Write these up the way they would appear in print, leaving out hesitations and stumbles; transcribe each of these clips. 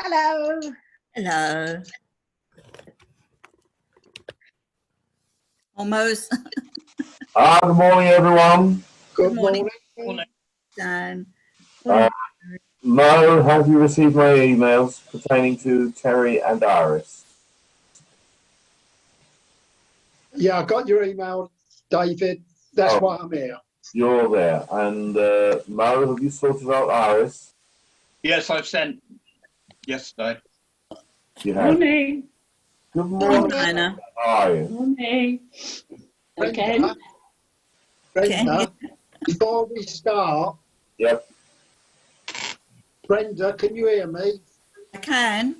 Hello. Hello. Almost. Good morning, everyone. Good morning. Dan. Mo, have you received my emails pertaining to Terry and Iris? Yeah, I got your email, David. That's why I'm here. You're there. And Mo, have you sorted out Iris? Yes, I've sent yesterday. You have. Morning. Good morning. Dinah. How are you? Morning. Brenda, Brenda, before we start, Yep. Brenda, can you hear me? I can.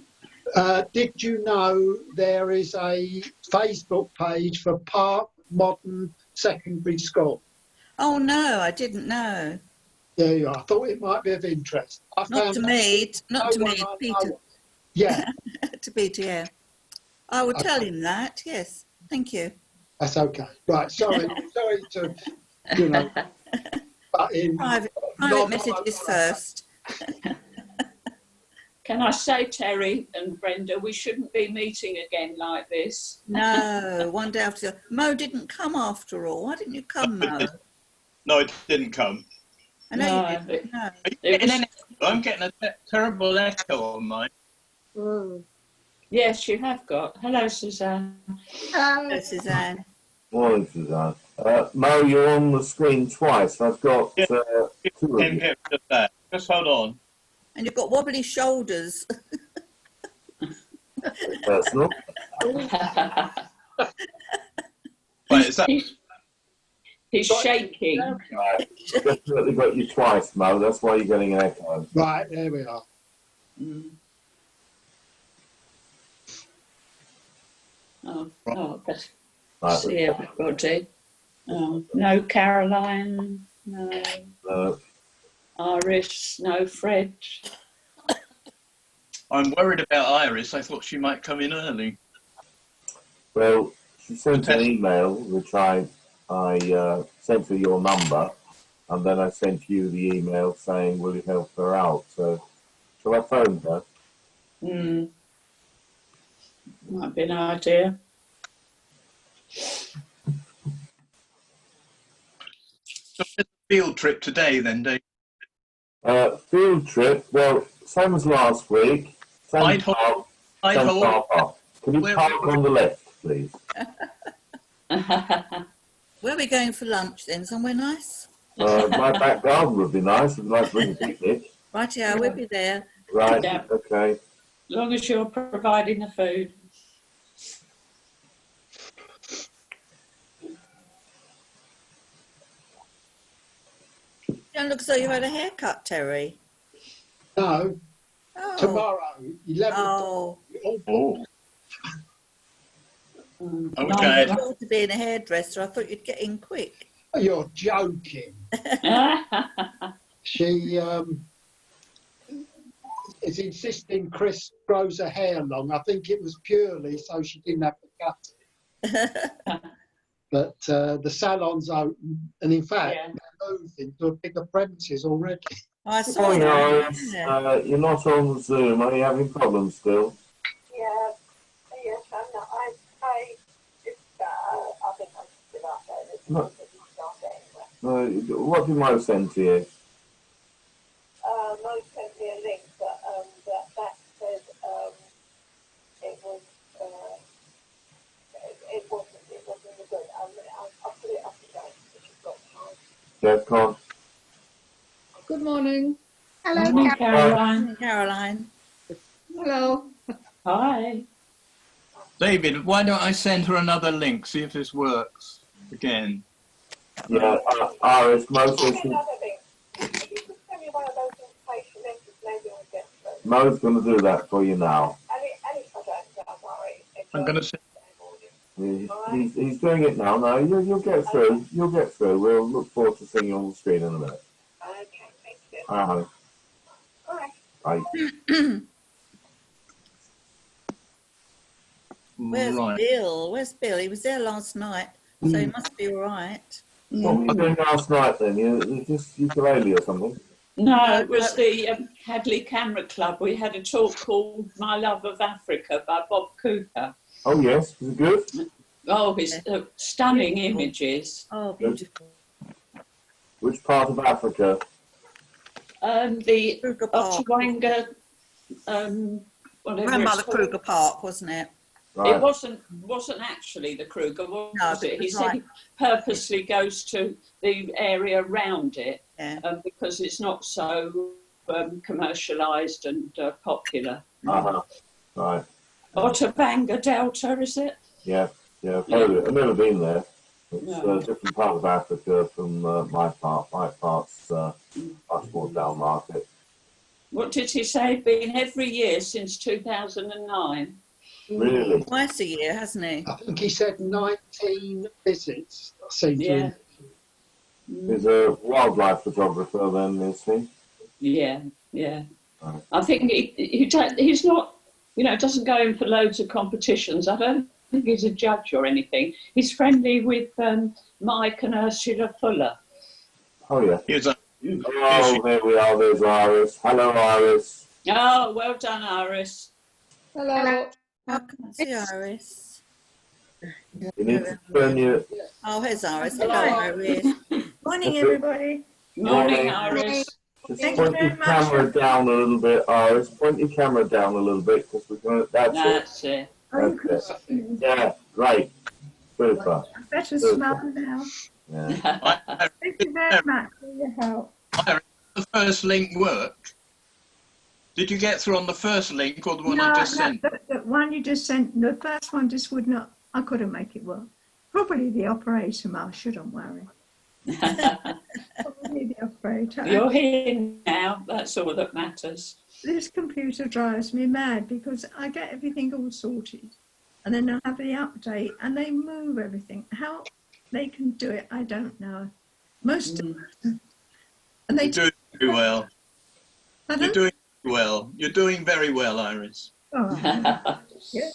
Did you know there is a Facebook page for Park Modern Secondary School? Oh no, I didn't know. There you are. I thought it might be of interest. Not to me. Not to no me. one I Peter. know. Yeah, To Peter. Yeah. I will tell him that. Yes. Thank you. that's okay. Right, sorry to, you know, but in Private non- messages first. Can I say, Terry and Brenda, we shouldn't be meeting again like this. No, one day after the other. Mo didn't come after all. Why didn't you come, Mo? No, it didn't come. I know No, you didn't. No. Are you getting an echo? I'm getting a terrible echo on mine. Yes, you have got. Hello, Suzanne. Hello, Suzanne. Morning, Suzanne. Mo, you're on the screen twice. I've got Yeah. 2 of you. Just that. Just hold on. And you've got wobbly shoulders. Personal. Wait, is that? He's shaking. Right. Definitely got you twice, Mo. That's why you're getting an echo. right, there we are. Oh, but Right. see everybody. Oh, no Caroline, no Iris, no Fred. I'm worried about Iris. I thought she might come in early. Well, she sent an email, which I sent her your number, and then I sent you the email saying, will you help her out? So, shall I phone her? Might be an idea. So it's a field trip today then, Dave. Field trip, well, same as last week. Same I'd car, hold- I'd same hold- car park. Can you Where- park on the left, please? Where are we going for lunch then? Somewhere nice? My back garden would be nice. I'd like to bring a picnic. Right, yeah, we'll be there. Right, Yeah. okay. As long as you're providing the food. You don't look as though you had a haircut, Terry. No, Oh. tomorrow, 11 Oh. Oh, I okay. thought to being a hairdresser, I thought you'd get in quick. You're joking. She is insisting Chris grows her hair long. I think it was purely so she didn't have to cut it. But the salon's open, and in fact, Yeah. they're moving to a bigger premises already. I saw Morning, that. Iris. Yeah. You're not on Zoom. Are you having problems still? Yeah, yes, I'm not. I think I'm still up there. It's No. not anyway. What did Mo send to you? Mo sent me a link, but that said it was it wasn't good. I'll put it up again if you've got time. Jeff, Con? Good morning. Hello, Morning, Caroline. Caroline. Hello. Hi. David, why don't I send her another link, see if this works again? Yeah, Iris, Mo says Another link. If you could send me one of those invitation links, maybe I'll get through. Mo's going to do that for you now. Any project, don't worry. I'm going to send. He's doing it now. No, you'll get through. You'll get through. We'll look forward to seeing you on the screen in a minute. Okay, thank you. Bye. Bye. Bye. Where's Right. Bill? Where's Bill? He was there last night, so he must be all right. What were you doing last night then? You just ukulele or something? No, it was the Hadley Camera Club. We had a talk called My Love of Africa by Bob Cooper. Oh yes, is it good? Oh, it's stunning images. Oh, beautiful. Which part of Africa? The Kruger Park. Otawanga, whatever Grandmother it's called. Kruger Park, wasn't it? Right. It wasn't actually the Kruger, was No, it? He it's said right. he purposely goes to the area around it Yeah. because it's not so commercialised and popular. Uh-huh. Right. Otawanga Delta, is it? Yeah. Yeah. I've heard of it. I've never been there. It's No. a different part of Africa from my part. My part's much more down market. What did he say? Been every year since 2009. Really? Twice a year, hasn't he? I think he said 19 visits. I seem to. Yeah. He's a wildlife photographer then, is he? Yeah, yeah. Right. I think he's not, doesn't go in for loads of competitions. I don't think he's a judge or anything. He's friendly with Mike and Ursula Fuller. Oh yeah. Here's a, Oh, there we are. There's Iris. Hello, Iris. Oh, well done, Iris. Hello. I can't see Iris. You need to turn your Oh, here's Iris. Hello, Iris. Morning, everybody. Morning, Morning. Iris. just Thank you point your very much. camera down a little bit, Iris. Point your camera down a little bit because we're going to. That's it. That's it. That's it. Yeah. Great. Super. Better Super. smell now. Yeah. Thank you very much for your help. the first link work? Did you get through on the first link or the one I just sent? The one you just sent, the first one just would not, I couldn't make it work. Probably the operator, I shouldn't worry. Probably the operator. You're here now. That's all that matters. This computer drives me mad because I get everything all sorted and then I have the update and they move everything. How they can do it, I don't know. Most of them. And they You're doing very well. Pardon? You're doing well. You're doing very well, Iris. Oh, yeah.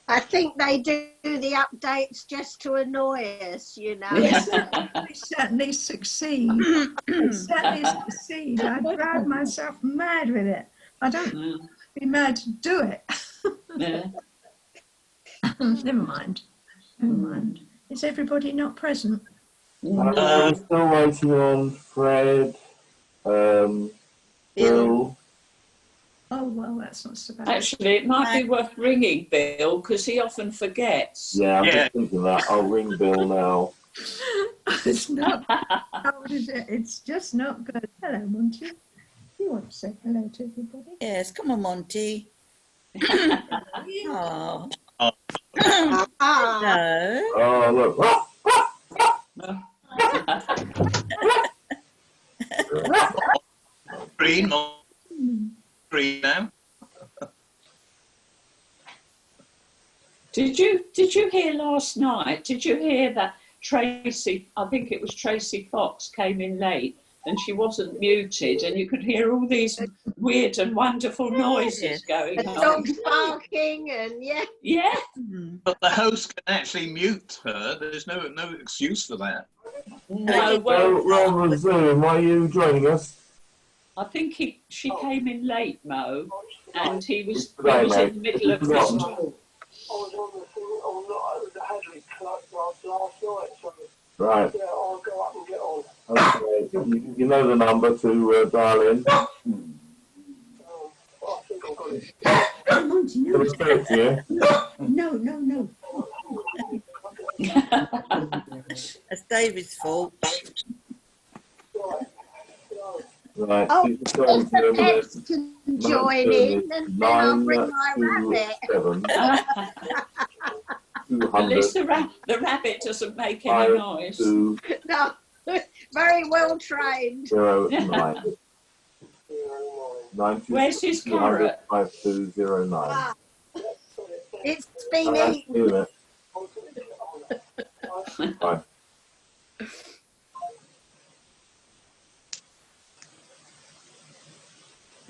I think they do the updates just to annoy us, you know. They certainly succeed. They certainly succeed. I drive myself mad with it. I don't be mad to do it. Yeah. Never mind. Never mind. Is everybody not present? Still waiting on Fred, Bill. Oh, well, that's not so bad. Actually, it might be worth ringing Bill because he often forgets. Yeah, I'm Yeah. just thinking that. I'll ring Bill now. It's not. How is it? It's just not good. Hello, Monty. You want to say hello to everybody? Yes, come on, Monty. Oh, Ah, no. Oh, look. Green now. Did you hear last night? Did you hear that Tracy? I think it was Tracy Fox came in late and she wasn't muted, and you could hear all these weird and wonderful noises going the on. dog's barking and yeah. Yeah. But the host can actually mute her. There's no excuse for that. No, Well, well, on Zoom, are you joining us? I think she came in late, Mo, and he was Right, in the mate. middle of this Right. talk. I was on the thing on the Hadley Club last night, so Right. yeah, I'll go up and get on. Okay. You know the number to dial in. I think I've got it. Oh, Monty, no, Respect you. no. That's David's fault. Right. Oh, keep the if phone the to pets can join in, then I'll bring my rabbit. 927 At least the rabbit doesn't make any noise. 209. No, very well trained. 927 Where's his carrot? 5209. Ah, it's been eaten. Right.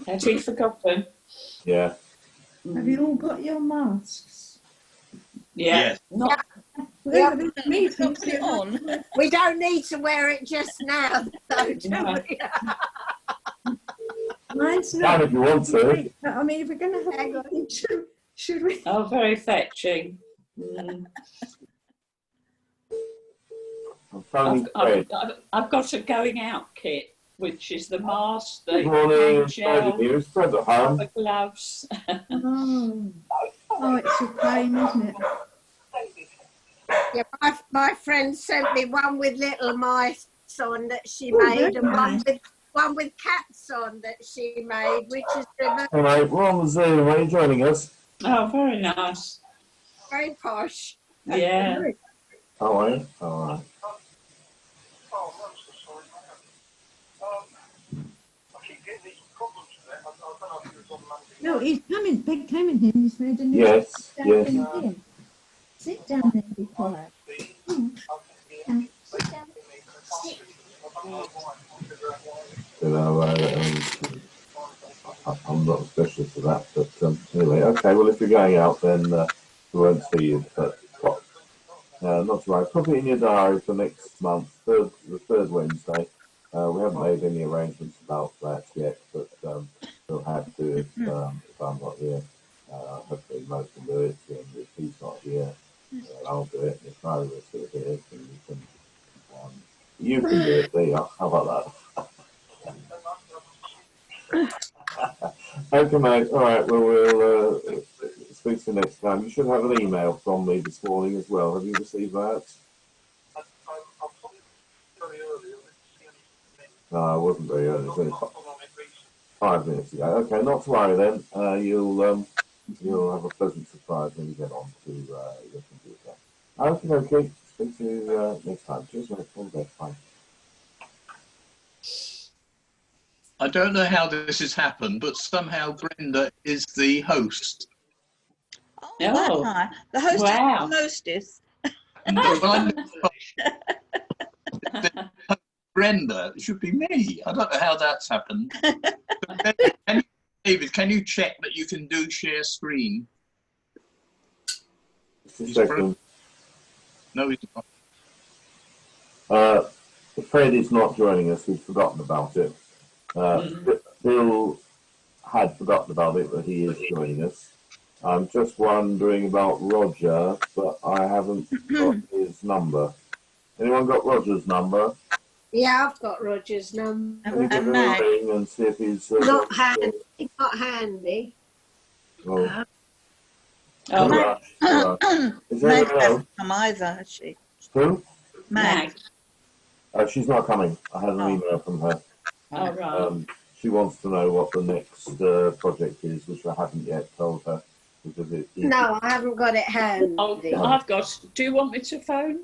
Had he forgotten? Yeah. Have you all got your masks? Yeah. Yes. Not, Well, this Put meeting's it on. We don't need to wear it just now, though, do No. we? Mine's Can not. if you want to. Great, but I mean, if we're going to have anything, should we? Oh, very fetching. Mm. I'm phoning I've, Fred. I've got a going out kit, which is the mask, Good the morning, hand it's Fred gel, here. Is Fred at home? rubber gloves. Oh, it's a pain, isn't it? Yeah, my friend sent me one with little mice on that she Oh, made, very and nice. one with cats on that she made, which is Hello, we're on the Zoom. Are you joining us? Oh, very nice. very posh. Yeah. Oh, are you? All right. No, he's coming. Big coming here. He's made a new. Yes, Sit yes. down here. Sit down there and be quiet. Sit down. You know, I'm not a specialist for that, but anyway, okay. Well, if you're going out, then we won't see you. But not to worry. Put it in your diary for next month, the third Wednesday. We haven't made any arrangements about that yet, but we'll have to if I'm not here. Hopefully, Mo can do it, and if he's not here, I'll do it. If neither of us are here, then you can do it. There you are. How about that? Okay, mate. All right. Well, we'll speak to you next time. You should have an email from me this morning as well. Have you received that? No, I wasn't very early. It was only 5 minutes ago. Okay, not to worry then. You'll have a pleasant surprise when you get on to your computer. Okay. Speak to you next time. Cheers, mate. All the best. Bye. I don't know how this has happened, but somehow Brenda is the host. Oh, Oh. wow. The hostess. Wow. The hostess. Well, Brenda, it should be me. I don't know how that's happened. David, can you check that you can do share screen? Just a second. No, he's not. Fred is not joining us. He's forgotten about it. Bill had forgotten about it, but he is joining us. I'm just wondering about Roger, but I haven't got his number. Anyone got Roger's number? Yeah, I've got Roger's number. Can you give him a ring and see if he's... Not handy. Not handy. Oh. Oh, Is Meg anyone else? hasn't come either, has she? Who? Meg. She's not coming. I had an email from her. Oh, right. She wants to know what the next project is, which I haven't yet told her. Because No, I haven't got it handy. Oh, I've got. Do you want me to phone?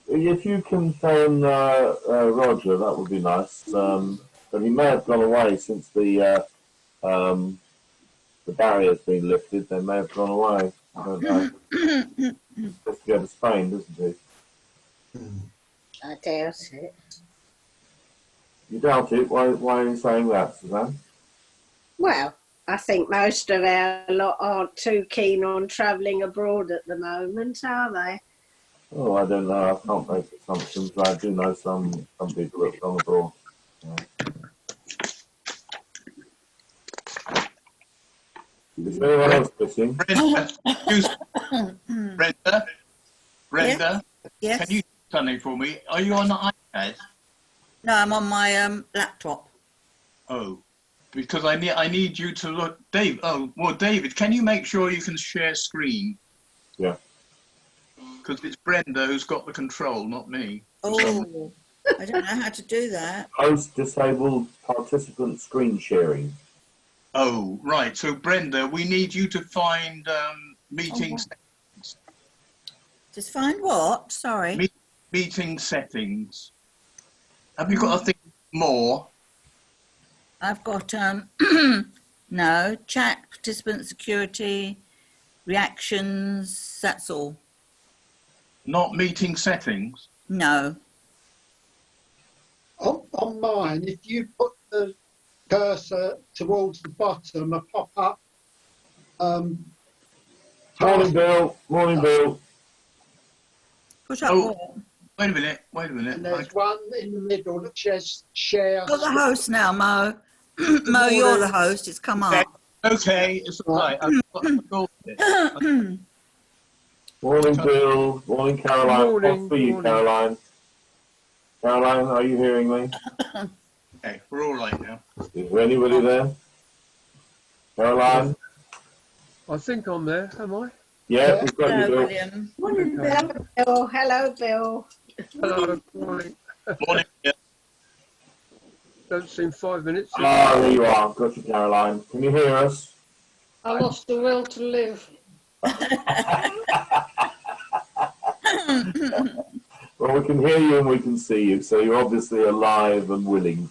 If you can phone Roger, that would be nice. But he may have gone away since the barrier's been lifted. They may have gone away. I don't know. He's supposed to go to Spain, doesn't he? I doubt it. You doubt it? Why are you saying that, Suzanne? Well, I think most of our lot aren't too keen on travelling abroad at the moment, are they? Oh, I don't know. I can't make assumptions. I do know some people that have gone abroad. Is there anyone else missing? Brenda, Yes. can you do something for me? Are you on the iPad? No, I'm on my laptop. Oh, because I need you to look, Dave. Oh, well, David, can you make sure you can share screen? Yeah. Because it's Brenda who's got the control, not me. Oh, I don't know how to do that. Host disabled participant screen sharing. Oh, right. So, Brenda, we need you to find meeting settings. Just find what? Sorry. Meeting settings. Have you got a thing more? I've got, no, chat, participant security, reactions, that's all. Not meeting settings? No. On mine, if you put the cursor towards the bottom, a pop-up. Morning, Bill. Morning, Bill. Push up Oh. more. Wait a minute. And there's one in the middle that says share. You're the host now, Mo. Mo, you're the host. It's come up. Okay, it's all right. I've got to go with it. Morning, Bill. Morning, Caroline. Morning, Off for you, morning. Caroline. Caroline, are you hearing me? Okay, we're all right now. Is there anybody there? Caroline? I think I'm there, am I? Yeah, we've got Hello, you, Bill. William. Morning, Okay. Bill. Bill. Hello, Bill. Hello, morning. Morning. Yeah. Don't seem 5 minutes. Ah, there you are. Got you, Caroline. Can you hear us? I lost the will to live. Well, we can hear you and we can see you, so you're obviously alive and willing.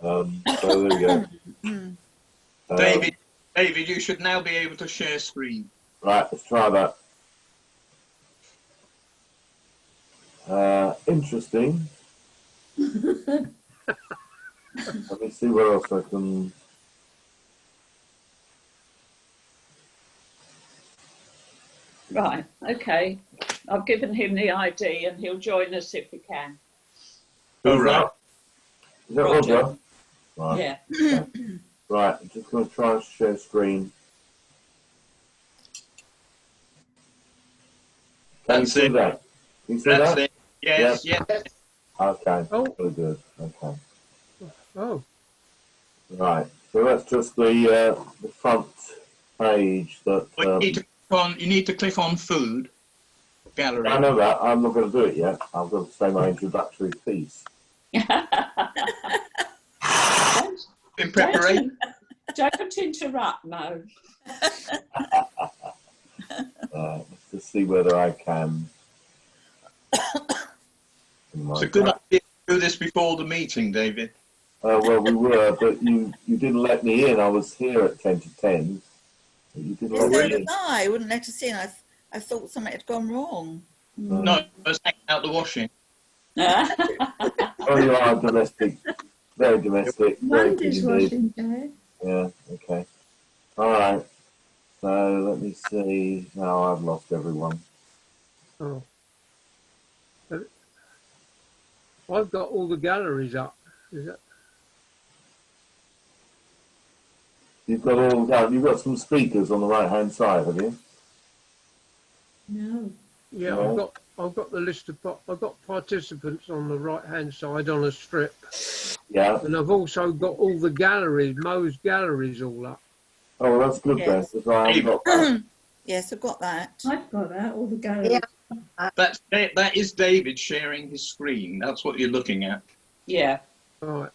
So there we go. David, you should now be able to share screen. Right, let's try that. Interesting. Let me see what else I can. Right, okay. I've given him the ID and he'll join us if he can. Oh, right. Is that Roger. Roger? Right. Yeah. Right, I'm just going to try and share screen. Can you That's see it. that? Can you see That's that? it. Yes, yes. Okay, Oh. very good. Okay. Oh, Right, so that's just the front page that. Well, you need to click on food gallery. I know that. I'm not going to do it yet. I've got to say my introductory piece. In preparation. Don't interrupt, Mo. Let's just see whether I can. It's a good idea to do this before the meeting, David. Well, we were, but you didn't let me in. I was here at 10 to 10. You didn't Yes, let so me did in. I. Wouldn't let us in. I thought something had gone wrong. No, I was hanging out the washing. Oh, you are domestic. Very domestic. Very good Monday's indeed. washing day. Yeah, okay. All right. So let me see. Now I've lost everyone. oh. I've got all the galleries up. Is that? You've got some speakers on the right hand side, have you? No. Yeah, Yeah. I've got the list of I've got participants on the right hand side on a strip, Yeah. and I've also got all the galleries, Mo's galleries, all up. Oh, well, that's good then. Yes. Because I haven't got that. Yes, I've got that. I've got that, all the galleries. Yeah. That is David sharing his screen. That's what you're looking at. Yeah. All right.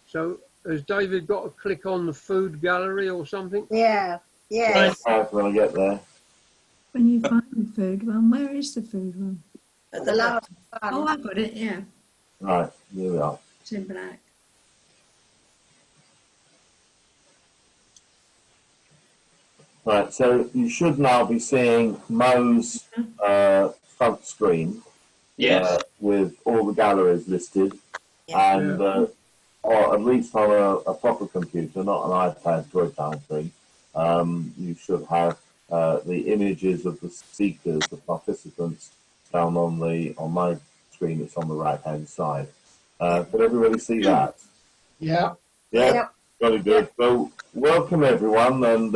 So has David got to click on the food gallery or something? Yeah. Yeah. Right. How can I get there? When you find the food one, where is the food one? At The last Oh, one. I've got it, yeah. Right, here we are. It's in black. Right, so you should now be seeing Mo's front screen Yes. with all the galleries listed, Yeah. and or at least on a proper computer, not an iPad Droid screen. You should have the images of the speakers, the participants, down on my screen. It's on the right hand side. Can everybody see that? Yeah. Yeah, Yep. very good. Well, welcome everyone, and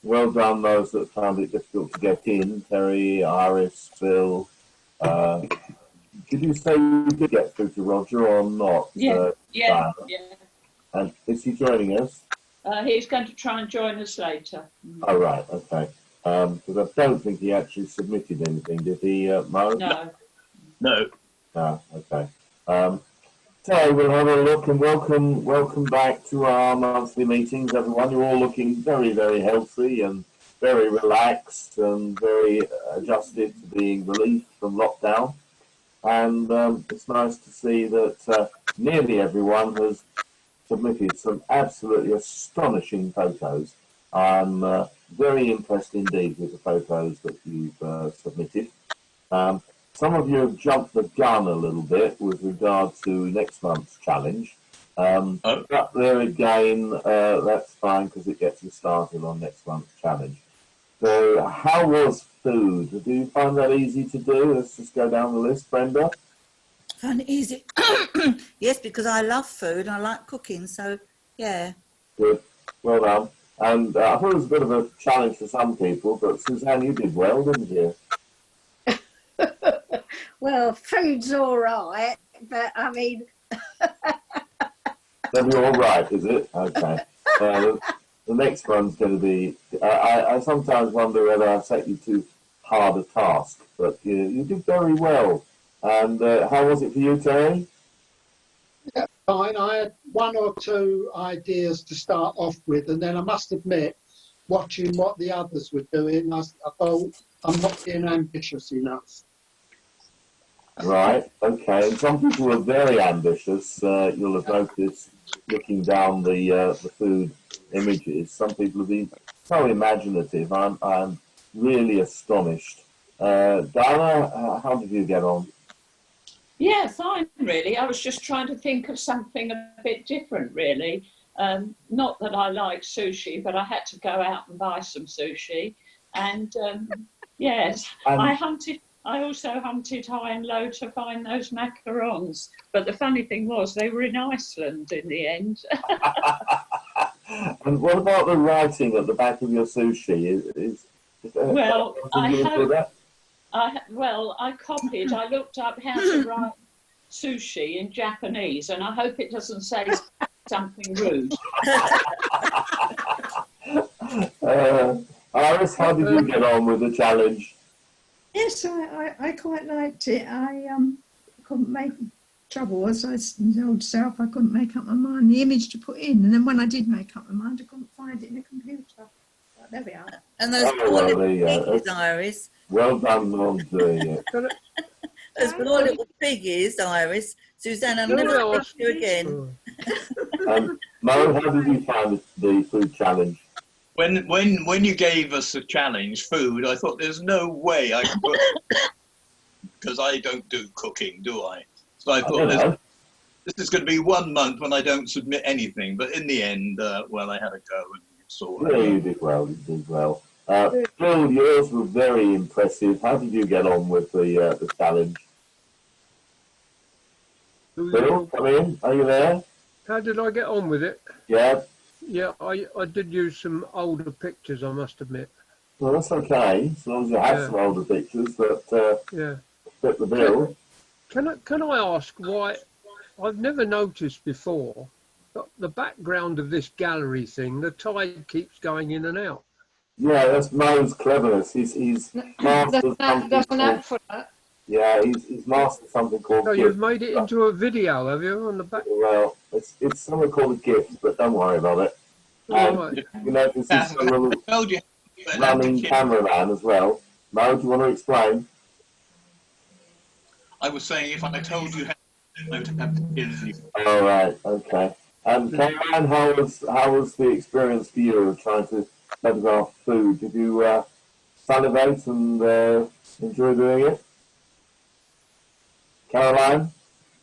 well done those that found it difficult to get in. Terry, Iris, Phil. Did you say you did get through to Roger or not? Yeah. Yeah. Diana? Yeah. And is he joining us? He's going to try and join us later. Oh, right, okay. Because I don't think he actually submitted anything, did he, Mo? No. No. No, okay. So we'll have a look, and welcome back to our monthly meetings, everyone. You're all looking very, very healthy and very relaxed and very adjusted to being released from lockdown. And it's nice to see that nearly everyone has submitted some absolutely astonishing photos. I'm very impressed indeed with the photos that you've submitted. Some of you have jumped the gun a little bit with regard to next month's challenge. But there again, that's fine because it gets you started on next month's challenge. So how was food? Do you find that easy to do? Let's just go down the list, Brenda. found it easy. Yes, because I love food. I like cooking. So, yeah. Good. Well done. And I thought it was a bit of a challenge for some people, but Suzanne, you did well, didn't you? Well, food's all right, but I mean, That'll be all right, is it? Okay. The next one's going to be. I sometimes wonder whether I set you too hard a task, but you did very well. And how was it for you, Terry? Yeah, fine. I had one or two ideas to start off with, and then I must admit, watching what the others were doing, I thought I'm not being ambitious enough. Right. Okay. And some people are very ambitious. You'll have noticed looking down the food images. Some people have been so imaginative. I'm really astonished. Diana, how did you get on? Yeah, fine, really. I was just trying to think of something a bit different, really. Not that I like sushi, but I had to go out and buy some sushi. And yes, I also hunted high and low to find those macarons. But the funny thing was, they were in Iceland in the end. And what about the writing at the back of your sushi? Well, I copied. I looked up how to write sushi in Japanese, and I hope it doesn't say something rude. Iris, how did you get on with the challenge? Yes, I quite liked it. I couldn't make trouble was I told self I couldn't make up my mind the image to put in, and then when I did make up my mind, I couldn't find it in the computer. But there we are. And those poor little piggies, Iris. Well done on doing it. Those poor little piggies, Iris. Suzanne, I'm never ask you again. Mo, how did you find the food challenge? When you gave us the challenge, food, I thought there's no way I could put, because I don't do cooking, do I? So I thought this is going to be 1 month when I don't submit anything. But in the end, well, I had a go and saw that. Yeah, you did well. You did well. Phil, yours were very impressive. How did you get on with the challenge? Phil, come in. Are you there? How did I get on with it? Yeah. Yeah, I did use some older pictures, I must admit. Well, that's okay, as long as you have some older pictures, but yeah, fit the bill. Can I ask why? I've never noticed before, but the background of this gallery thing, the tide keeps going in and out. Yeah, that's Mo's cleverness. He's mastered There's an app for that. Yeah, he's mastered something called. So you've made it into a video, have you, on the back? Well, it's something called a GIF, but don't worry about it. Right. You know, this is a little running cameraman as well. Mo, do you want to explain? I was saying if I told you how to have the kids. All right, okay. Caroline, how was the experience for you of trying to photograph food? Did you salivate and enjoy doing it? Caroline?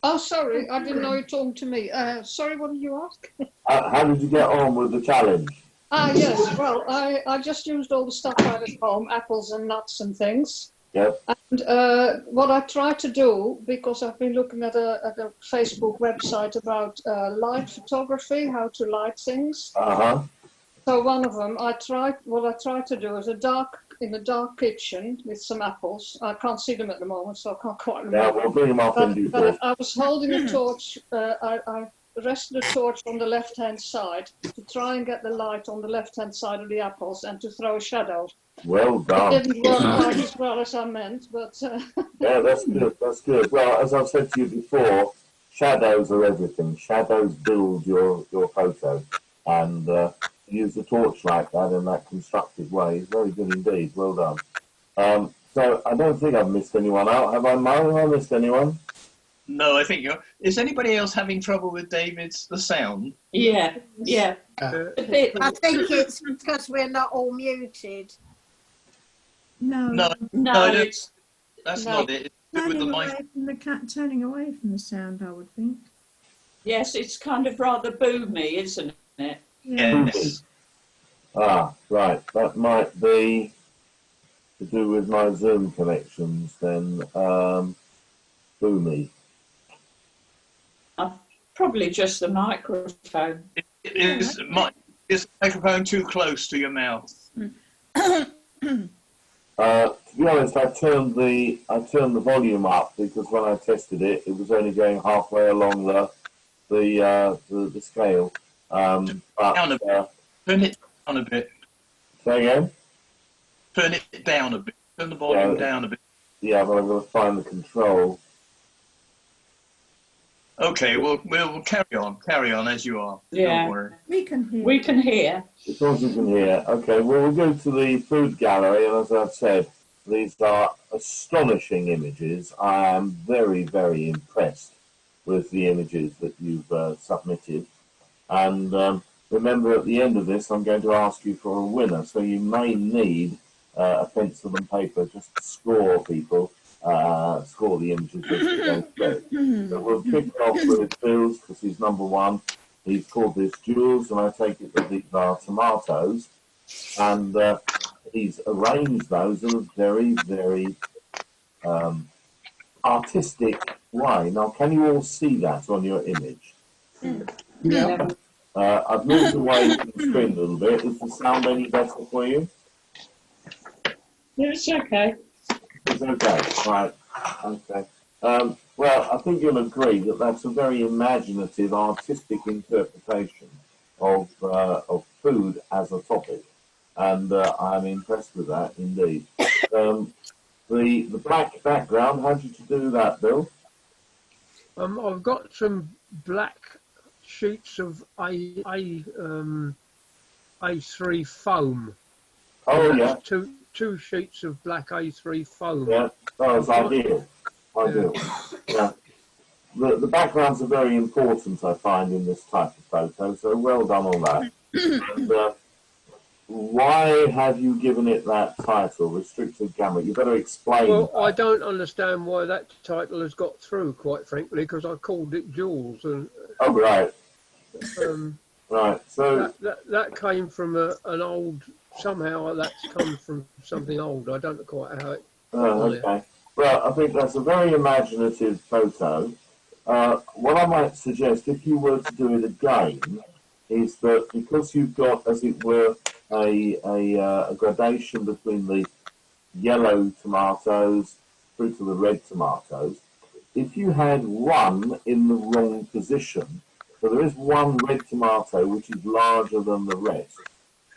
Oh, sorry, I didn't know you were talking to me. Sorry, what did you ask? How did you get on with the challenge? Yes, well, I just used all the stuff I had at home, apples and nuts and things. Yep. And what I try to do, because I've been looking at a Facebook website about light photography, how to light things. Uh-huh. So one of them, what I try to do is in a dark kitchen with some apples. I can't see them at the moment, so I can't quite remember. Yeah, we'll bring them up in due course. But I was holding a torch. I rested a torch on the left-hand side to try and get the light on the left-hand side of the apples and to throw a shadow. Well done. It didn't work quite as well as I meant, but... Yeah, that's good, that's good. Well, as I've said to you before, shadows are everything. Shadows build your photo. And use the torch like that in that constructive way is very good indeed. Well done. So I don't think I've missed anyone out. Have I, Mo? Have I missed anyone? No, I think you're... Is anybody else having trouble with the sound? Yeah. I think it's because we're not all muted. No, that's not it. It's with the mic. Turning away from the sound, I would think. Yes, it's kind of rather boomy, isn't it? Yes. Ah, right. That might be to do with my Zoom connections then. Boomy. Probably just the microphone. Is the microphone too close to your mouth? To be honest, I turned the volume up because when I tested it, it was only going halfway along the scale. Down a bit. Turn it down a bit. Say again? Turn it down a bit. Turn the volume down a bit. Yeah, but I've got to find the control. Okay, we'll carry on as you are. Yeah. Don't worry. We can hear. We can hear. As long as you can hear. Okay, well, we'll go to the food gallery, and as I've said, these are astonishing images. I am very, very impressed with the images that you've submitted. And remember, at the end of this, I'm going to ask you for a winner, so you may need a pencil and paper just to score people, score the images as we go through. So we'll kick off with Bill's, because he's number one. He's called this Jules, and I take it that these are tomatoes. And he's arranged those in a very, very artistic way. Now, can you all see that on your image? Yeah. I've moved away from the screen a little bit. Is the sound any better for you? It's okay. It's okay, right. Okay. Well, I think you'll agree that that's a very imaginative, artistic interpretation of food as a topic, and I'm impressed with that indeed. The black background, how did you do that, Bill? I've got some black sheets of A3 foam. Oh yeah. Two sheets of black A3 foam. Yeah, that was ideal. Ideal. Yeah. The backgrounds are very important, I find, in this type of photo, so well done on that. And, why have you given it that title, Restricted Gamut? You better explain. Well, I don't understand why that title has got through, quite frankly, because I called it Jules. And, oh, right. Right, so... That came from an old... Somehow that's come from something old. I don't know quite how it... okay. Well, I think that's a very imaginative photo. What I might suggest, if you were to do it again, is that because you've got, as it were, a gradation between the yellow tomatoes through to the red tomatoes, if you had one in the wrong position, so there is one red tomato which is larger than the rest,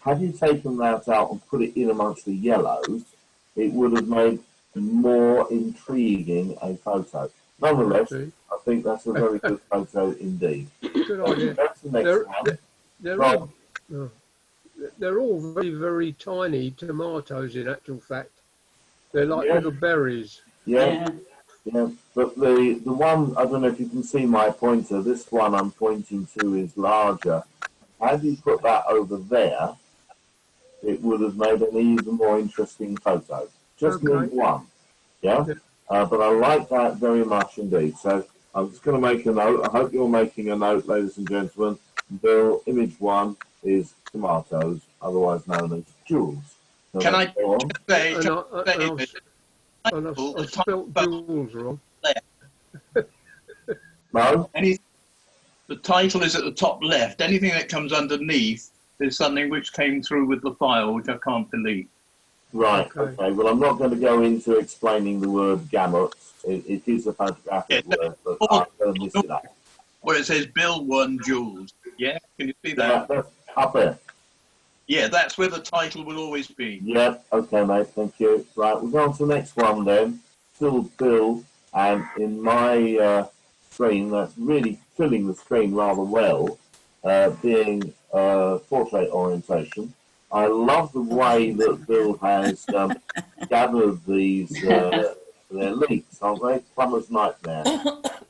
had you taken that out and put it in amongst the yellows, it would have made more intriguing a photo. Nonetheless, I think that's a very good photo indeed. Good idea. That's the next one. They're all very, very tiny tomatoes in actual fact. They're like little berries. Yeah. But the one, I don't know if you can see my pointer, this one I'm pointing to is larger. Had you put that over there, it would have made an even more interesting photo. Just need one. Yeah? But I like that very much indeed. So I'm just going to make a note. I hope you're making a note, ladies and gentlemen. Bill, image one is tomatoes, otherwise known as Jules. So can I say, I spelt Jules wrong. No? The title is at the top left. Anything that comes underneath is something which came through with the file, which I can't delete. Right, okay. Well, I'm not going to go into explaining the word gamut. It is a photographic word, but I'm going to miss it out. Where it says Bill 1 Jules. Yeah, can you see that? Yeah, that's up there. Yeah, that's where the title will always be. Yeah, okay, mate, thank you. Right, we'll go on to the next one then. Still Bill, and in my screen, that's really filling the screen rather well, being portrait orientation. I love the way that Bill has gathered these, their leeks, aren't they? Plumber's Nightmare.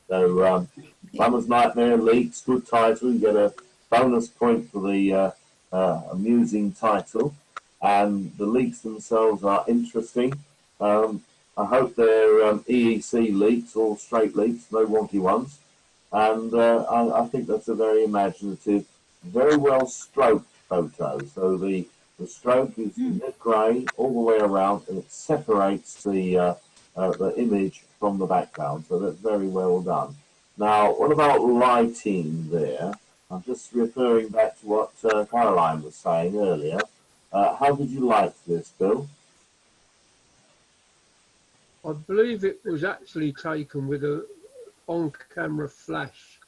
So, Plumber's Nightmare, leeks, good title. You get a bonus point for the amusing title. And the leeks themselves are interesting. I hope they're EEC leeks or straight leeks, no wonky ones. And I think that's a very imaginative, very well stroked photo. So the stroke is mid grey all the way around, and it separates the image from the background. So that's very well done. Now, what about lighting there? I'm just referring back to what Caroline was saying earlier. How did you light this, Bill? I believe it was actually taken with a on-camera flash.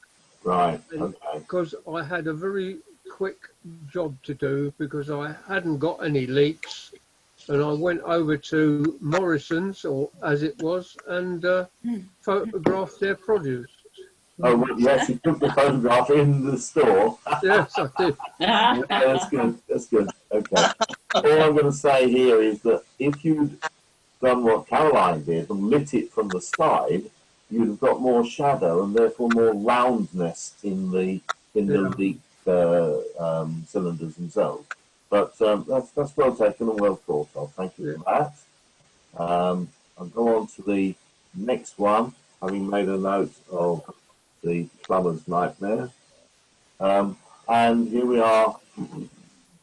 Right, okay. Because I had a very quick job to do because I hadn't got any leaks, and I went over to Morrison's, or as it was, and photographed their produce. Oh, well, you actually took the photograph in the store? Yes, I did. Yeah, that's good, that's good. Okay. All I'm going to say here is that if you'd done what Caroline did and lit it from the side, you'd have got more shadow and therefore more roundness in the leak cylinders themselves. But that's well taken and well thought of. Thank you for that. I'll go on to the next one, having made a note of the plumber's nightmare. And here we are,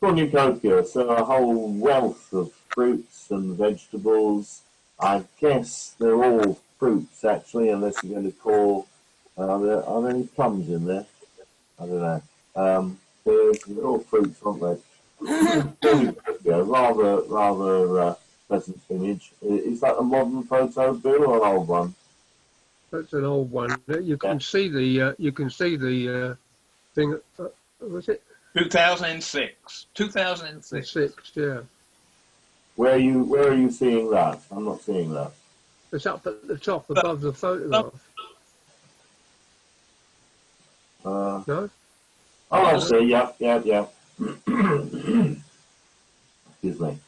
cornucopia, so a whole wealth of fruits and vegetables. I guess they're all fruits actually, unless you're going to call. Are there any plums in there? I don't know. They're all fruits, aren't they? Cornucopia, rather pleasant image. Is that a modern photo, Bill, or an old one? That's an old one. You can see the thing. Was it 2006? 2006. Yeah. Where are you seeing that? I'm not seeing that. It's up at the top above the photograph. No? Oh, I see. Yeah. Excuse me.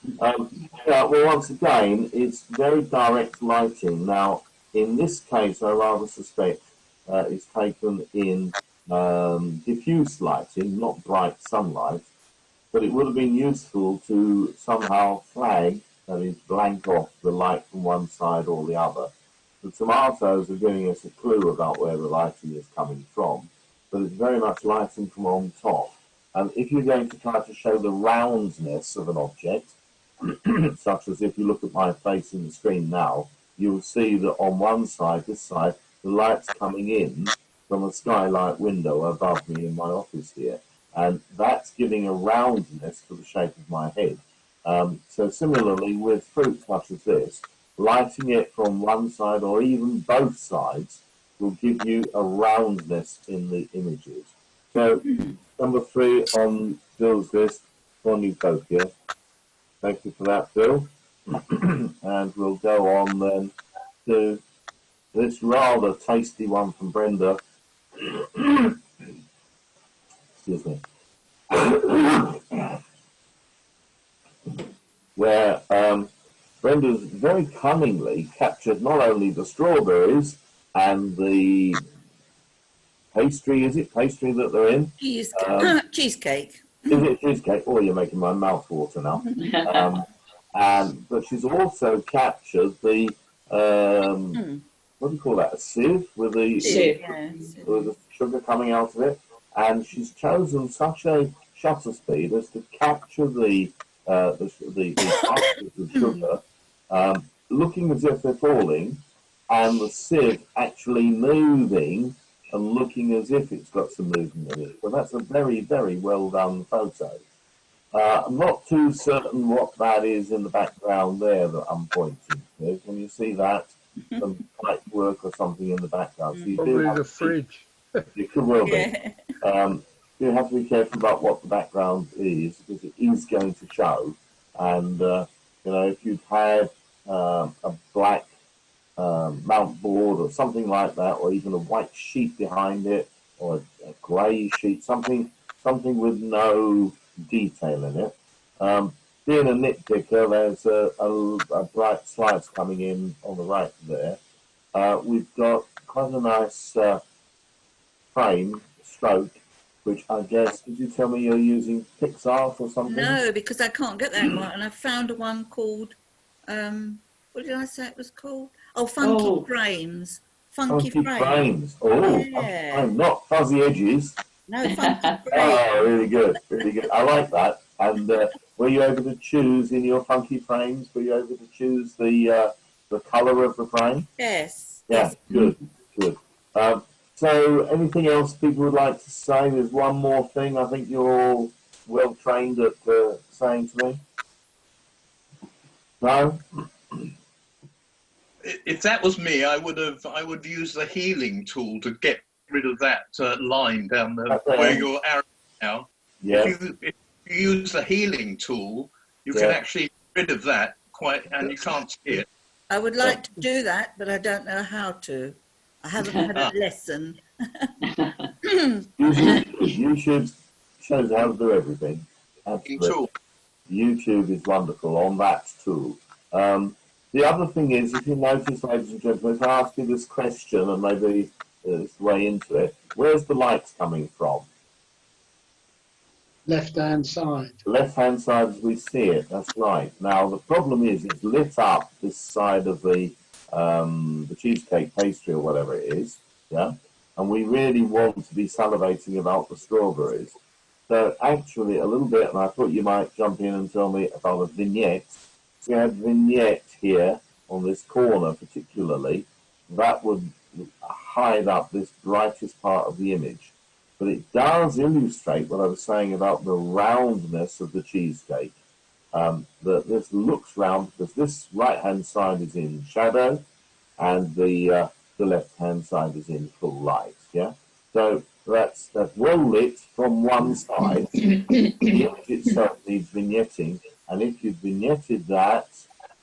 Yeah, well, once again, it's very direct lighting. Now, in this case, I rather suspect it's taken in diffuse lighting, not bright sunlight, but it would have been useful to somehow flag, that is, blank off the light from one side or the other. The tomatoes are giving us a clue about where the lighting is coming from, but it's very much lighting from on top. And if you're going to try to show the roundness of an object, such as if you look at my face in the screen now, you'll see that on one side, this side, the light's coming in from a skylight window above me in my office here. And that's giving a roundness to the shape of my head. So similarly with fruit such as this, lighting it from one side or even both sides will give you a roundness in the images. So number 3 on Bill's list, cornucopia. Thank you for that, Bill. And we'll go on then to this rather tasty one from Brenda. Excuse me. Where Brenda's very cunningly captured not only the strawberries and the pastry, is it pastry that they're in? Cheesecake. Is it cheesecake? Oh, you're making my mouth water now. But she's also captured the, what do you call that, a sieve with the sugar coming out of it. And she's chosen such a shutter speed as to capture the particles of sugar, looking as if they're falling, and the sieve actually moving and looking as if it's got some movement in it. So that's a very, very well done photo. I'm not too certain what that is in the background there that I'm pointing to. Can you see that? Some pipe work or something in the background. So you Probably the fridge. It could well be. You have to be careful about what the background is, because it is going to show. And if you've had a black mount board or something like that, or even a white sheet behind it, or a grey sheet, something with no detail in it. Being a nitpicker, there's a bright slides coming in on the right there. We've got quite a nice frame stroke, which I guess, did you tell me you're using Pixar or something? No, because I can't get that one, and I found one called, what did I say it was called? Oh, Funky Frames. Funky Frames. Oh, yeah. Not Fuzzy Edges. No, Funky Frames. Oh, really good, really good. I like that. And were you able to choose in your Funky Frames, were you able to choose the colour of the frame? Yes. Yeah, good, good. So, anything else people would like to say? There's one more thing I think you're all well trained at saying to me. No? If that was me, I would use the healing tool to get rid of that line down the where your arrow is now. Yes. If you use the healing tool, you can actually get rid of that and you can't see it. I would like to do that, but I don't know how to. I haven't had a lesson. YouTube shows how to do everything. Absolutely. YouTube is wonderful on that tool. The other thing is, if you notice, ladies and gentlemen, if I ask you this question and maybe it's way into it, where's the light coming from? Left-hand side. Left-hand side as we see it, that's right. Now, the problem is it's lit up this side of the cheesecake pastry or whatever it is, yeah? And we really want to be salivating about the strawberries. So actually, a little bit, and I thought you might jump in and tell me about a vignette. We have vignette here on this corner particularly, that would hide up this brightest part of the image. But it does illustrate what I was saying about the roundness of the cheesecake. That this looks round because this right-hand side is in shadow and the left-hand side is in full light, yeah? So that's well lit from one side. The image itself needs vignetting, and if you've vignetted that,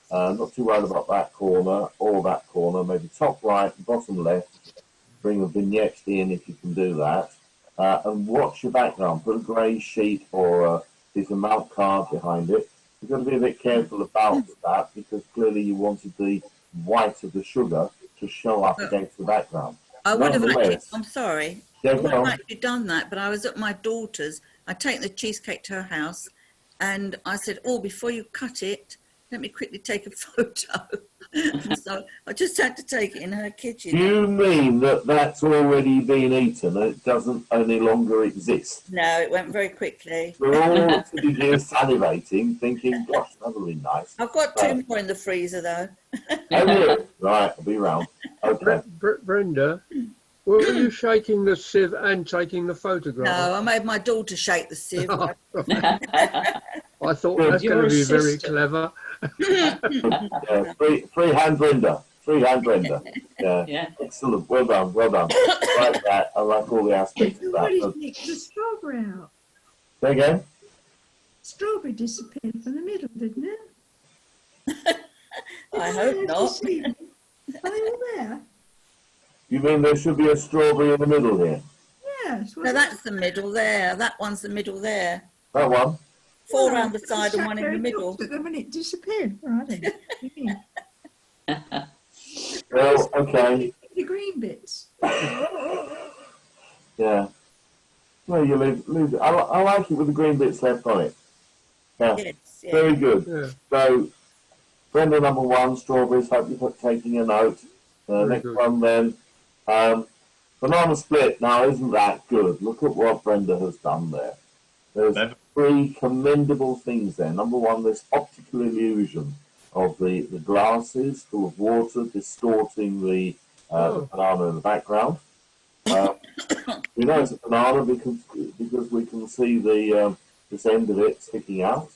not too worried about that corner or that corner, maybe top right, bottom left, bring a vignette in if you can do that, and watch your background. Put a grey sheet or a piece of mount card behind it. You've got to be a bit careful about that because clearly you wanted the white of the sugar to show up against the background. I would have actually, I'm sorry, Yeah, I would have on. actually done that, but I was at my daughter's. I take the cheesecake to her house and I said, oh, before you cut it, let me quickly take a photo. And so I just had to take it in her kitchen. Do you mean that that's already been eaten and it doesn't any longer exist? No, it went very quickly. We're all sitting here salivating, thinking, gosh, that would be nice. I've got two more in the freezer though. Right, I'll be round. Okay. Brenda, were you shaking the sieve and taking the photograph? No, I made my daughter shake the sieve. I thought that's going to be very clever. Yeah, freehand Brenda. Freehand Brenda. Yeah. Excellent. Well done. Well done. I like that. I like all the aspects of that. Somebody's nicked the strawberry out. Say again? Strawberry disappeared from the middle, didn't it? I hope not. Are they all there? You mean there should be a strawberry in the middle here? Yes. No, that's the middle there. That one's the middle there. That one? Four around the side and one in the middle. At them and it disappeared. Right. Well, okay. The green bits. Yeah. Well, you leave it. I like it with the green bits left on it. Yeah. Yes, yeah. Very good. Yeah. So, Brenda number one, strawberries. Hope you're taking a note. Next good. one then. Banana split. Now, isn't that good? Look at what Brenda has done there. There's three commendable things there. Number one, this optical illusion of the glasses full of water distorting the banana in the background. We know it's a banana because we can see this end of it sticking out.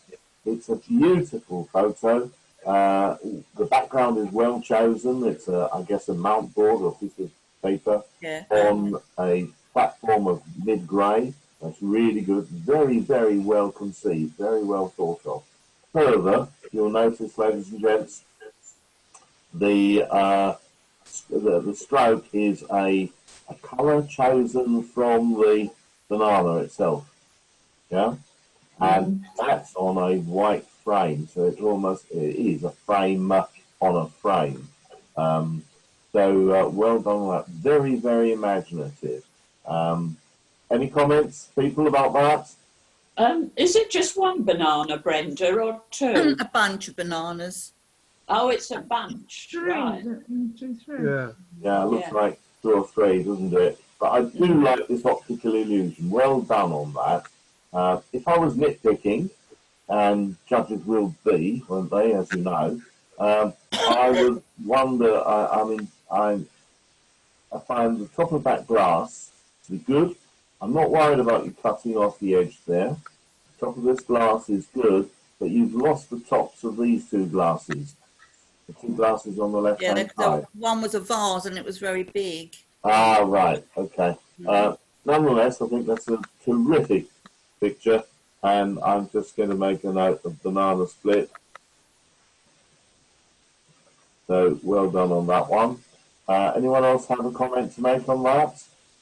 It's a beautiful photo. The background is well chosen. It's I guess a mount board or a piece of paper on a platform of mid-grey. That's really good. Very, very well conceived. Very well thought of. Further, you'll notice, ladies and gents, the stroke is a colour chosen from the banana itself. Yeah? And that's on a white frame. So it is a frame on a frame. So well done on that. Very, very imaginative. Any comments, people, about that? Is it just one banana, Brenda, or two? A bunch of bananas. Oh, it's a bunch, right? 1, 2, 3. Yeah. Yeah, it looks like 2 or 3, doesn't it? But I do like this optical illusion. Well done on that. If I was nitpicking, and judges will be, won't they, as you know, I would wonder, I find the top of that glass to be good. I'm not worried about you cutting off the edge there. The top of this glass is good, but you've lost the tops of these two glasses. The two glasses on the Yeah, left-hand side. one was a vase and it was very big. Ah, right, okay. Nonetheless, I think that's a terrific picture, and I'm just going to make a note of banana split. So, well done on that one. Anyone else have a comment to make on that?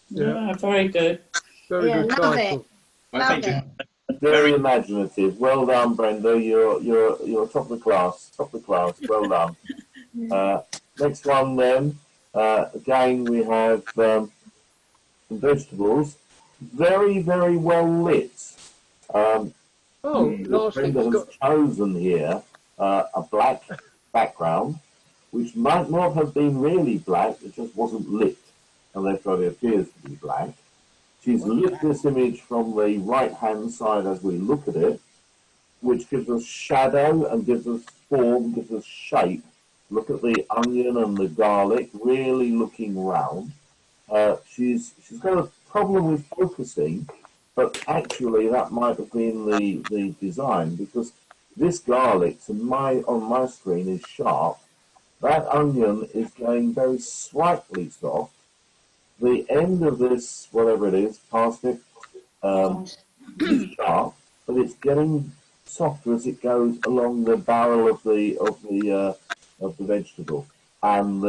Yeah, very good. Very Yeah, good love title. it. I Love think it. Very imaginative. Well done, Brenda. You're top of the class. Top of the class. Well done. Next one then. Again, we have some vegetables. Very, very well lit. Oh, last Brenda thing's has got. chosen here a black background, which might not have been really black. It just wasn't lit, and therefore it appears to be black. She's lit this image from the right-hand side as we look at it, which gives us shadow and gives us form, gives us shape. Look at the onion and the garlic, really looking round. She's got a problem with focusing, but actually that might have been the design, because this garlic on my screen is sharp. That onion is going very slightly soft. The end of this, whatever it is, parsnip, is sharp, but it's getting softer as it goes along the barrel of the vegetable. And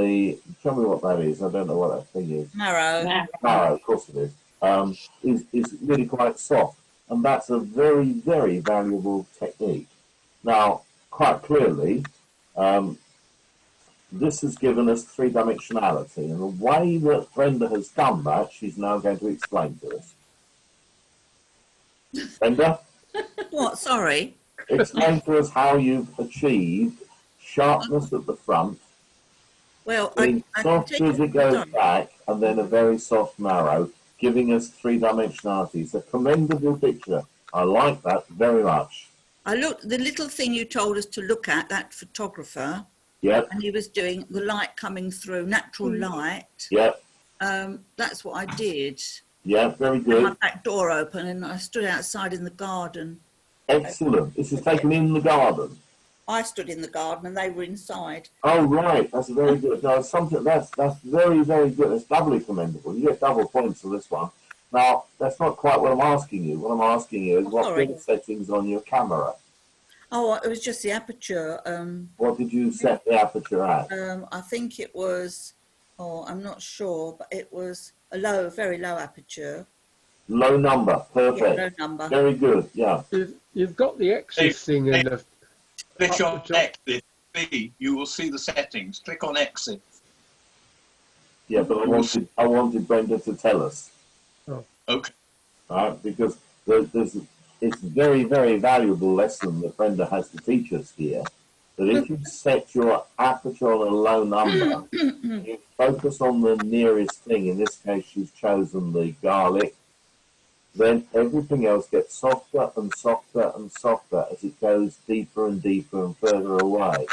tell me what that is. I don't know what that thing is. Marrow. Marrow, of course it is. Is really quite soft, and that's a very, very valuable technique. Now, quite clearly, this has given us three-dimensionality, and the way that Brenda has done that, she's now going to explain to us. Brenda, What? Sorry. explain to us how you've achieved sharpness at the front, Well, being soft as it goes back, and then a very soft marrow, giving us three-dimensionality. It's a commendable picture. I like that very much. I looked, the little thing you told us to look at, that photographer, Yep, and he was doing the light coming through, natural light. yep, That's what I did. yep, very Had my good. back door open and I stood outside in the garden. Excellent. This is taken in the garden. I stood in the garden and they were inside. Oh, right. That's very good. No, something that's very, very good. It's doubly commendable. You get double points for this one. Now, that's not quite what I'm asking you. What I'm asking you is what were the settings on your camera? Oh, it was just the aperture. What did you set the aperture at? I think it was, I'm not sure, but it was a very low aperture. Low number. Perfect. Yeah, low number. Very good. Yeah. You've got the exit thing in the. click on Up the top. exit. You will see the settings. Click on exit. Yeah, but I wanted Brenda to tell us. Oh. Okay. Right, because it's a very, very valuable lesson that Brenda has to teach us here, that if you set your aperture on a low number, you focus on the nearest thing, in this case she's chosen the garlic, then everything else gets softer and softer and softer as it goes deeper and deeper and further away.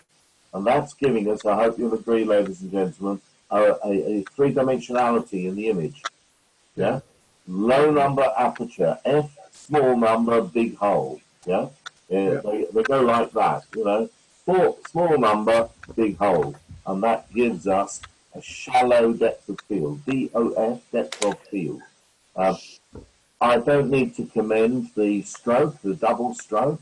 And that's giving us, I hope you'll agree, ladies and gentlemen, a three-dimensionality in the image. Yeah? Low number aperture, F, small number, big hole. Yeah? They go like that, you know. Small number, big hole. And that gives us a shallow depth of field, DOF, depth of field. I don't need to commend the stroke, the double stroke.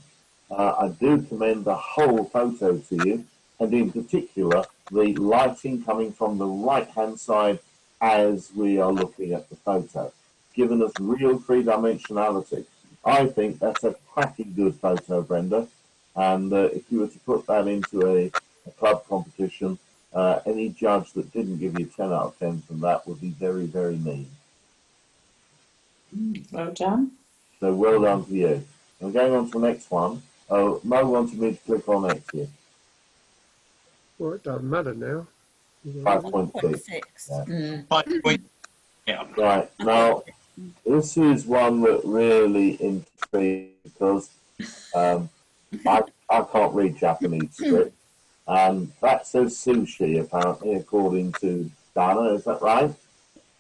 I do commend the whole photo to you, and in particular, the lighting coming from the right-hand side as we are looking at the photo, giving us real three-dimensionality. I think that's a cracking good photo, Brenda, and if you were to put that into a club competition, any judge that didn't give you 10 out of 10 from that would be very, very mean. Well done. So well done to you. I'm going on to the next one. Oh, Mo wanted me to click on next here. Well, it doesn't matter now. 5.6. 6. 5 point. Yeah. Right, now, this is one that really intrigues because I can't read Japanese script. And that says sushi, apparently, according to Dana. Is that right?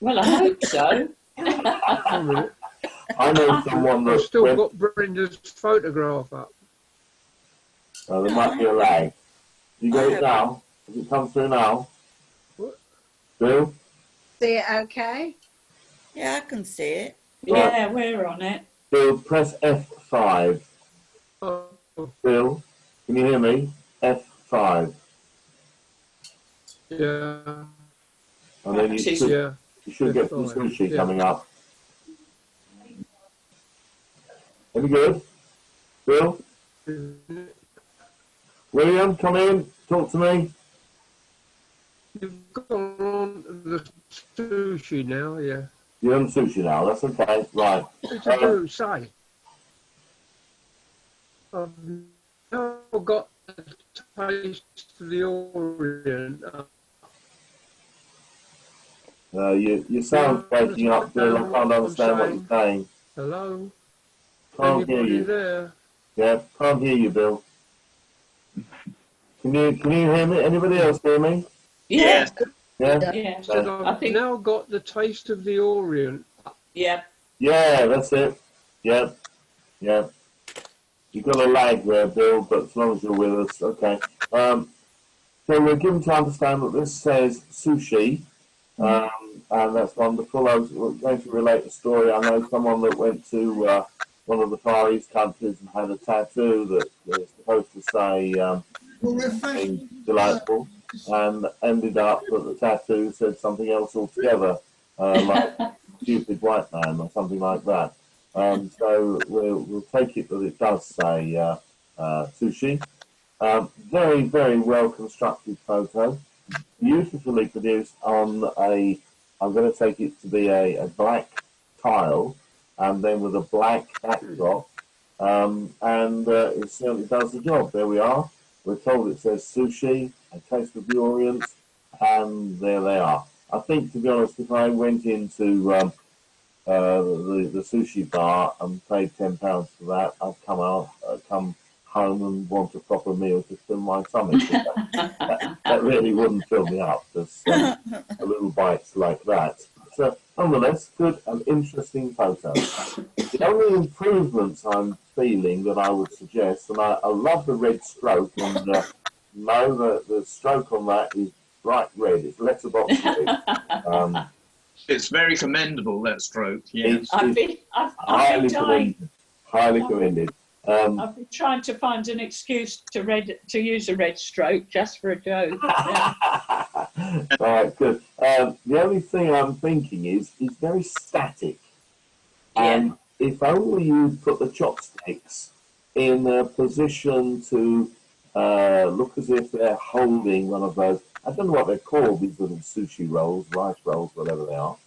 Well, I hope so. Wait a minute. I know someone I've that still went, got Brenda's photograph up. there might be a lag. You got it now? Has it come through now? What? Bill? See it okay? Yeah, I can see it. Yeah, we're on it. Bill, press F5. Oh, Bill, can you hear me? F5. yeah, And then you should, yeah. you should get some F5, sushi yeah. coming up. Any good? Bill? William, come in. Talk to me. You've gone on to the sushi now, yeah. You're on sushi now. That's okay. Right. What to do, say? I've now got the taste of the Orient. You sound breaking up, Bill. I can't understand what you're saying. Hello? Can't hear Anybody you. there? Yeah, can't hear you, Bill. Can you hear me? Anybody else hear me? Yeah. Yeah? Yeah. Said I I've think. now got the taste of the Orient. Yeah. Yeah, that's it. Yeah. Yeah. You've got a lag there, Bill, but as long as you're with us, okay. So we're given to understand that this says sushi, and that's wonderful. I was going to relate a story. I know someone that went to one of the Far East countries and had a tattoo that was supposed to say something delightful, and ended up that the tattoo said something else altogether, like stupid white man or something like that. So we'll take it that it does say sushi. Very, very well constructed photo, beautifully produced on I'm going to take it to be a black tile, and then with a black backdrop, and it certainly does the job. There we are. We're told it says sushi, a taste of the Orient, and there they are. I think, to be honest, if I went into the sushi bar and paid £10 for that, I'd come home and want a proper meal to fill my tummy. That really wouldn't fill me up. There's a little bites like that. So, nonetheless, good and interesting photo. The only improvements I'm feeling that I would suggest, and I love the red stroke, and no, the stroke on that is bright red. It's letterbox red. It's very commendable, that stroke. Yes. I've been highly dying. commended. Highly commended. I've been trying to find an excuse to use a red stroke just for a joke. Yeah. Right, good. The only thing I'm thinking is it's very static. And if only you put the chopsticks in a position to look as if they're holding one of those, I don't know what they're called, these little sushi rolls, rice rolls, whatever they are.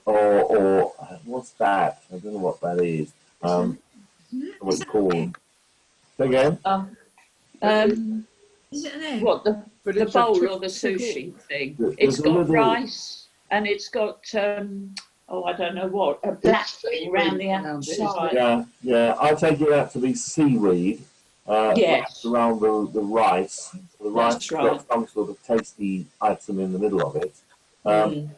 Or what's that? I don't know what that is. What it's called. Say again? Is it an egg? What, the bowl or the sushi thing? It's got rice and it's got, I don't know what, a black thing around the outside. Yeah. I take it out to be seaweed. Yes. Around the rice. The rice has got some sort of tasty item in the middle of it. And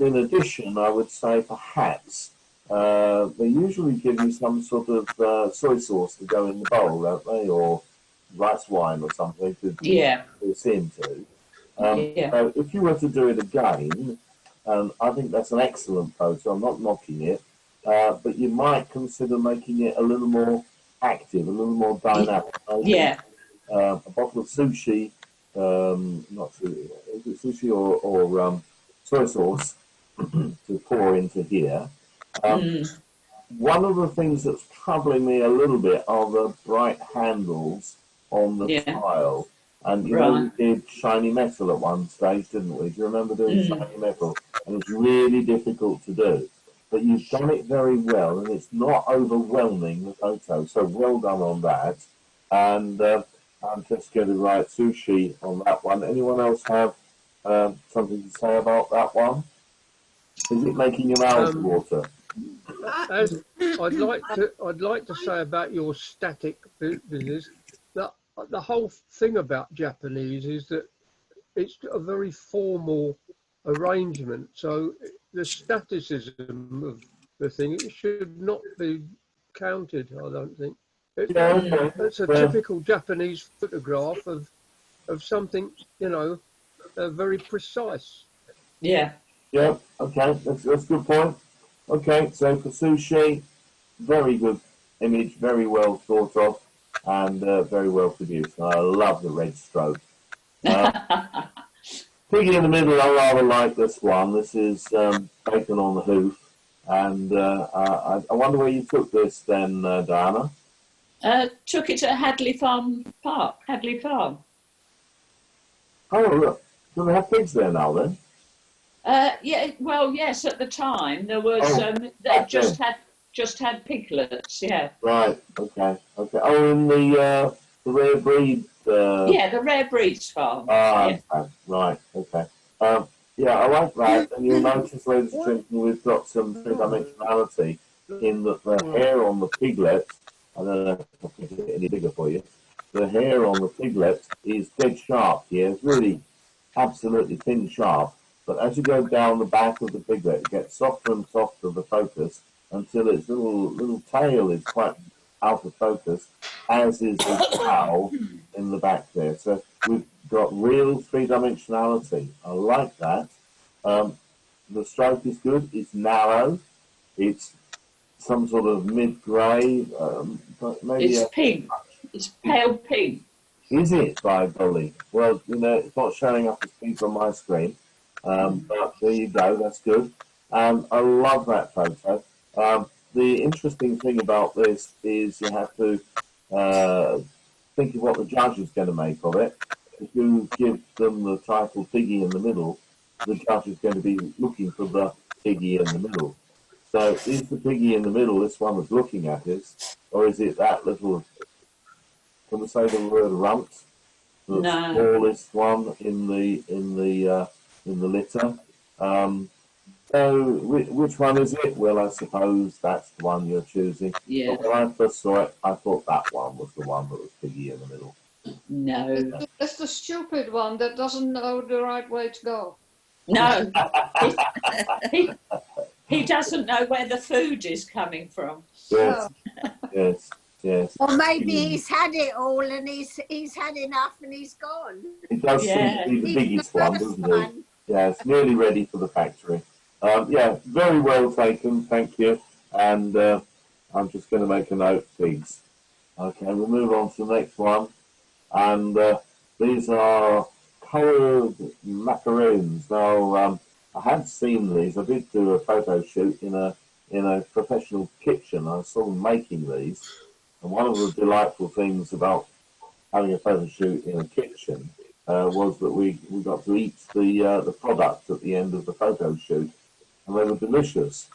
in addition, I would say perhaps they usually give you some sort of soy sauce to go in the bowl, don't they? Or rice wine or something to put this into. So if you were to do it again, I think that's an excellent photo. I'm not knocking it, but you might consider making it a little more active, a little more dynamic. A bottle of sushi, not sushi, is it sushi or soy sauce to pour into here. One of the things that's troubling me a little bit are the bright handles on the tile. And you know, we did shiny metal at one stage, didn't we? Do you remember doing shiny metal? And it's really difficult to do. But you've done it very well, and it's not overwhelming, the photo. So well done on that. And I'm just going to write sushi on that one. Anyone else have something to say about that one? Is it making your mouth water? As I'd like to say about your static business, that the whole thing about Japanese is that it's a very formal arrangement. So the statisticism of the thing, it should not be counted, I don't think. Yeah, okay. It's a Yeah. typical Japanese photograph of something, you know, very precise. Yeah. Yeah, okay, that's a good point. Okay, so for sushi, very good image, very well thought of, and very well produced. I love the red stroke. Piggy in the middle, I rather like this one. This is bacon on the hoof, and I wonder where you took this then, Diana. Took it at Hadley Farm Park, Hadley Farm. Oh, look, do they have pigs there now then? Yeah, well, yes, at the time there was, Oh, they just had piglets, yeah. Right, okay. Oh, in the rare breed. Yeah, the Rare Breeds Farm. Yeah. Yeah. Right, okay. Yeah, I like that. And you'll notice, ladies and gentlemen, we've got some three-dimensionality in that the hair on the piglet, I don't know if I can get it any bigger for you, the hair on the piglet is dead sharp here. It's really absolutely thin sharp. But as you go down the back of the piglet, it gets softer and softer, the focus, until its little tail is quite out of focus, as is the cowl in the back there. So we've got real three-dimensionality. I like that. The stroke is good. It's narrow. It's some sort of mid-grey. Maybe it's pink. It's pale pink. Is it, by golly? Well, you know, it's not showing up as pink on my screen. But there you go. That's good. I love that photo. The interesting thing about this is you have to think of what the judge is going to make of it. If you give them the title Piggy in the middle, the judge is going to be looking for the piggy in the middle. So is the piggy in the middle this one that's looking at us, or is it that little, can we say the word runt? The smallest one in the litter. So which one is it? Well, I suppose that's the one you're choosing. Yeah. But when I first saw it, I thought that one was the one that was piggy in the middle. No. It's the stupid one that doesn't know the right way to go. No. he doesn't know where the food is coming from. Yes, yes. Or maybe he's had it all and he's had enough and he's gone. It does seem to be the biggest one, doesn't it? Yeah, it's nearly ready for the factory. Yeah, very well taken, thank you. And I'm just going to make a note, please. Okay, we'll move on to the next one. And these are coloured macaroons. Now, I had seen these. I did do a photo shoot in a professional kitchen. I saw them making these. And one of the delightful things about having a photo shoot in a kitchen was that we got to eat the product at the end of the photo shoot, and they were delicious.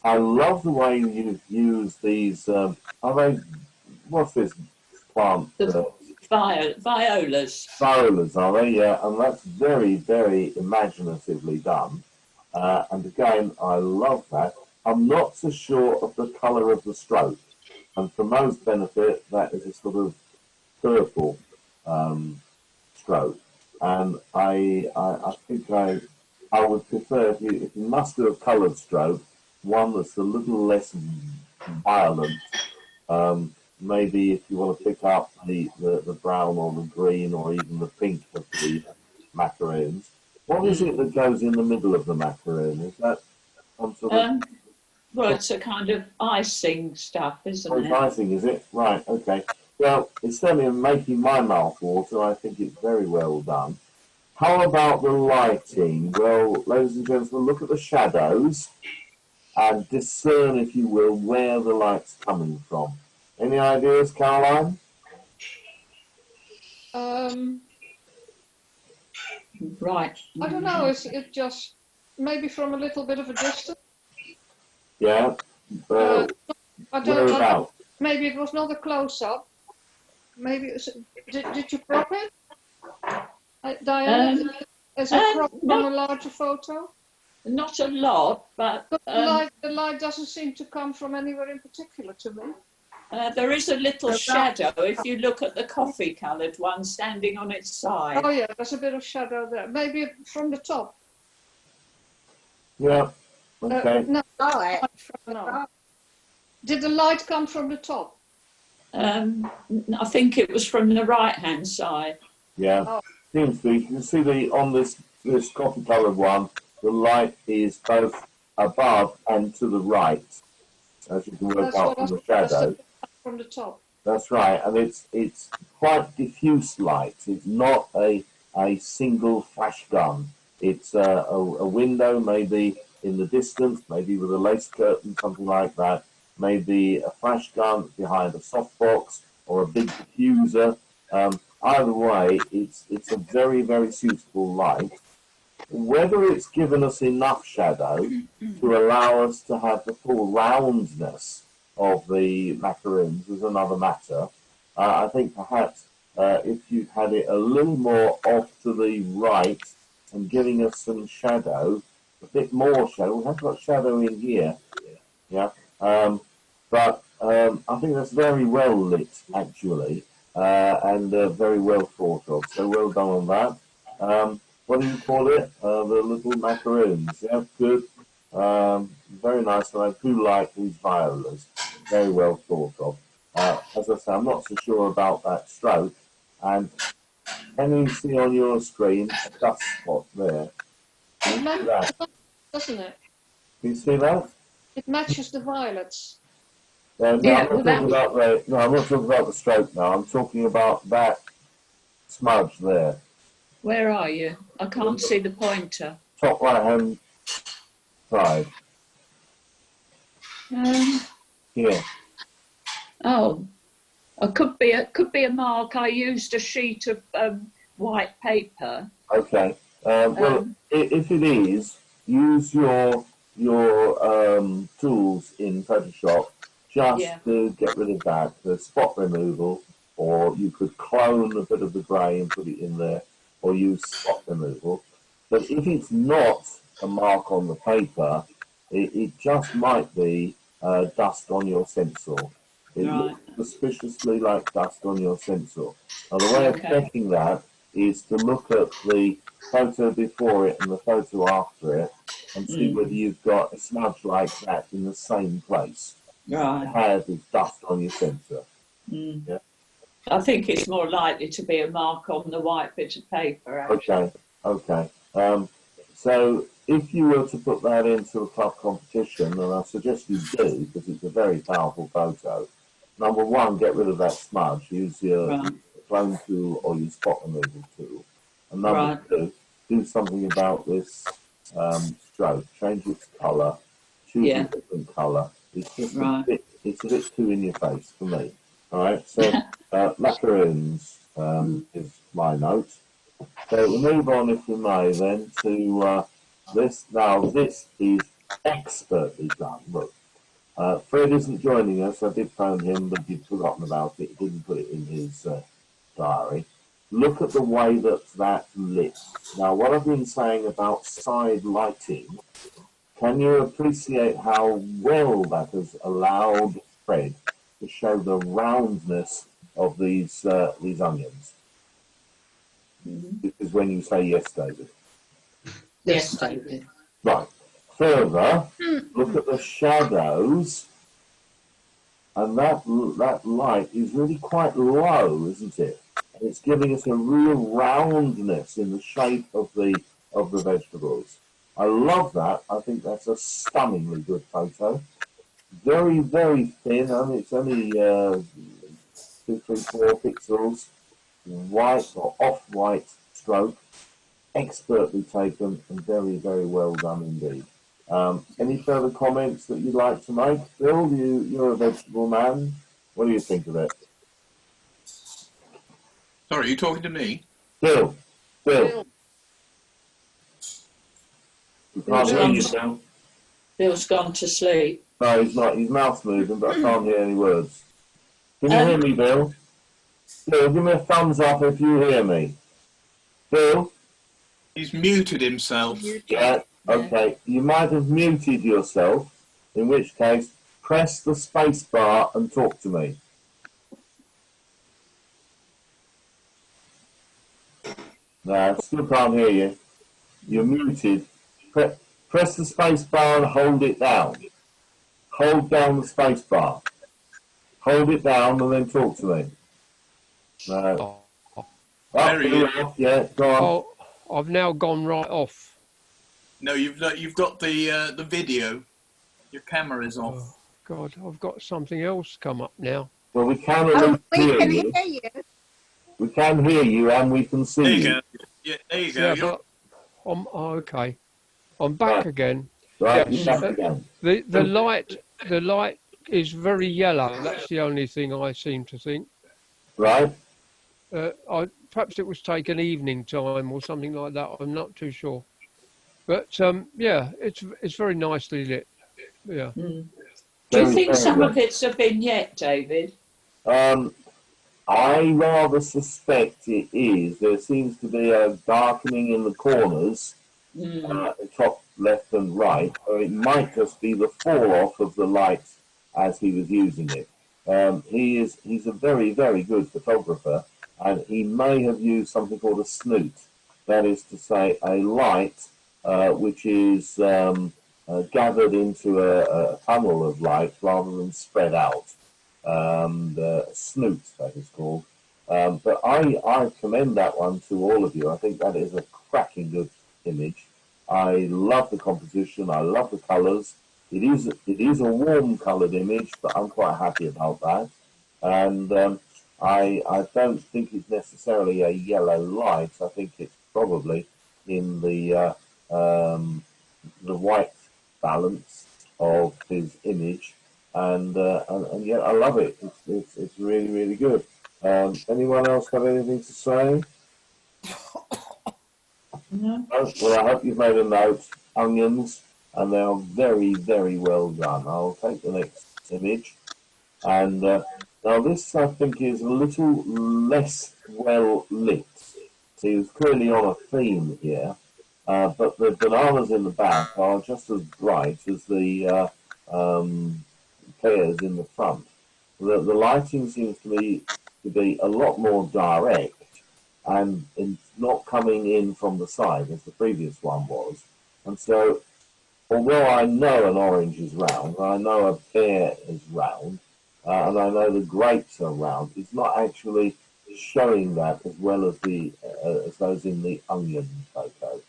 I love the way you've used these. Are they? What's this plant? Violas. Violas, are they? Yeah, and that's very, very imaginatively done. And again, I love that. I'm not so sure of the colour of the stroke, and for most benefit, that is a sort of purple stroke. And I think I would prefer, if you must do a coloured stroke, one that's a little less violent. Maybe if you want to pick up the brown or the green or even the pink of the macaroons. What is it that goes in the middle of the macaroon? Is that some sort of... Well, it's a kind of icing stuff, isn't it? It's icing, is it? Right, okay. Well, it's certainly making my mouth water. I think it's very well done. How about the lighting? Well, ladies and gentlemen, look at the shadows and discern, if you will, where the light's coming from. Any ideas, Caroline? Right. I don't know. It just maybe from a little bit of a distance. Yeah. I don't know. Whereabouts? Maybe it was not a close-up. Maybe did you crop it, Diana? Is it cropped on a larger photo? Not a lot, but the light doesn't seem to come from anywhere in particular to me. there is a little shadow if you look at the coffee-coloured one standing on its side. Oh yeah, there's a bit of shadow there. Maybe from the top. Yeah. Okay. No, Right. no. Did the light come from the top? I think it was from the right-hand side. Yeah. Oh. Seems to be. You can see on this coffee coloured one, the light is both above and to the right, as you can work That's out what I from the said. shadow. From the top. That's right, and it's quite diffuse light. It's not a single flash gun. It's a window, maybe in the distance, maybe with a lace curtain, something like that. Maybe a flash gun behind a softbox or a big diffuser. Either way, it's a very suitable light. Whether it's given us enough shadow to allow us to have the full roundness of the macaroons is another matter. I think perhaps if you had it a little more off to the right and giving us some shadow, a bit more shadow. We have got shadow in here, yeah. But I think that's very well lit actually, and very well thought of. So well done on that. What do you call it? The little macaroons. Yeah, good. Very nice. And I do like these violas. Very well thought of. As I say, I'm not so sure about that stroke. And can you see on your screen a dust spot there? Can you see that? Doesn't it? Can you see that? It matches the violets. No, Yeah, I'm not talking about I'm not talking about the stroke now. I'm talking about that smudge there. Where are you? I can't see the pointer. Top right hand side. Here. Oh, it could be a mark. I used a sheet of white paper. Okay. Well, if it is, use your tools in Photoshop just Yeah. to get rid of that, the spot removal, or you could clone a bit of the grey and put it in there, or use spot removal. But if it's not a mark on the paper, it just might be dust on your stencil. It Right. looks suspiciously like dust on your stencil. Now, the way of Okay. checking that is to look at the photo before it and the photo after it and see whether you've got a smudge like that in the same place. Right. If you have, it's dust on your sensor. Mm. Yeah. I think it's more likely to be a mark on the white bit of paper, actually. Okay. So if you were to put that into a club competition, and I suggest you do because it's a very powerful photo. Number one, get rid of that smudge. Use your clone tool or your spot removal tool. And number two, do something about this stroke. Change its colour. Choose a different colour. It's just it's a bit too in your face for me. All right. So macaroons is my note. So we'll move on, if we may, then to this. Now, this is expertly done. Look, Fred isn't joining us. I did phone him, but he'd forgotten about it. He didn't put it in his diary. Look at the way that lit. Now, what I've been saying about side lighting, can you appreciate how well that has allowed Fred to show the roundness of these onions? This is when you say yes, David. Yes, David. Right. Further, look at the shadows, and that light is really quite low, isn't it? And it's giving us a real roundness in the shape of the vegetables. I love that. I think that's a stunningly good photo. Very thin. I mean, it's only 2, 3, 4 pixels. White or off-white stroke. Expertly taken and very well done indeed. Any further comments that you'd like to make? Bill, you're a vegetable man. What do you think of it? Sorry, are you talking to me? Bill. You can't hear you, Bill. Bill's gone to sleep. No, he's not. His mouth's moving, but I can't hear any words. Can you hear me, Bill? Bill, give me a thumbs up if you hear me. Bill? He's muted himself. Yeah, okay. You might have muted yourself, in which case, press the space bar and talk to me. No, I still can't hear you. You're muted. Press the space bar and hold it down. Hold down the space bar. Hold it down and then talk to me. No. Oh, Oh, There he there you is. are. Yeah, go on. oh, I've now gone right off. No, you've got the video. Your camera is off. Oh, God, I've got something else come up now. Well, we can at Oh, least we hear can you. hear you. We can hear you and we can see There you you. go. Yeah, there you go. Yeah, You're- but oh, okay. I'm back Right. again. Right, Yes, you're back again. the light is very yellow. That's the only thing I seem to think. Right. Perhaps it was taken evening time or something like that. I'm not too sure. But yeah, it's very nicely lit. Yeah. Do you Very, think very some good. of it's a vignette, David? I rather suspect it is. There seems to be a darkening in the corners, the top left and right. Or it might just be the fall off of the light as he was using it. He's a very, very good photographer, and he may have used something called a snoot. That is to say, a light which is gathered into a tunnel of light rather than spread out. Snoot, that is called. But I commend that one to all of you. I think that is a cracking good image. I love the composition. I love the colours. It is a warm coloured image, but I'm quite happy about that. And I don't think it's necessarily a yellow light. I think it's probably in the white balance of his image, and yeah, I love it. It's really, really good. Anyone else have anything to say? No. Oh, well, I hope you've made a note. Onions, and they are very, very well done. I'll take the next image, and now this I think is a little less well lit. He was clearly on a theme here. But the bananas in the back are just as bright as the pears in the front. The lighting seems to be a lot more direct and it's not coming in from the side as the previous one was. And so, although I know an orange is round, I know a pear is round, and I know the grapes are round, it's not actually showing that as well as as those in the onion photo.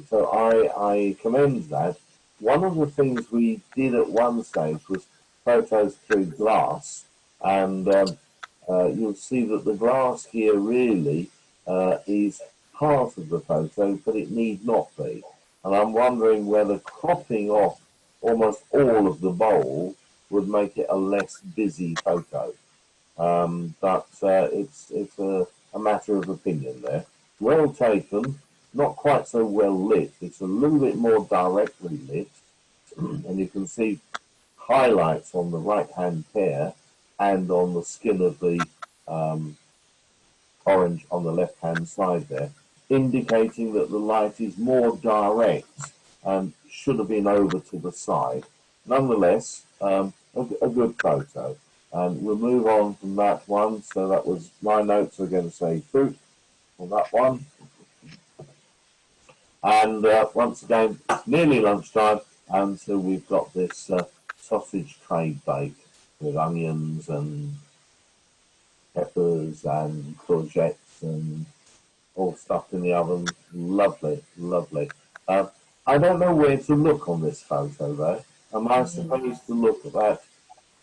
So I commend that. One of the things we did at one stage was photos through glass, and you'll see that the glass here really is part of the photo, but it need not be. And I'm wondering whether cropping off almost all of the bowl would make it a less busy photo. But it's a matter of opinion there. Well taken, not quite so well lit. It's a little bit more directly lit, and you can see highlights on the right-hand pear and on the skin of the orange on the left-hand side there, indicating that the light is more direct and should have been over to the side. Nonetheless, a good photo. And we'll move on from that one. So that was my notes are going to say fruit on that one. And once again, nearly lunchtime, and so we've got this sausage tray bake with onions and peppers and courgettes and all stuffed in the oven. Lovely, lovely. I don't know where to look on this photo though. Am I supposed to look at that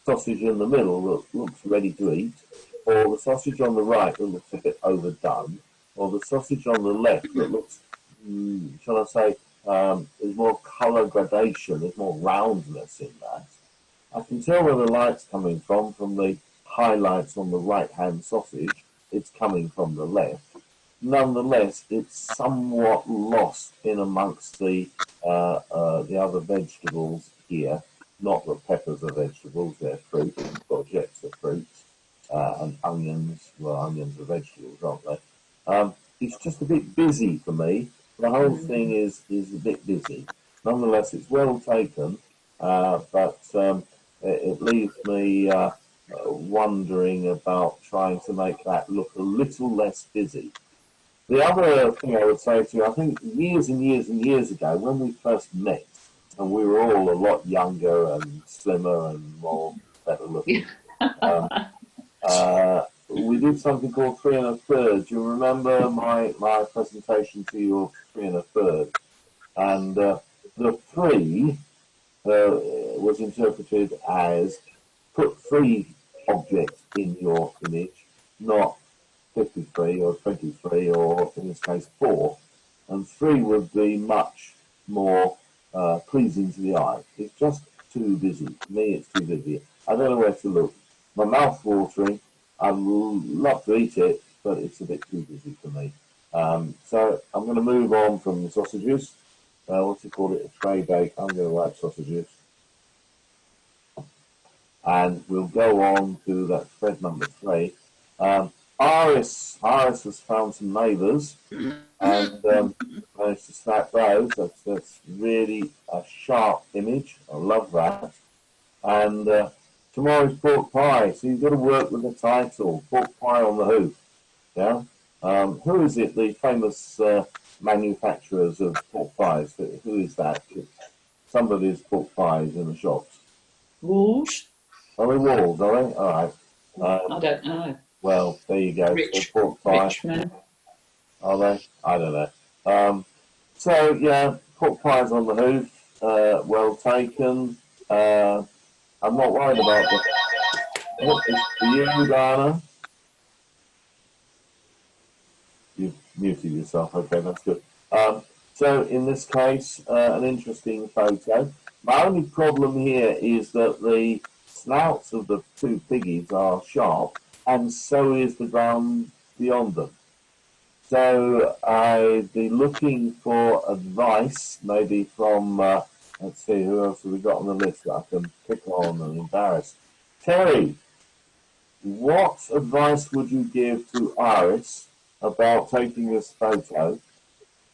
sausage in the middle that looks ready to eat, or the sausage on the right that looks a bit overdone, or the sausage on the left that looks, shall I say, there's more colour gradation, there's more roundness in that. I can tell where the light's coming from the highlights on the right-hand sausage. It's coming from the left. Nonetheless, it's somewhat lost in amongst the other vegetables here. Not that peppers are vegetables, they're fruit, and courgettes are fruits, and onions, well, onions are vegetables, aren't they? It's just a bit busy for me. The whole thing is a bit busy. Nonetheless, it's well taken, but it leaves me wondering about trying to make that look a little less busy. The other thing I would say to you, I think years and years and years ago, when we first met, and we were all a lot younger and slimmer and more better looking, we did something called 3 1/3. Do you remember my presentation to you of 3 1/3? And the 3 was interpreted as put 3 objects in your image, not 53 or 23 or in this case 4. And 3 would be much more pleasing to the eye. It's just too busy. For me, it's too busy. I don't know where to look. My mouth's watering. I would love to eat it, but it's a bit too busy for me. So I'm going to move on from the sausages. What's it called? A tray bake. I'm going to write sausages. And we'll go on to that thread number 3. Iris has found some neighbours and managed to snap those. That's really a sharp image. I love that. And tomorrow's pork pie. So you've got to work with the title. Pork pie on the hoof. Yeah. Who is it? The famous manufacturers of pork pies. Who is that? Somebody's pork pies in the shops. Walls? Are they Walls? Are they? All right. I don't know. Well, there you go. Rich, pork pie. rich man. Are they? I don't know. So yeah, pork pies on the hoof. Well taken. I'm not worried about that. What is for you, Diana? You've muted yourself. Okay, that's good. So in this case, an interesting photo. My only problem here is that the snouts of the 2 piggies are sharp, and so is the ground beyond them. So I'd be looking for advice, maybe from, let's see, who else have we got on the list that I can pick on and embarrass? Terry, what advice would you give to Iris about taking this photo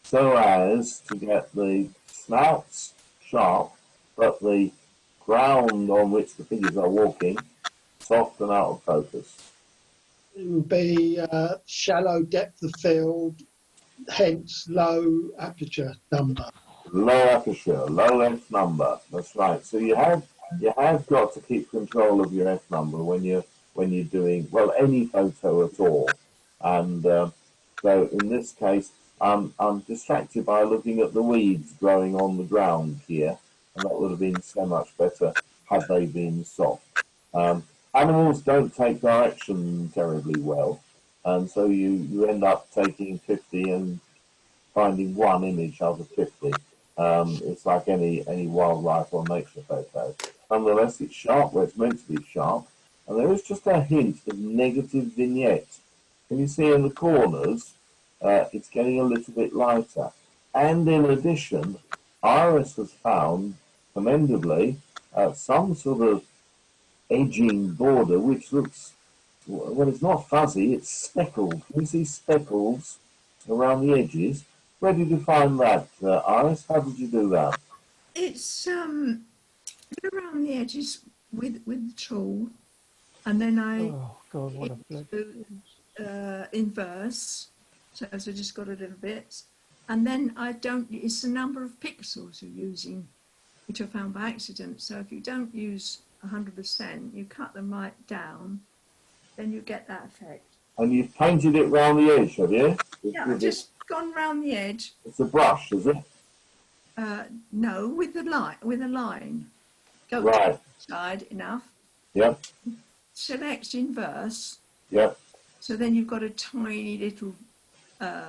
so as to get the snouts sharp, but the ground on which the piggies are walking soft and out of focus? It would be shallow depth of field, hence low aperture number. Low aperture, low F number. That's right. So you have got to keep control of your F number when you're doing any photo at all. And so in this case, I'm distracted by looking at the weeds growing on the ground here, and that would have been so much better had they been soft. Animals don't take direction terribly well, and so you end up taking 50 and finding one image out of 50. It's like any wildlife or nature photo. Nonetheless, it's sharp where it's meant to be sharp, and there is just a hint of negative vignette. Can you see in the corners? It's getting a little bit lighter. And in addition, Iris has found, commendably, some sort of edging border which looks, well, it's not fuzzy, it's speckled. Can you see speckles around the edges? Where did you find that, Iris? How did you do that? It's around the edges with the tool, and then I Oh God, what a blood. inverse, so I just got a little bit, and then it's the number of pixels you're using, which I found by accident. So if you don't use 100%, you cut them right down, then you get that effect. And you've painted it round the edge, have you? Yeah, I've just gone round the edge. It's a brush, is it? No, with a line. Go Right. to the side enough. Yep. Select inverse. Yep. So then you've got a tiny little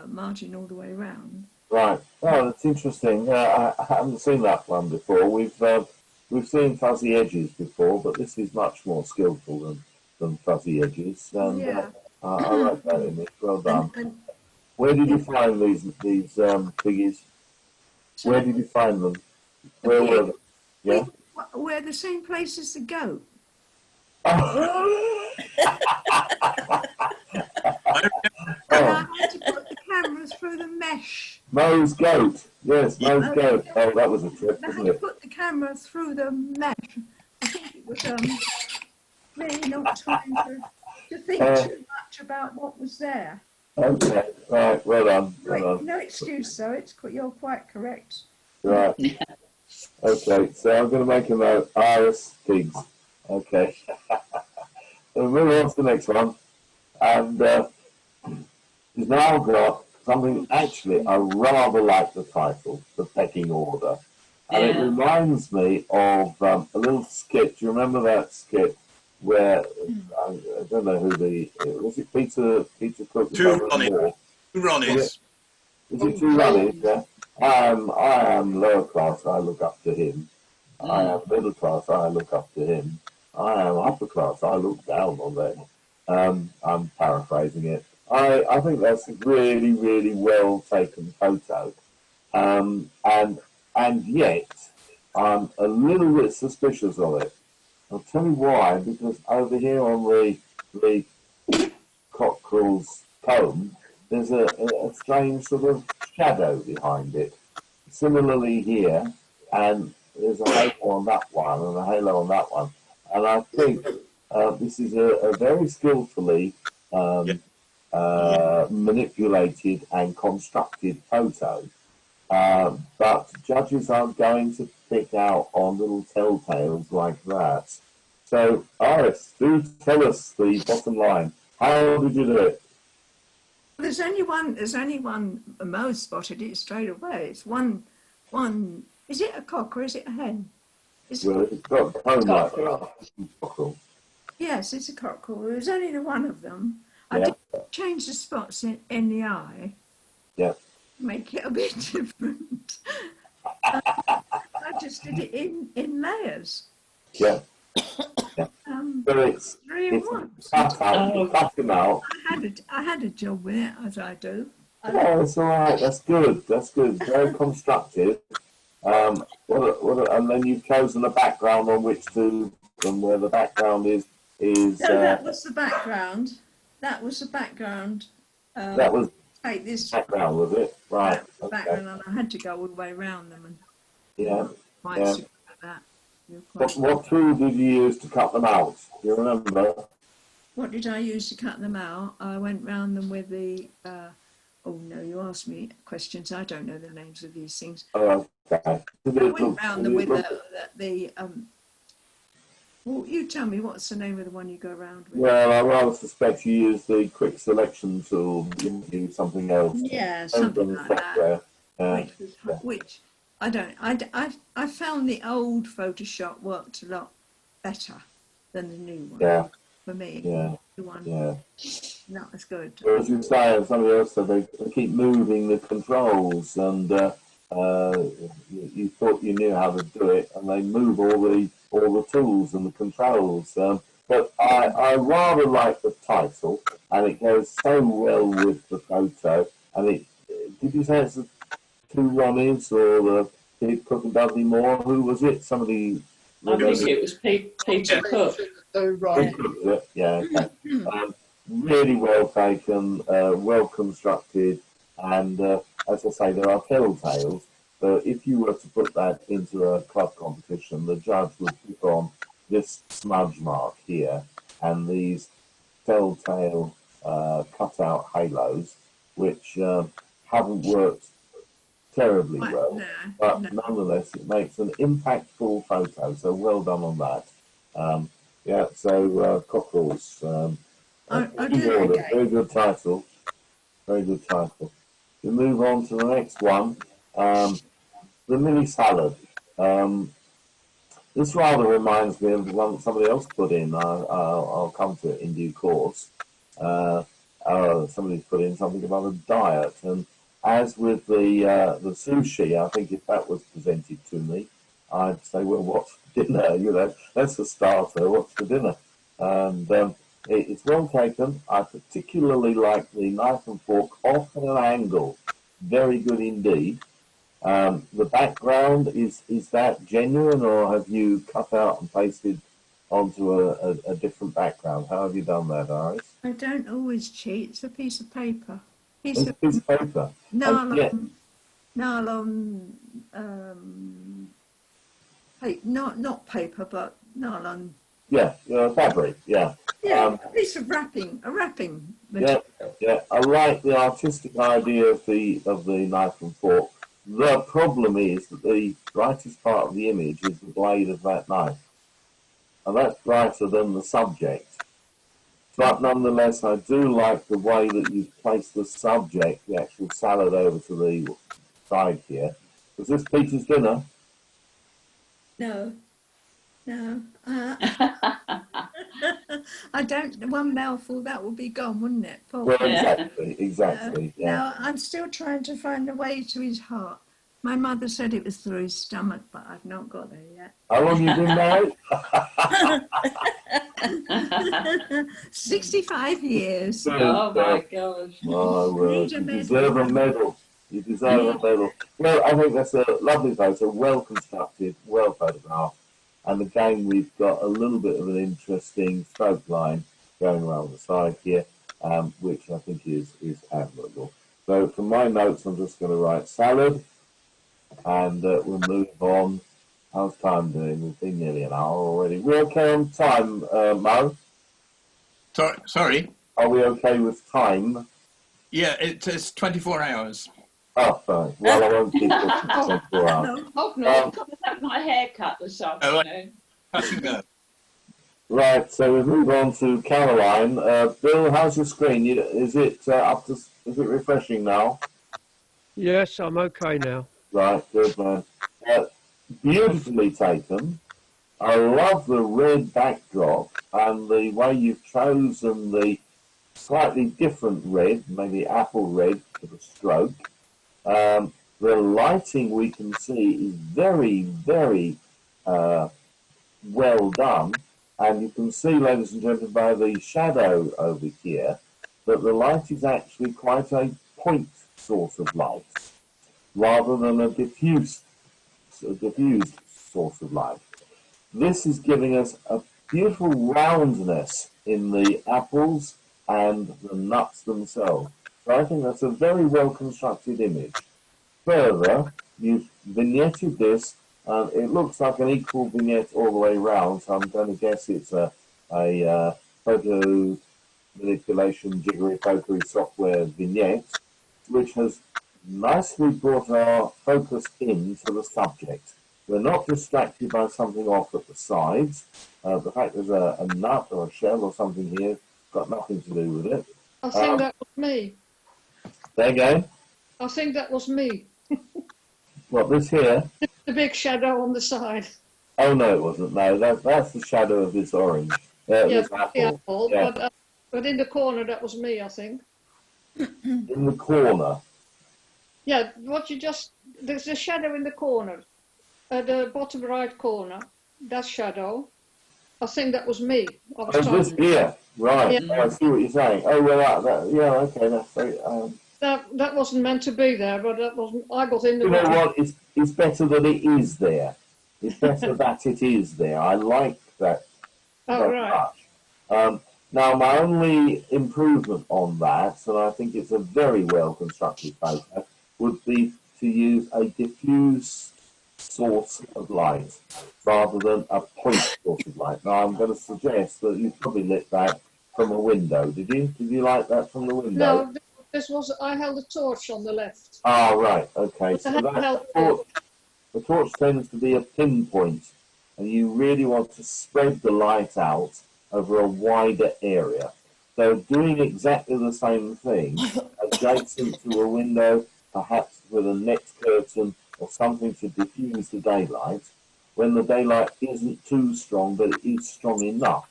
margin all the way around. Right. Oh, that's interesting. I haven't seen that one before. We've seen fuzzy edges before, but this is much more skillful than fuzzy edges. And Yeah. I like that image. Well done. And Where did you find these piggies? so Where did you find them? Where were they? Yeah. we're the same place as the goat. And I had to put the camera through the mesh. Mo's goat. Yes, Mo's goat. Oh, that was a trip, I had wasn't to it? put the camera through the mesh. I think it was really not time to think too much about what was there. Okay, right, well done. Well Right, done. no excuse though, you're quite correct. Right. Okay, so I'm going to make a note. Iris pigs. Okay. So we'll move on to the next one. And we've now got something, actually, I rather like the title, The Pecking Order. And it Yeah. reminds me of a little skit. Do you remember that skit where, I don't know who was it Peter Cook? Two Ronnies. Two Ronnies. Is it two Ronnies? Yeah. I am lower class, I look up to him. I am middle class, I look up to him. I am upper class, I look down on them. I'm paraphrasing it. I think that's a really, really well taken photo. And yet, I'm a little bit suspicious of it. I'll tell you why, because over here on the cockerel's comb, there's a strange sort of shadow behind it. Similarly here, and there's a halo on that one and a halo on that one. And I think this is a very skillfully manipulated and constructed photo. But judges aren't going to pick out on little telltales like that. So, Iris, do tell us the bottom line. How did you do it? There's only one, Mo spotted it straight away. It's one, is it a cock or is it a hen? It's got a comb like that. Cockerel. Yes, it's a cockerel. There's only the one of them. I Yeah. did change the spots in the eye. Yeah. Make it a bit different. I just did it in layers. Yeah. So it's 3 in 1. cut them out. I had a job with it, as I do. Yeah, that's all right. That's good. That's good. Very constructive. And then you've chosen a background on which to, and where the background is. No, that was the background. That was the background. That was take this background, was it? Right. Okay. Background, and I had to go all the way around them, and Yeah. quite Yeah. super at that. You're quite- What tool did you use to cut them out? Do you remember? What did I use to cut them out? I went round them with the. Oh no, you asked me questions. I don't know the names of these things. Oh, okay. I went round them with the. Well, you tell me, what's the name of the one you go around with? Well, I rather suspect you used the quick selection tool. You use something else. Yeah, something like that. Yeah. Which I don't. I found the old Photoshop worked a lot better than the new one. Yeah. For me. Yeah. The one. Yeah. That was good. As you say, and somebody else said they keep moving the controls, and you thought you knew how to do it, and they move all the tools and the controls. But I rather like the title, and it goes so well with the photo. And did you say it's the two Ronnies or the Pete Cook and Dudley Moore? Who was it? Somebody. I think it was Peter Cook. Right. Yeah. Okay. Really well taken, well constructed, and as I say, there are telltales. But if you were to put that into a club competition, the judge would put on this smudge mark here and these telltale cut-out halos, which haven't worked terribly well, but nonetheless, it makes an impactful photo. So well done on that. Yeah. So cockerels. Very good title. Very good title. We move on to the next one. The mini salad. This rather reminds me of the one somebody else put in. I'll come to it in due course. Somebody's put in something about a diet, and as with the sushi, I think if that was presented to me, I'd say, well, what's for dinner? You know, that's a starter. What's for dinner? And it's well taken. I particularly like the knife and fork off at an angle. Very good indeed. The background, is that genuine, or have you cut out and pasted onto a different background? How have you done that, Iris? I don't always cheat. It's a piece of paper. Piece of paper? Nylon. Not paper, but nylon. Yeah, fabric. Yeah. Yeah, a piece of wrapping. A wrapping material. Yeah. Yeah, I like the artistic idea of the knife and fork. The problem is that the brightest part of the image is the blade of that knife, and that's brighter than the subject. But nonetheless, I do like the way that you place the subject, the actual salad, over to the side here. Was this Peter's dinner? No, no. I don't. One mouthful, that would be gone, wouldn't it? Poor Well, thing. exactly. Yeah. No, I'm still trying to find a way to his heart. My mother said it was through his stomach, but I've not got there yet. How long you been married? 65 years. Oh my gosh. My word, Need a you medal. deserve a medal. You deserve a medal. Well, I think that's a lovely photo, well constructed, well photographed. And again, we've got a little bit of an interesting stroke line going around the side here, which I think is admirable. So for my notes, I'm just going to write salad, and we'll move on. How's time doing? We've been nearly an hour already. We're okay on time, Mo? Sorry. Are we okay with time? Yeah, it is 24 hours. Oh, fine. Well, I won't keep looking for 24 hours. Oh, no. I've had my hair cut this afternoon. How's you go? Right, so we move on to Caroline. Bill, how's your screen? Is it up to? Is it refreshing now? Yes, I'm okay now. Right, good man. Beautifully taken. I love the red backdrop and the way you've chosen the slightly different red, maybe apple red for the stroke. The lighting we can see is very, very well done. And you can see, ladies and gentlemen, by the shadow over here, that the light is actually quite a point sort of light, rather than a diffused source of light. This is giving us a beautiful roundness in the apples and the nuts themselves. So I think that's a very well constructed image. Further, you've vignetted this, and it looks like an equal vignette all the way round, so I'm going to guess it's a photo manipulation jiggery-pokery software vignette, which has nicely brought our focus into the subject. We're not distracted by something off at the sides. The fact there's a nut or a shell or something here got nothing to do with it. I think that was me. There you go. I think that was me. What, this here? The big shadow on the side. Oh, no, it wasn't. No, that's the shadow of this orange. Yeah, this apple. the apple. Yeah. But in the corner, that was me, I think. In the corner. Yeah, there's a shadow in the corner. At the bottom right corner, that shadow. I think that was me. Oh, this here. Right. Yeah. I see what you're saying. Oh, well, yeah, okay, that's very... That wasn't meant to be there, but I got in the You know way. what? It's better that it is there. It's better that it is there. I like that. Oh, right. Much. Now, my only improvement on that, and I think it's a very well constructed photo, would be to use a diffused source of light rather than a point source of light. Now, I'm going to suggest that you probably lit that from a window. Did you? Did you light that from the window? No, I held a torch on the left. Ah, right. Okay. So the torch tends to be a pinpoint, and you really want to spread the light out over a wider area. So doing exactly the same thing, adjacent to a window, perhaps with a net curtain or something to diffuse the daylight, when the daylight isn't too strong, but it is strong enough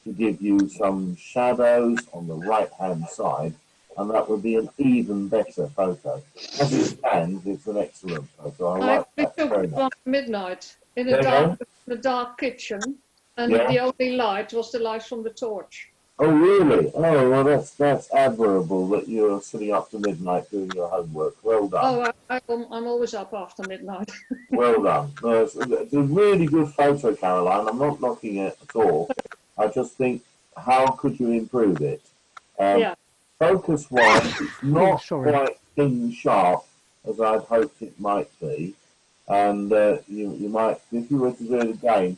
to give you some shadows on the right-hand side, and that would be an even better photo. As it stands, it's an excellent photo. I like that took very it much. on midnight in a dark kitchen, and the only light was the light from the torch. Oh, really? Oh, well, that's admirable that you're sitting up to midnight doing your homework. Well done. Oh, I'm always up after midnight. Well done. No, it's a really good photo, Caroline. I'm not knocking it at all. I just think, how could you improve it? Yeah. Focus-wise, it's not sorry. quite pin sharp as I'd hoped it might be. And you might, if you were to do it again,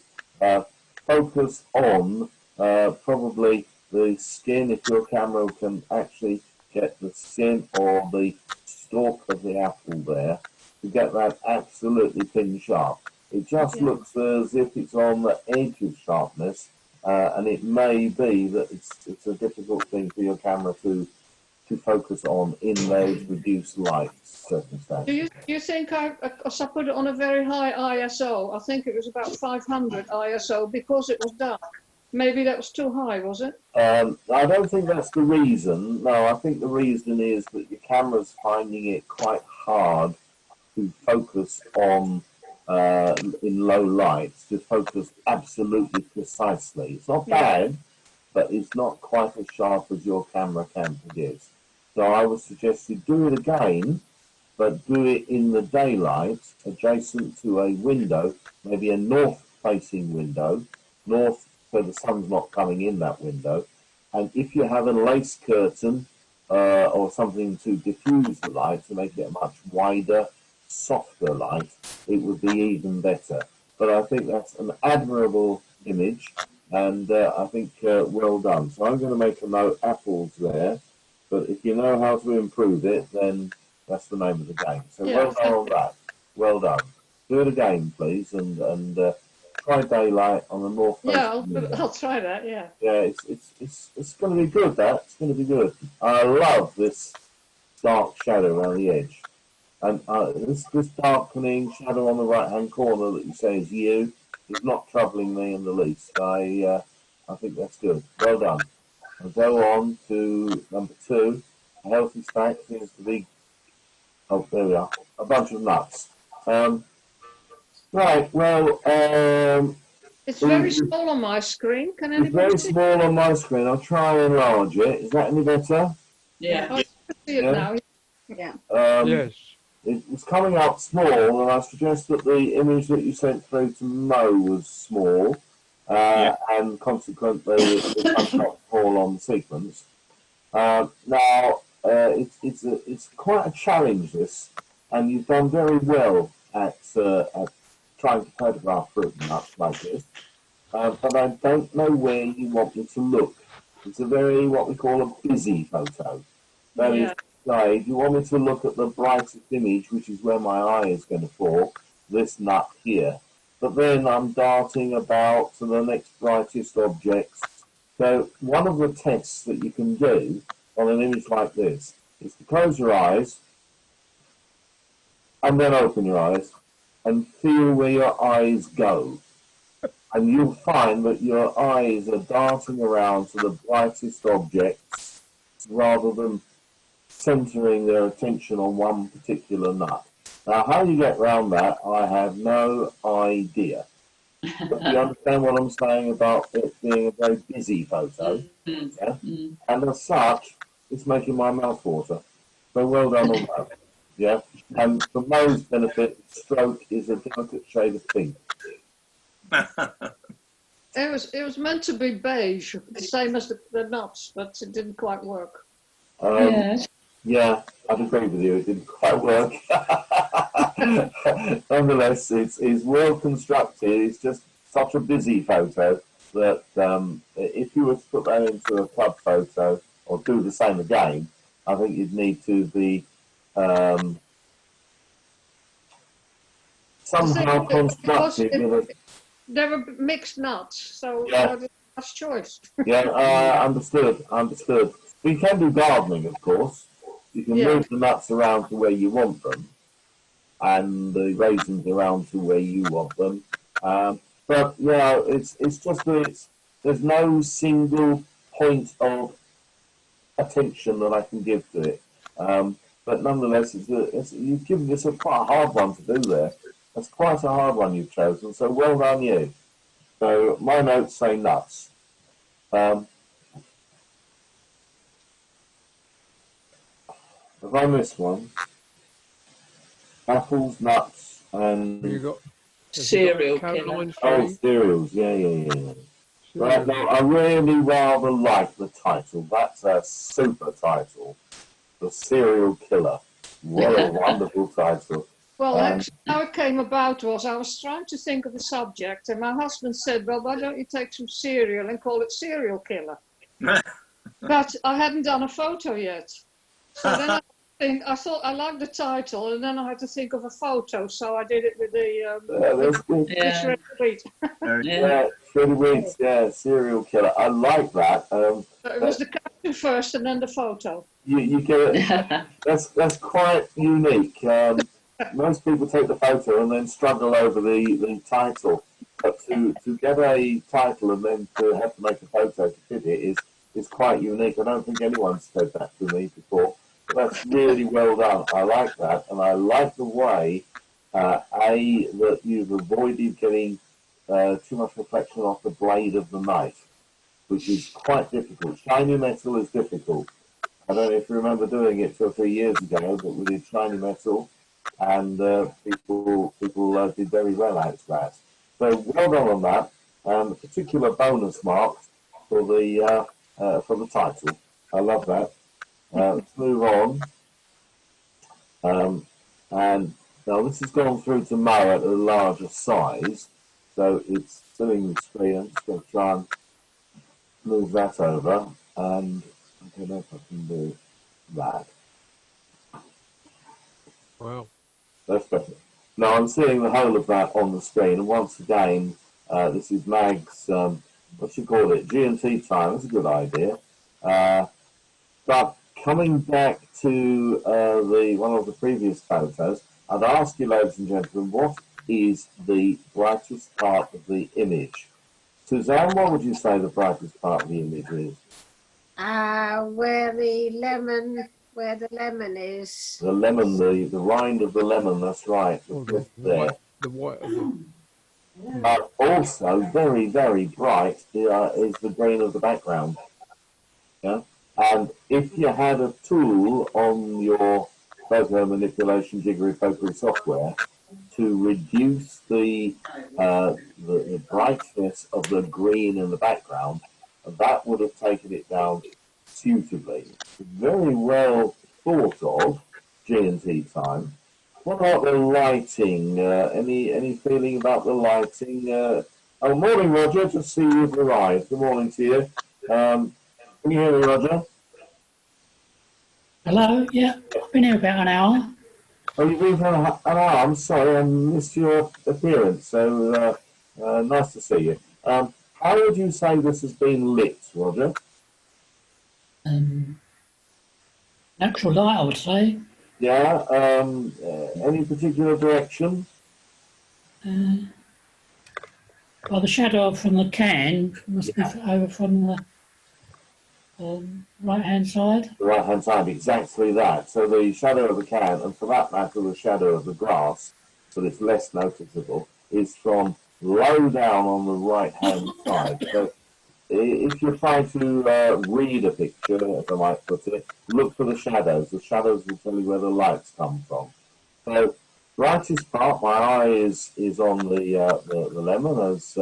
focus on probably the skin, if your camera can actually get the skin or the stalk of the apple there to get that absolutely pin sharp. It just Yeah. looks as if it's on the edge of sharpness, and it may be that it's a difficult thing for your camera to focus on in those reduced light circumstances. Do you think I put it on a very high ISO? I think it was about 500 ISO because it was dark. Maybe that was too high, was it? I don't think that's the reason. No, I think the reason is that your camera's finding it quite hard to focus on in low lights, to focus absolutely precisely. It's not bad, but it's not quite as sharp as your camera can produce. So I would suggest you do it again, but do it in the daylight, adjacent to a window, maybe a north-facing window, north so the sun's not coming in that window. And if you have a lace curtain or something to diffuse the light, to make it a much wider, softer light, it would be even better. But I think that's an admirable image, and I think well done. So I'm going to make a note, apples there, but if you know how to improve it, then that's the name of the game. So well done on that. Well done. Do it again, please, and try daylight on the north. Yeah, I'll try that. Yeah. Yeah, it's going to be good. It's going to be good. I love this dark shadow around the edge, and this darkening shadow on the right hand corner that you say is you is not troubling me in the least. I think that's good. Well done. I'll go on to number 2. A healthy snack seems to be, oh, there we are, a bunch of nuts. Right, well, it's very small on my screen. Can anybody it's very see? small on my screen. I'll try and enlarge it. Is that any better? Yeah. I can see it now. Yeah. Yes. It was coming up small, and I suggest that the image that you sent through to Mo was small, and consequently it does not fall on the sequence. Now, it's quite a challenge, this, and you've done very well at trying to photograph fruit and nuts like this, but I don't know where you want me to look. It's a very, what we call a busy photo. That is, if you want me to look at the brightest image, which is where my eye is going to fall, this nut here. But then I'm darting about to the next brightest objects. So one of the tests that you can do on an image like this is to close your eyes and then open your eyes and feel where your eyes go. And you'll find that your eyes are darting around to the brightest objects rather than centering their attention on one particular nut. Now, how you get around that, I have no idea. But you understand what I'm saying about it being a very busy photo? Yeah? And as such, it's making my mouth water. So well done on that. Yeah? And for Mo's benefit, stroke is a delicate shade of pink. It was meant to be beige, the same as the nuts, but it didn't quite work. Yeah, I'd agree with you. It didn't quite work. Nonetheless, it's well constructed. It's just such a busy photo that if you were to put that into a club photo or do the same again, I think you'd need to be somehow constructed. They were mixed nuts, so that's choice. Understood. You can do gardening, of course. You can move the nuts around to where you want them, and the raisins around to where you want them. But yeah, it's just that there's no single point of attention that I can give to it. But nonetheless, you've given this quite a hard one to do there. That's quite a hard one you've chosen. So well done you. So my notes say nuts. Have I missed one? Apples, nuts, and You got cereal killer. Oh, cereals. Yeah. Right now, I really rather like the title. That's a super title. The Serial Killer. What a wonderful title. Well, actually, how it came about was I was trying to think of a subject, and my husband said, well, why don't you take some cereal and call it Serial Killer? But I hadn't done a photo yet. So then I thought I liked the title, and then I had to think of a photo, so I did it with That's good. the shredded wheat. Yeah, Freddie Weeks, yeah, serial killer. I like that. It was the cartoon first, and then the photo. You get it. That's quite unique. Most people take the photo and then struggle over the title, but to get a title and then to have to make a photo to fit it is quite unique. I don't think anyone's said that to me before. But that's really well done. I like that, and I like the way that you've avoided getting too much reflection off the blade of the knife, which is quite difficult. Shiny metal is difficult. I don't know if you remember doing it 2 or 3 years ago, but we did shiny metal, and people did very well out of that. So well done on that. A particular bonus mark for the title. I love that. Let's move on. And now this has gone through to Mo at a larger size, so it's filling the screen. I'm just going to try and move that over, and I don't know if I can do that. Wow. That's better. Now I'm seeing the whole of that on the screen, and once again, this is Mag's, what you call it, G&T time. That's a good idea. But coming back to one of the previous photos, I'd ask you, ladies and gentlemen, what is the brightest part of the image? Suzanne, what would you say the brightest part of the image is? Where the lemon is. The lemon, the rind of the lemon, that's right. The white of the... But also, very, very bright is the green of the background. Yeah? And if you had a tool on your photo manipulation jiggery pokery software to reduce the brightness of the green in the background, that would have taken it down suitably. Very well thought of, G&T time. What about the lighting? Any feeling about the lighting? Oh, morning, Roger. Just see you've arrived. Good morning to you. Can you hear me, Roger? Hello, yeah, I've been here about an hour. Oh, you've been for an hour. I'm sorry, I missed your appearance. So nice to see you. How would you say this has been lit, Roger? Natural light, I would say. Yeah. Any particular direction? Well, the shadow from the can must be over from the right-hand side. The right-hand side, exactly that. So the shadow of the can, and for that matter, the shadow of the grass, but it's less noticeable, is from low down on the right-hand side. So if you're trying to read a picture, as I might put it, look for the shadows. The shadows will tell you where the lights come from. So, brightest part, my eye is on the lemon, as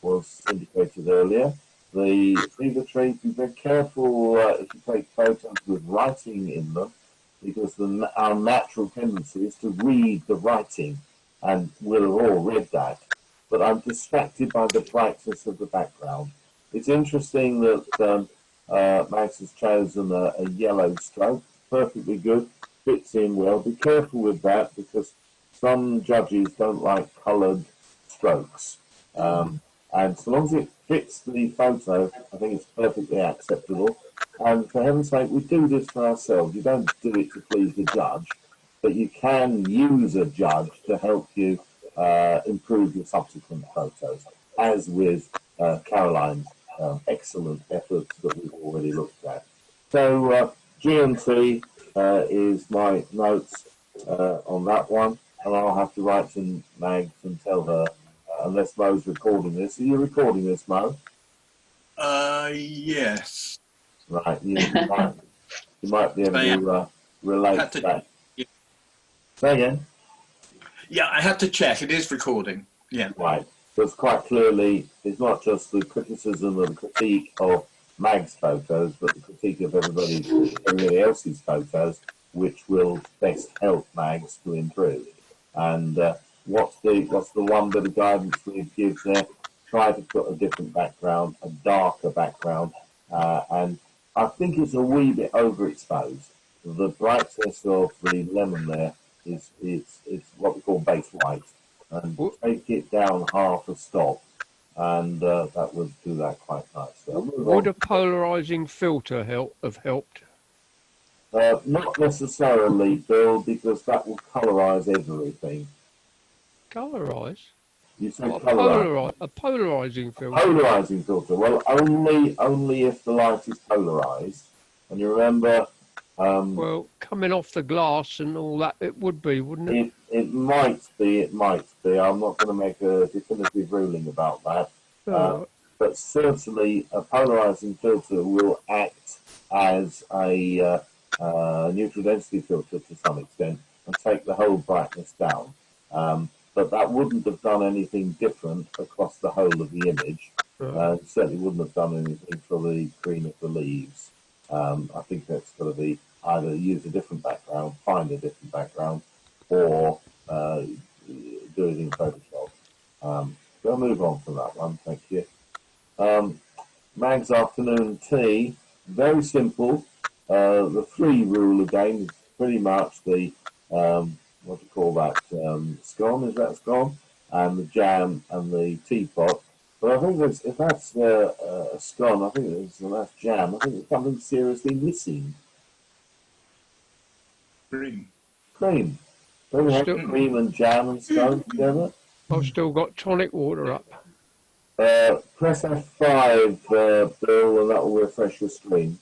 was indicated earlier. The fever tree, be very careful if you take photos with writing in them, because our natural tendency is to read the writing, and we'll have all read that. But I'm distracted by the brightness of the background. It's interesting that Max has chosen a yellow stroke, perfectly good, fits in well. Be careful with that, because some judges don't like coloured strokes. And so long as it fits the photo, I think it's perfectly acceptable. And for heaven's sake, we do this for ourselves. You don't do it to please the judge, but you can use a judge to help you improve your subsequent photos, as with Caroline's excellent efforts that we've already looked at. So G&T is my notes on that one, and I'll have to write to Mags and tell her, unless Mo's recording this. Are you recording this, Mo? Yes. Right, you might be able to relate to that. Yeah. Say again? Yeah, I have to check. It is recording. Yeah. Right. So it's quite clearly, it's not just the criticism or the critique of Mag's photos, but the critique of everybody else's photos, which will best help Mags to improve. And what's the one bit of guidance we give there? Try to put a different background, a darker background, and I think it's a wee bit overexposed. the brightness of the lemon there is what we call base white, and take it down half a stop, and that would do that quite nicely. Would a polarizing filter have helped? Not necessarily, Bill, because that will colorize everything. Colorize? You said What, colorize. a polarizing filter. Polarizing filter. Well, only if the light is polarized. And you remember. Well, coming off the glass and all that, it would be, wouldn't it? It might be. It might be. I'm not going to make a definitive ruling about that. But certainly, a polarizing filter will act as a neutral density filter to some extent and take the whole brightness down. But that wouldn't have done anything different across the whole of the image. Certainly wouldn't have done anything for the green of the leaves. I think that's got to be either use a different background, find a different background, or do it in Photoshop. So I'll move on from that one, thank you. Mag's afternoon tea, very simple. The 3 rule again is pretty much the, what do you call that, scone, is that scone? And the jam and the teapot. But I think if that's a scone, I think that's jam. I think there's something seriously missing. Cream. Cream. Don't we have cream and jam and scone together? I've still got tonic water up. Press F5, Bill, and that will refresh your screen.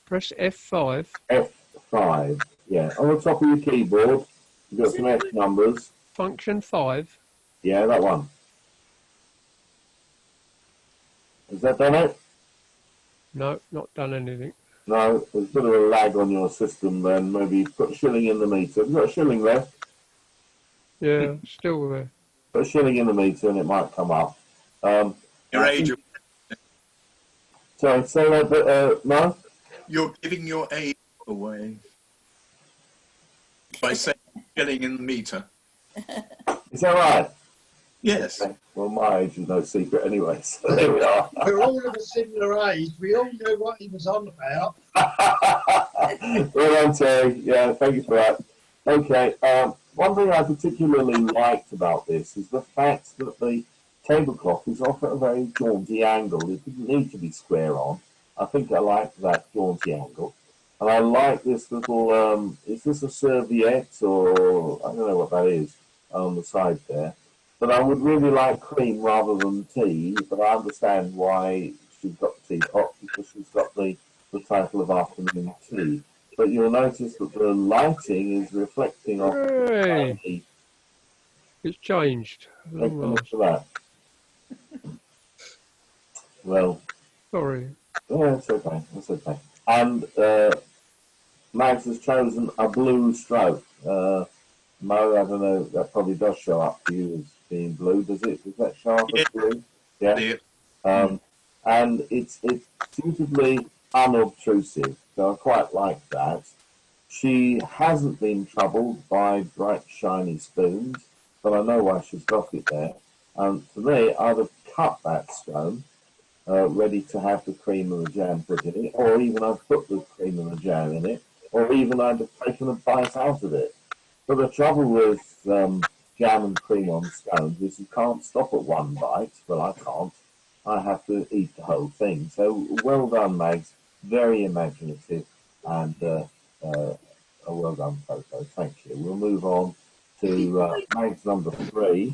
Press F5. F5, yeah. On the top of your keyboard, you've got some F numbers. Function 5. Yeah, that one. Has that done it? No, not done anything. No, there's a bit of a lag on your system then. Maybe put a shilling in the meter. Have you got a shilling there? Yeah, still there. Put a shilling in the meter and it might come up. Your age. Sorry, say that bit, no? You're giving your age away by saying shilling in the meter. Is that right? Yes. Okay. Well, my age is no secret anyway, so there we are. We're all of a similar age. We all knew what he was on about. Well done, Terry. Yeah, thank you for that. Okay, one thing I particularly liked about this is the fact that the tablecloth is off at a very jaunty angle. It didn't need to be square on. I think I like that jaunty angle. And I like this little, is this a serviette or, I don't know what that is on the side there. But I would really like cream rather than tea, but I understand why she's got the teapot, because she's got the title of afternoon tea. But you'll notice that the lighting is reflecting off the tea. It's changed. Take a look at that. Well, sorry. Yeah, it's okay. It's okay. And Max has chosen a blue stroke. Mo, I don't know. That probably does show up for you as being blue. Does it? Does that show up as blue? Yeah. And it's suitably unobtrusive. So I quite like that. She hasn't been troubled by bright, shiny spoons, but I know why she's got it there. And for me, I'd have cut that stone, ready to have the cream and the jam put in it, or even I'd put the cream and the jam in it, or even I'd have taken a bite out of it. But the trouble with jam and cream on scones is you can't stop at one bite. Well, I can't. I have to eat the whole thing. So well done, Mags. Very imaginative and a well done photo. Thank you. We'll move on to Mags number 3.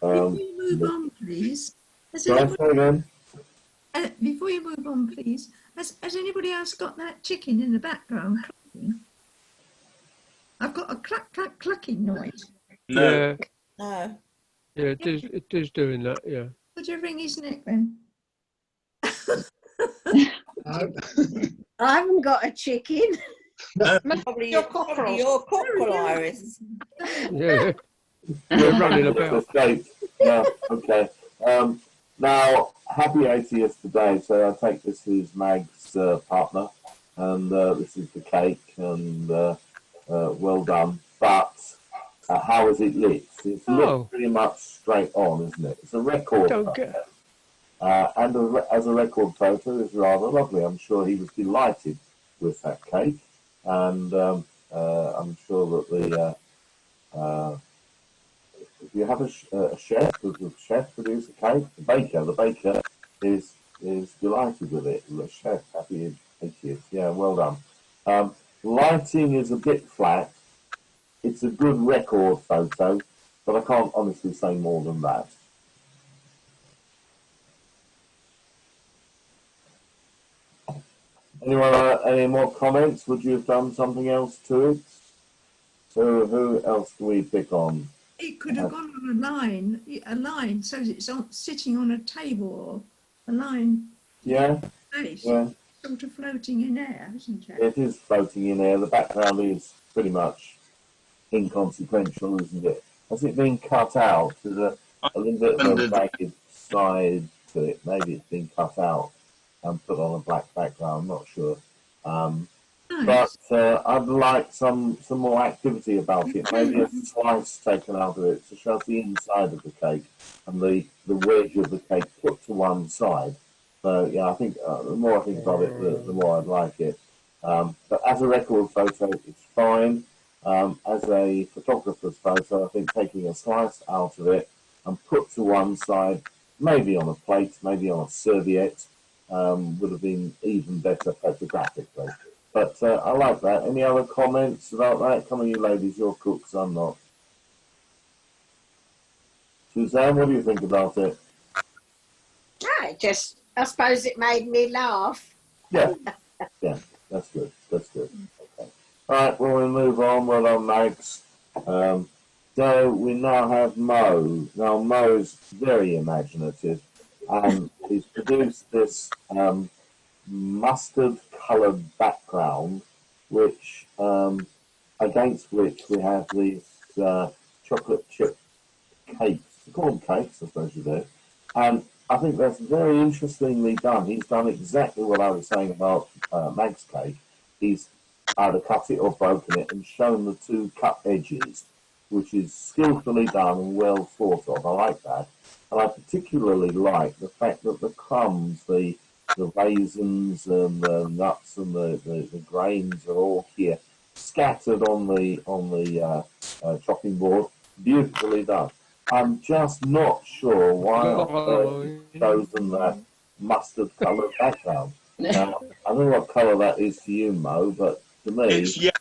Before you move on, please. Before you move on, please, has anybody else got that chicken in the background clucking? I've got a cluck, cluck, clucking noise. No. No. Yeah, it is doing that, yeah. Would you wring his neck then? I haven't got a chicken. Probably your cockerel, Iris. Yeah. We're running about. Yeah, okay. Now, happy 80th today, so I take this as Mag's partner, and this is the cake, and well done. But how is it lit? It's lit pretty much straight on, isn't it? It's a record photo. And as a record photo, it's rather lovely. I'm sure he was delighted with that cake. and I'm sure that if you have a chef, does the chef produce a cake? The baker is delighted with it. The chef, happy 80th. Yeah, well done. Lighting is a bit flat. It's a good record photo, but I can't honestly say more than that. Anyone, any more comments? Would you have done something else to it? So who else can we pick on? It could have gone on a line, so it's sitting on a table or a line. Yeah, Place. yeah. Sort of floating in air, isn't it? It is floating in air. The background is pretty much inconsequential, isn't it? Has it been cut out? There's a little bit of a ragged side to it. Maybe it's been cut out and put on a black background. I'm not sure. Nice. But I'd like some more activity about it. Maybe a slice taken out of it to show the inside of the cake and the wedge of the cake put to one side. So yeah, I think the more I think about it, the more I'd like it. But as a record photo, it's fine. As a photographer's photo, I think taking a slice out of it and put to one side, maybe on a plate, maybe on a serviette, would have been even better photographically. But I like that. Any other comments about that? Come on, you ladies, you're cooks, I'm not. Suzanne, what do you think about it? I suppose it made me laugh. Yeah, yeah, that's good. That's good. Okay. All right, well, we'll move on. Well done, Max. So we now have Mo. Now, Mo's very imaginative, and he's produced this mustard-coloured background, which against which we have these chocolate chip cakes. They call them cakes, I suppose you do. And I think that's very interestingly done. He's done exactly what I was saying about Mag's cake. He's either cut it or broken it and shown the two cut edges, which is skillfully done and well thought of. I like that. And I particularly like the fact that the crumbs, the raisins and the nuts and the grains are all here, scattered on the chopping board. Beautifully done. I'm just not sure why you've chosen that mustard-coloured background. Now, I don't know what colour that is to you, Mo, but to me... It's yellow.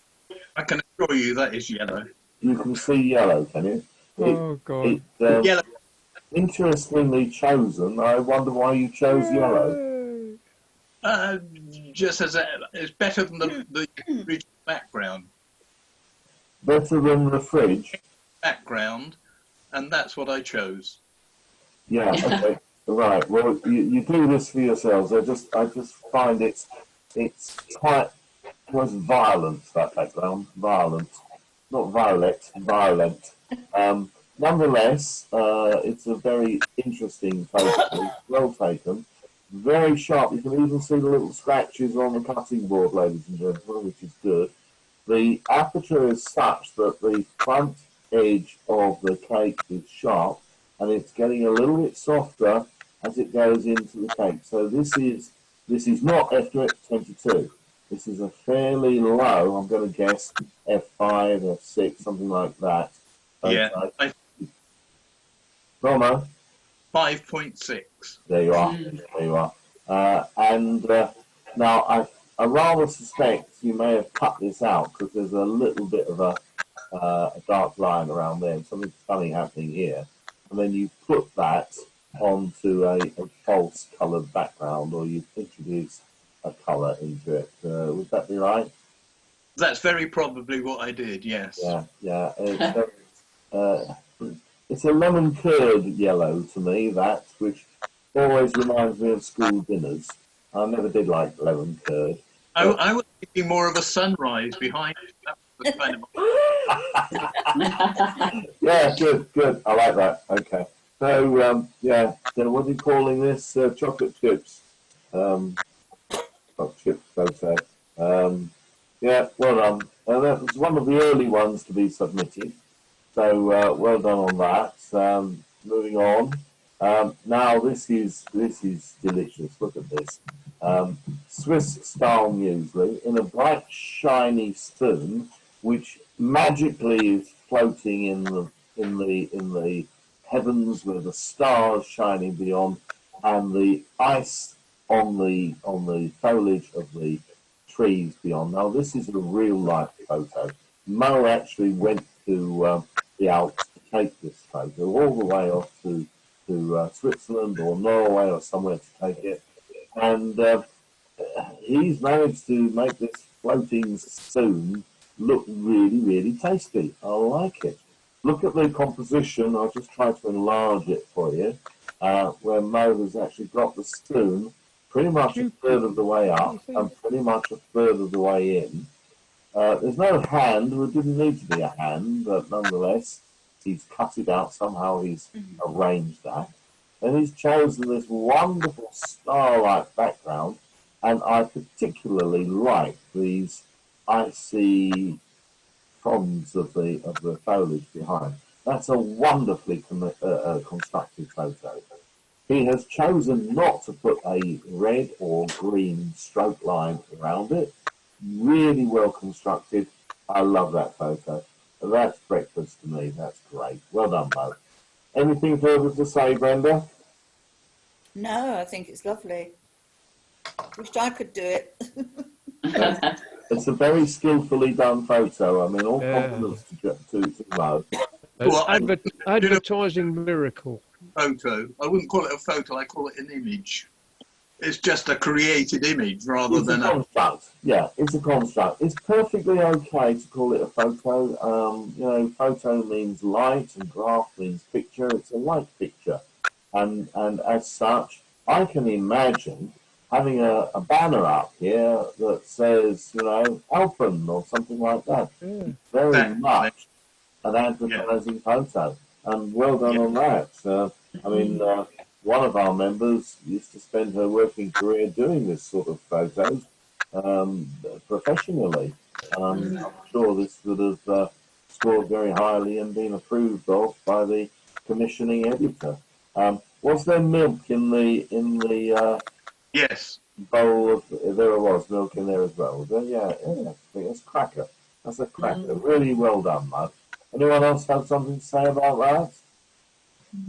I can assure you that is yellow. You can see yellow, can you? Oh, God. Yellow. Interestingly chosen. I wonder why you chose yellow. Just as it's better than the original background. Better than the fridge? Background. And that's what I chose. Yeah, okay. Right. Well, you do this for yourselves. I just find it's quite violent, that background. Violent. Not violet, violent. Nonetheless, it's a very interesting photo. Well taken. Very sharp. You can even see the little scratches on the cutting board, ladies and gentlemen, which is good. The aperture is such that the front edge of the cake is sharp, and it's getting a little bit softer as it goes into the cake. So this is not F22. This is a fairly low, I'm going to guess, F5, F6, something like that. Yeah. Romo? 5.6. There you are. There you are. Now, I rather suspect you may have cut this out because there's a little bit of a dark line around there, and something funny happening here. And then you put that onto a false coloured background, or you introduce a colour into it. Would that be right? That's very probably what I did, yes. Yeah. It's a lemon curd yellow to me, that, which always reminds me of school dinners. I never did like lemon curd. I was thinking more of a sunrise behind it. That was kind of... Yeah, good. I like that. Okay. So, so what are you calling this? Chocolate chips. Chocolate chip photo. Yeah, well done. That was one of the early ones to be submitted. So, well done on that. Moving on. Now, this is delicious. Look at this. Swiss style muesli in a bright shiny spoon, which magically is floating in the heavens with the stars shining beyond, and the ice on the foliage of the trees beyond. Now this is a real life photo. Mo actually went to the Alps to take this photo, all the way off to Switzerland or Norway or somewhere to take it, and he's managed to make this floating spoon look really, really tasty. I like it. Look at the composition. I'll just try to enlarge it for you, where Mo has actually got the spoon pretty much a third of the way up and pretty much a third of the way in. There's no hand. There didn't need to be a hand, but nonetheless, he's cut it out. Somehow he's arranged that. And he's chosen this wonderful star-like background, and I particularly like these icy fronds of the foliage behind. That's a wonderfully constructed photo. He has chosen not to put a red or green stroke line around it. Really well constructed. I love that photo. That's breakfast to me. That's great. Well done, Mo. Anything further to say, Brenda? No, I think it's lovely. Wish I could do it. It's a very skillfully done photo. I mean, all compliments to Mo. Advertising miracle. Photo. I wouldn't call it a photo. I call it an image. It's just a created image rather than a construct. Yeah, it's a construct. It's perfectly okay to call it a photo. You know, photo means light and graph means picture. It's a light picture, and as such, I can imagine having a banner up here that says, you know, Alpen or something like that. Very much an advertising photo, and well done on that. I mean, one of our members used to spend her working career doing this sort of photos professionally. I'm sure this would have scored very highly and been approved of by the commissioning editor. Was there milk in the yes bowl of? There was milk in there as well. Yeah, I think that's cracker. That's a cracker. Really well done, Mud. Anyone else have something to say about that?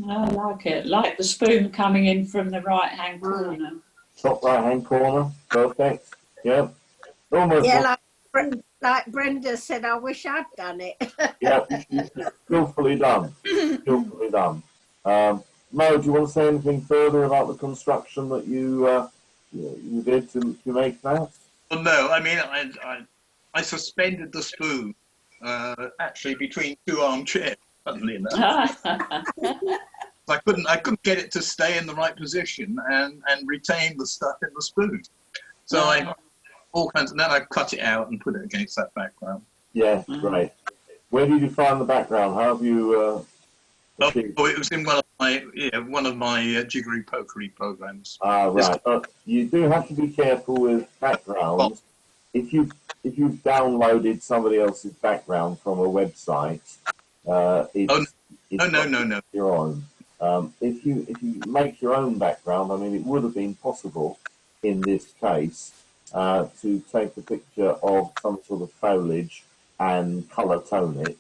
I like it. Like the spoon coming in from the right-hand corner. Top right-hand corner. Perfect. Yeah. Almost. Yeah, like Brenda said, I wish I'd done it. Yeah, skillfully done. Skillfully done. Mo, do you want to say anything further about the construction that you did to make that? Well, no. I mean, I suspended the spoon actually between two armchairs. Funnily enough, I couldn't get it to stay in the right position and retain the stuff in the spoon. So I all kinds, and then I cut it out and put it against that background. Yeah, great. Where did you find the background? How have you? It was in one of my jiggery pokery programs. Right. You do have to be careful with backgrounds. If you've downloaded somebody else's background from a website. No. Your own. If you make your own background, I mean, it would have been possible in this case to take a picture of some sort of foliage and colour tone it,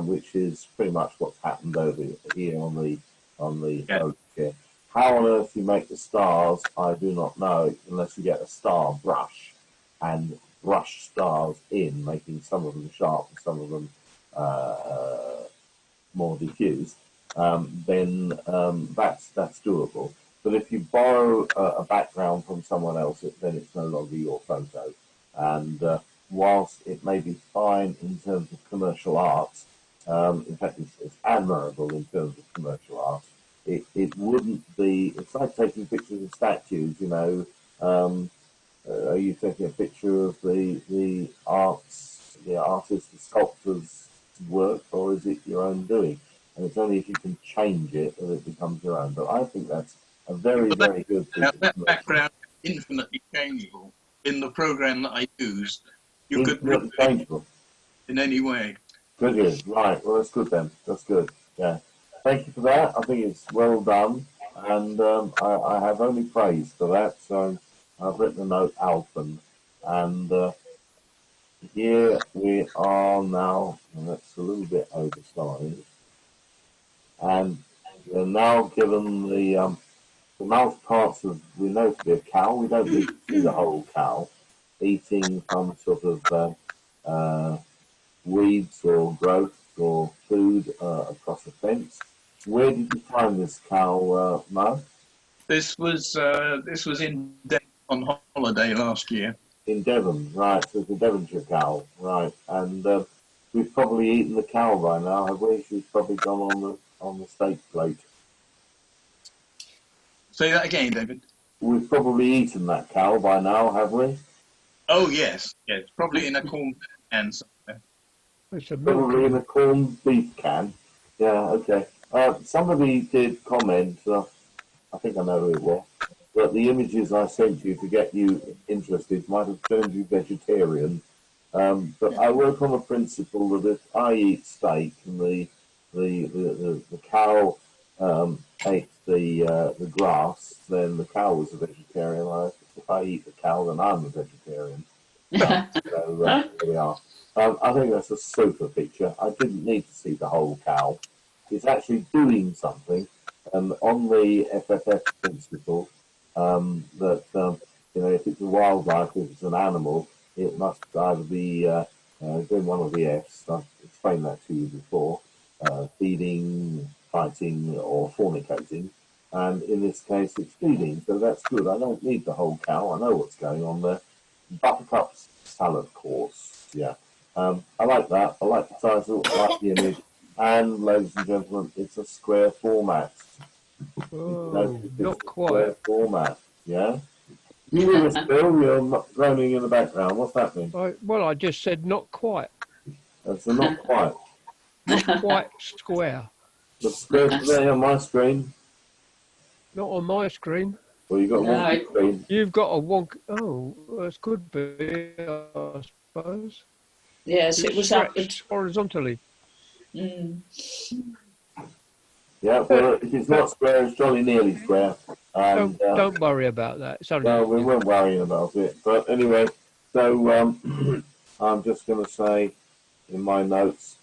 which is pretty much what's happened over here on the foliage here. How on earth you make the stars, I do not know, unless you get a star brush and brush stars in, making some of them sharp and some of them more diffused, then that's doable. But if you borrow a background from someone else, then it's no longer your photo. And whilst it may be fine in terms of commercial art, in fact it's admirable in terms of commercial art, it wouldn't be. It's like taking pictures of statues. You know, are you taking a picture of the artist, the sculptor's work, or is it your own doing? And it's only if you can change it that it becomes your own. But I think that's a very, very good piece. That background is infinitely changeable. In the program that I used, you could changeable in any way. Good. Right. Well, that's good then. That's good. Yeah. Thank you for that. I think it's well done, and I have only praise for that. So I've written a note Alpen, and here we are now, and that's a little bit oversized, and we're now given the mouth parts of, we know to be a cow, we don't need to see the whole cow, eating some sort of weeds or growth or food across a fence. Where did you find this cow, Mo? This was in Devon on holiday last year. In Devon, right? So it's a Devonshire cow, right? And we've probably eaten the cow by now, have we? She's probably gone on the steak plate. Say that again, David. We've probably eaten that cow by now, have we? Oh yes, probably in a corn can somewhere. It's a Probably in a corned beef can. Yeah, okay. Somebody did comment, I think I know who it was, that the images I sent you to get you interested might have turned you vegetarian. But I work on the principle that if I eat steak and the cow ate the grass, then the cow was a vegetarian. If I eat the cow, then I'm a vegetarian. So there we are. I think that's a super picture. I didn't need to see the whole cow. It's actually doing something, and on the FFF principle, that if it's a wildlife, if it's an animal, it must either be doing one of the Fs. I've explained that to you before: feeding, fighting, or fornicating. And in this case, it's feeding, so that's good. I don't need the whole cow. I know what's going on there. Buttercup's salad course. Yeah. I like that. I like the title. I like the image. And, ladies and gentlemen, it's a square format. Oh, not quite. Square format. Yeah. You hear us, Bill? You're groaning in the background. What's happening? Well, I just said not quite. That's a not quite. Not quite square. The square today on my screen. Not on my screen. Well, you've got a wonky screen. You've got a wonk. Oh, that could be, I suppose. Yes, it was up horizontally. Mm. Yeah, well, if it's not square, it's jolly nearly square. And, don't worry about that. It's only no, we weren't worrying about it. But anyway, so I'm just going to say in my notes,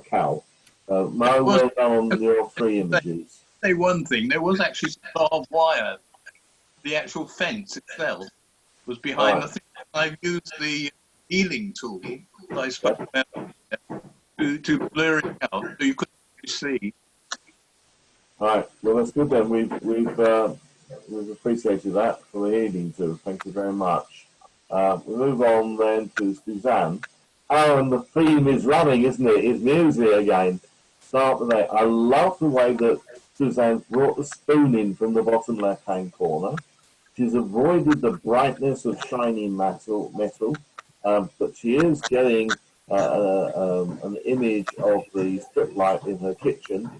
cow. Mo, well done on your 3 images. Say one thing, there was actually barbed wire. The actual fence itself was behind the thing. I used the healing tool I spoke about to blur it out so you couldn't see. Right, well that's good then. We've appreciated that for the healing tool. Thank you very much. We move on then to Suzanne. Oh, and the theme is running, isn't it? It's music again. Start with that. I love the way that Suzanne brought the spoon in from the bottom left-hand corner. She's avoided the brightness of shiny metal, but she is getting an image of the strip light in her kitchen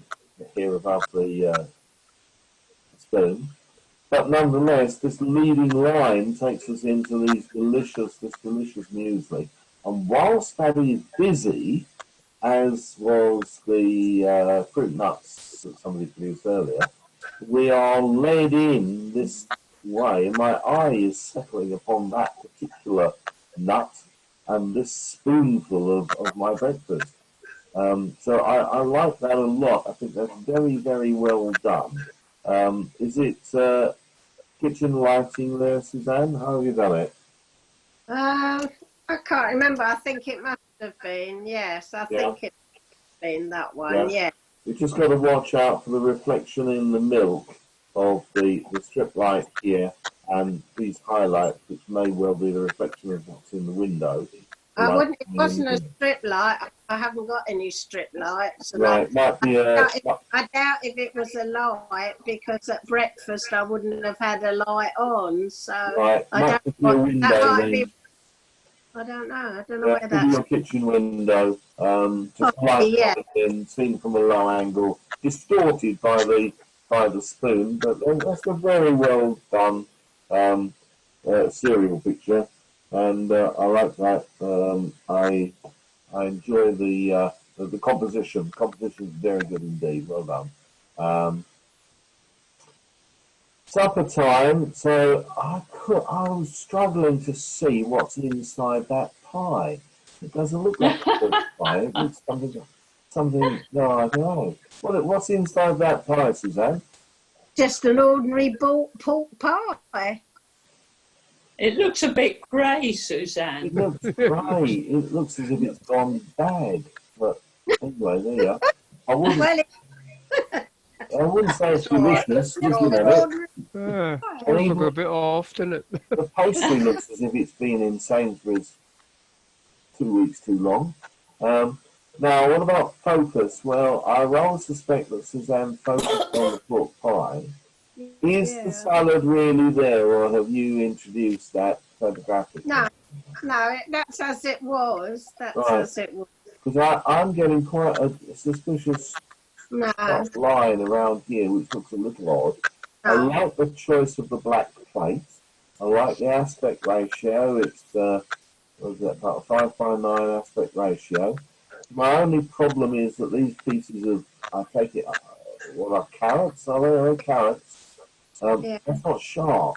here above the spoon. But nonetheless, this leading line takes us into this delicious muesli. And whilst that is busy, as was the fruit nuts that somebody produced earlier, we are led in this way, and my eye is settling upon that particular nut and this spoonful of my breakfast. So I like that a lot. I think that's very, very well done. Is it kitchen lighting there, Suzanne? How have you done it? I can't remember. I think it must have been. Yes, I think it's been that one. Yeah. You've just got to watch out for the reflection in the milk of the strip light here and these highlights, which may well be the reflection of what's in the window. It wasn't a strip light. I haven't got any strip lights. Right, might be I doubt if it was a light, because at breakfast I wouldn't have had a light on. So right, I might be a window then. I don't know. I don't know where that's. Your kitchen window, just light in, seen from a low angle, distorted by the spoon, but that's a very well done serial picture, and I like that. I enjoy the composition. Composition is very good indeed. Well done. supper time. So I was struggling to see what's inside that pie. It doesn't look like a pork pie. It looks something. No, I don't know. What's inside that pie, Suzanne? Just an ordinary pork pie. It looks a bit grey, Suzanne. It looks grey. It looks as if it's gone bad. But anyway, there you are. I wouldn't say it's delicious. Looking at it. Yeah, And does look even a bit off, doesn't it? the pastry looks as if it's been in Sainsbury's 2 weeks too long. Now, what about focus? Well, I rather suspect that Suzanne focused on the pork pie. Is the salad really there, or have you introduced that photographically? No, that's as it was. That's Right. as it was. Because I'm getting quite a suspicious No, line around here, which looks a little odd. I no. like the choice of the black plate. I like the aspect ratio. It's what is that, about 5:9 aspect ratio. My only problem is that these pieces of, I take it, what are carrots? Are they carrots? Yeah. That's not sharp.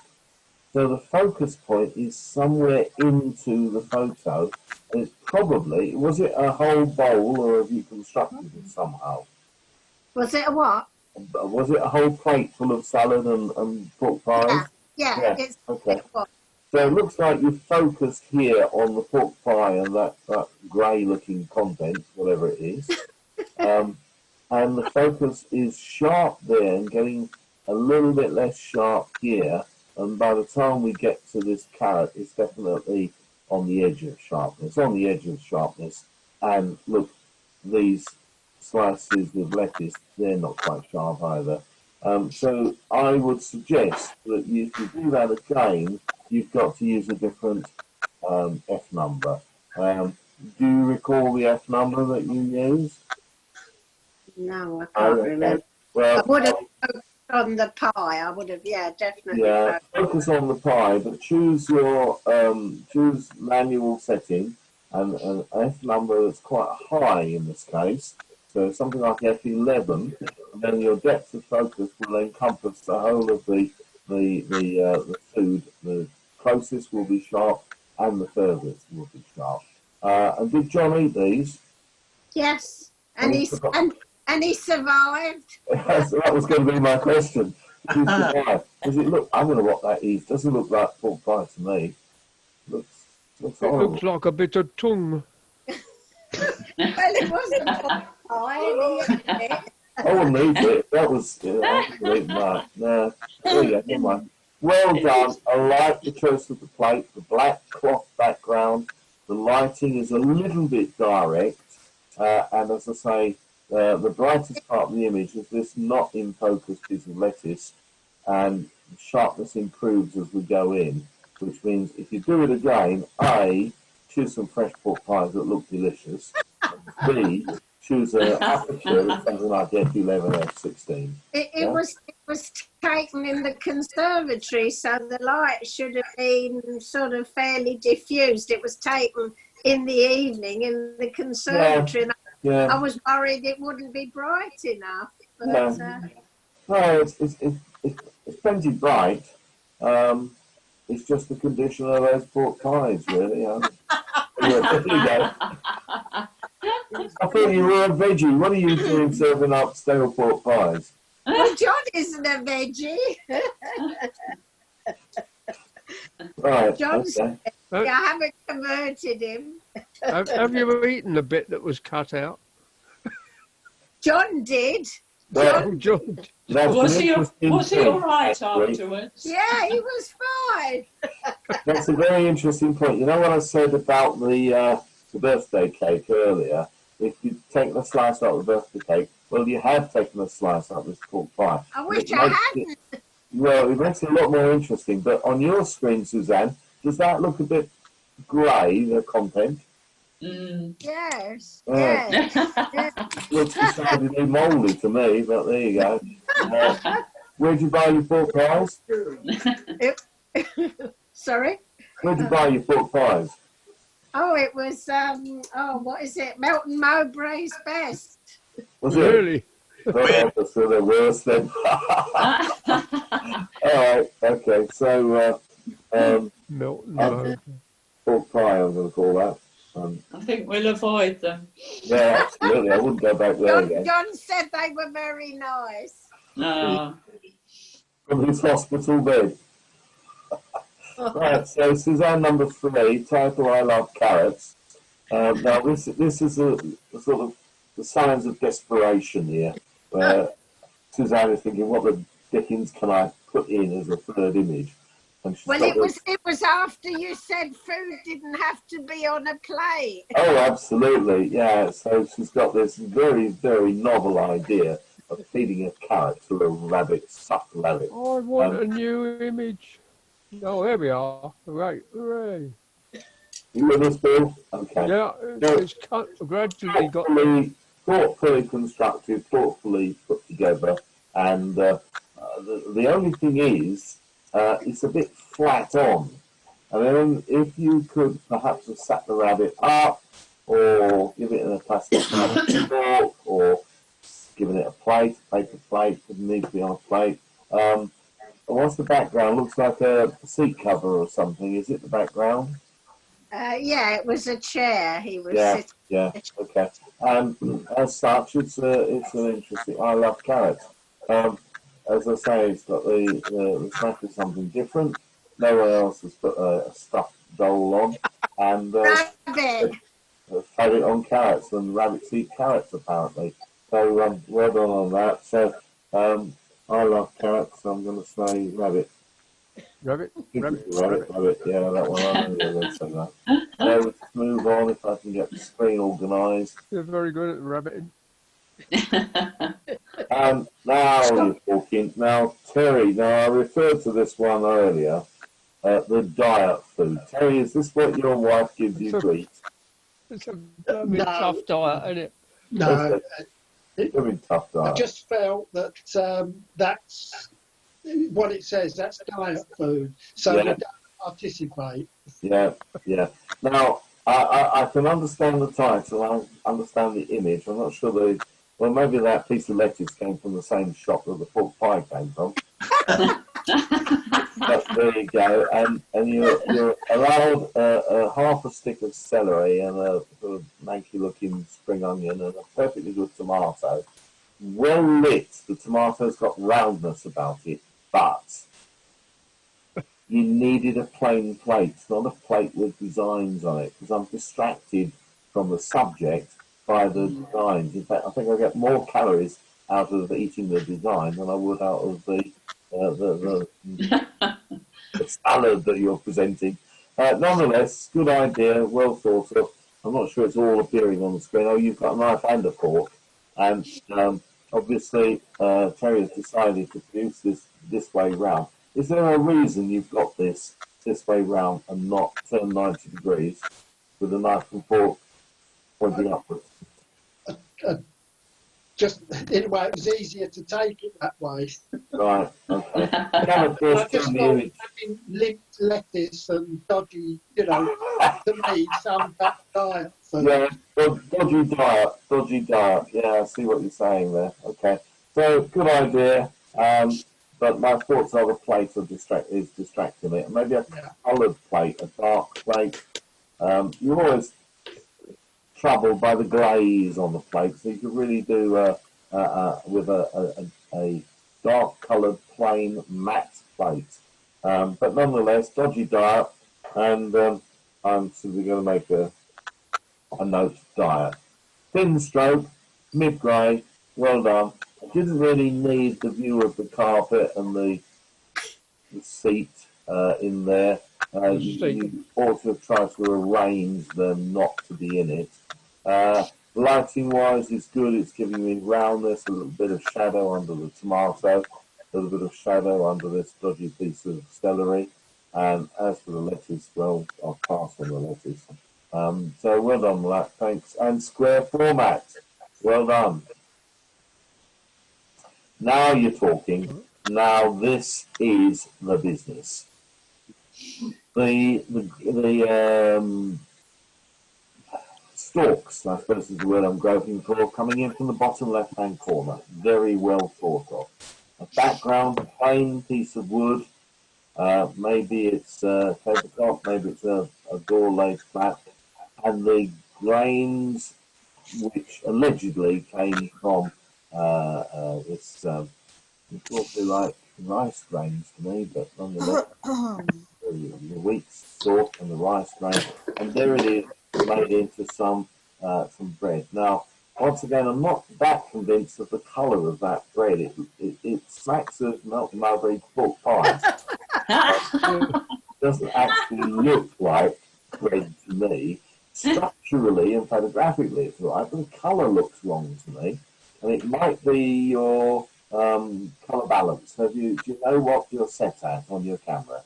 So the focus point is somewhere into the photo. And it's probably, was it a whole bowl or have you constructed it somehow? Was it a what? Was it a whole plate full of salad and pork pies? Yeah. Yeah, It's okay. it was. So it looks like you've focused here on the pork pie and that grey looking content, whatever it is. And the focus is sharp there and getting a little bit less sharp here. And by the time we get to this carrot, it's definitely on the edge of sharpness. On the edge of sharpness. And look, these slices with lettuce, they're not quite sharp either. So I would suggest that if you do that again, you've got to use a different F number. Do you recall the F number that you used? No, I can't remember. Well, I would have focused on the pie. I would have, definitely. yeah, focus on the pie, but choose your choose manual setting and an F number that's quite high in this case. So something like F11, and then your depth of focus will encompass the whole of the food. The closest will be sharp, and the furthest will be sharp. And did John eat these? Yes, and he survived. So that was going to be my question. Does it look? I don't know what that is. Doesn't look like pork pie to me. Looks It horrible. looks like a bit of tongue. Well, it wasn't pork pie. And he ate it. I wouldn't eat it. That was, I wouldn't eat that. No. There you go, never mind. Well done. I like the choice of the plate, the black cloth background. The lighting is a little bit direct. And as I say, the brightest part of the image is this not in focus piece of lettuce. And sharpness improves as we go in, which means if you do it again, A, choose some fresh pork pies that look delicious. B, choose an aperture of something like F11 or F16. It was taken in the conservatory, so the light should have been sort of fairly diffused. It was taken in the evening in the conservatory, and I was worried it wouldn't be bright enough. But, No, it's plenty bright. It's just the condition of those pork pies, really. There you go. I thought you were a veggie. What are you doing serving up stale pork pies? well, John isn't a veggie. Right. John's Okay. I haven't converted him. Have you eaten the bit that was cut out? John did. Well, John, that's Was an he interesting all point, right actually. afterwards? Yeah, he was fine. That's a very interesting point. You know what I said about the birthday cake earlier? If you take the slice out of the birthday cake, well, you have taken a slice out of this pork pie. I wish It I makes hadn't. Well, it makes it a lot more interesting. But on your screen, Suzanne, does that look a bit grey, the content? Mm. Yes. Yeah. Yes. Looks decidedly mouldy to me, but there you go. Where'd you buy your pork pies? Sorry? Where'd you buy your pork pies? Oh, it was, what is it? Melton Mowbray's Best. Was it? really? Oh, so they're worse then. Oh, So, Milton um, Road. pork pie, I'm going to call that. I think we'll avoid them. Yeah, absolutely. I wouldn't go back there again. John said they were very nice. No. From his hospital bed. Right, so Suzanne number 3, title I Love Carrots. Now this is a sort of the signs of desperation here, where Suzanne is thinking, what the dickens can I put in as a third image? And she's Well, got it was after you said food didn't have to be on a plate. Oh, absolutely, yeah. So she's got this very, very novel idea of feeding a carrot to a rabbit, stuffed rabbit. I want a new image. Oh, here we are. Right, hooray. You with us, Bill? Okay. Yeah, it's gradually got... Thoughtfully constructed, thoughtfully put together, and the only thing is, it's a bit flat on. I mean, if you could perhaps have sat the rabbit up, or give it in a plastic fork, or given it a plate, paper plate, doesn't need to be on a plate. What's the background? Looks like a seat cover or something. Is it the background? Yeah, it was a chair. He was sitting. Yeah, okay. As such, it's an interesting. I love carrots. As I say, it's got the smack of something different. No one else has put a stuffed doll on, and Rabbit. had it on carrots, and rabbits eat carrots apparently. So well done on that. So I love carrots. So I'm going to say rabbit. Rabbit. Yeah, that one. I know you're going to say that. Let's move on if I can get the screen organised. You're very good at rabbiting. Now you're talking. Now, Terry, I referred to this one earlier, the diet food. Terry, is this what your wife gives you to eat? It's a tough diet, isn't it? No, It's a tough diet. I just felt that that's what it says. That's diet food, so we don't participate. Yeah. Now, I can understand the title. I understand the image. I'm not sure well, maybe that piece of lettuce came from the same shop that the pork pie came from. But there you go. And you're allowed half a stick of celery and a sort of manky-looking spring onion and a perfectly good tomato. Well lit. The tomato's got roundness about it, but you needed a plain plate, not a plate with designs on it, because I'm distracted from the subject by the designs. In fact, I think I get more calories out of eating the design than I would out of the salad that you're presenting. Nonetheless, good idea, well thought of. I'm not sure it's all appearing on the screen. Oh, you've got a knife and a fork, and obviously Terry has decided to produce this way round. Is there a reason you've got this way round and not turned 90 degrees with a knife and fork pointing upwards? Just in a way, it was easier to take it that way. Right, okay. I just thought having limped lettuce and dodgy, to me, some bad diet food. Yeah, dodgy diet. Yeah, I see what you're saying there. Okay, so good idea. But my thoughts are the plate is distracting it. Maybe a coloured plate, a dark plate. You're always troubled by the glaze on the plate, so you could really do with a dark coloured, plain, matte plate. But nonetheless, dodgy diet, and I'm simply going to make a note diet. Thin stroke, mid-grey, well done. I didn't really need the view of the carpet and the seat in there. You ought to have tried to arrange them not to be in it. Lighting wise, it's good. It's giving me roundness, a little bit of shadow under the tomato, a little bit of shadow under this dodgy piece of celery. And as for the lettuce, well, I'll pass on the lettuce. So well done on that, thanks. And square format, well done. Now you're talking. Now this is the business. The stalks, I suppose is the word I'm groping for, coming in from the bottom left-hand corner. Very well thought of. A background, a plain piece of wood, maybe it's tabletop, maybe it's a door laid flat, and the grains, which allegedly came from this, it's awfully like rice grains to me, but nonetheless, the wheat stalk and the rice grain, and there it is, made into some bread. Now, once again, I'm not that convinced of the colour of that bread. It smacks of Melton Mulberry pork pies. It doesn't actually look like bread to me. Structurally and photographically, it's right, but the colour looks wrong to me, and it might be your colour balance. Do you know what you're set at on your camera?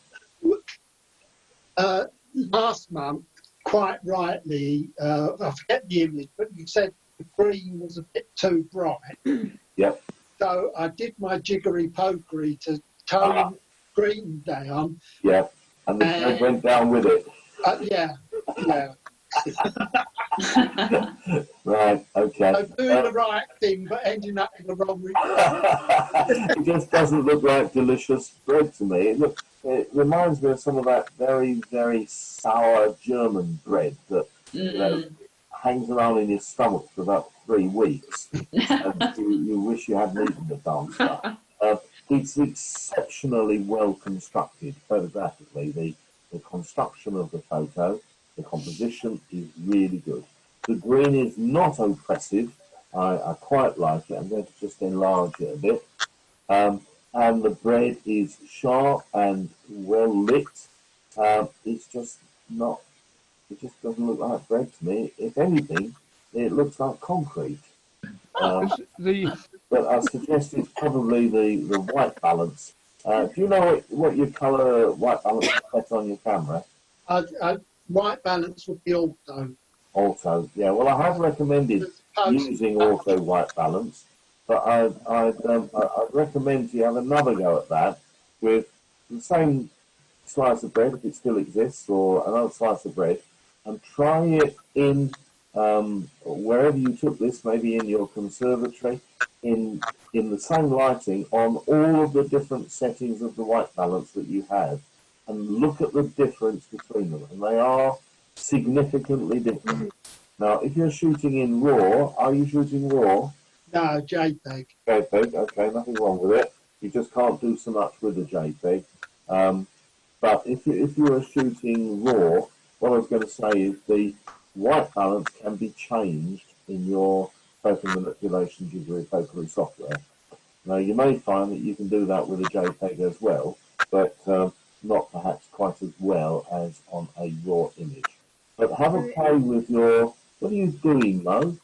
Last month, quite rightly, I forget the image, but you said the green was a bit too bright. Yep. So I did my jiggery pokery to tone green down. Yeah, and the bread went down with it. Yeah. Right, okay. So doing the right thing, but ending up with the wrong result. It just doesn't look like delicious bread to me. It reminds me of some of that very, very sour German bread that hangs around in your stomach for about 3 weeks. And you wish you hadn't eaten the darn stuff. It's exceptionally well constructed photographically. The construction of the photo, the composition is really good. The green is not oppressive. I quite like it. I'm going to just enlarge it a bit. And the bread is sharp and well lit. It's just not, it just doesn't look like bread to me. If anything, it looks like concrete. But I suggest it's probably the white balance. Do you know what your colour white balance is set on your camera? White balance would be auto. Auto, yeah. Well, I have recommended using auto white balance, but I'd recommend you have another go at that with the same slice of bread, if it still exists, or another slice of bread, and try it in wherever you took this, maybe in your conservatory, in the same lighting on all of the different settings of the white balance that you have, and look at the difference between them, and they are significantly different. Now, if you're shooting in RAW, are you shooting RAW? No, JPEG. JPEG, okay, nothing wrong with it. You just can't do so much with the JPEG. But if you are shooting RAW, what I was going to say is the white balance can be changed in your photo manipulation jiggery pokery software. Now, you may find that you can do that with a JPEG as well, but not perhaps quite as well as on a RAW image. But have a play with your... What are you doing, Mo?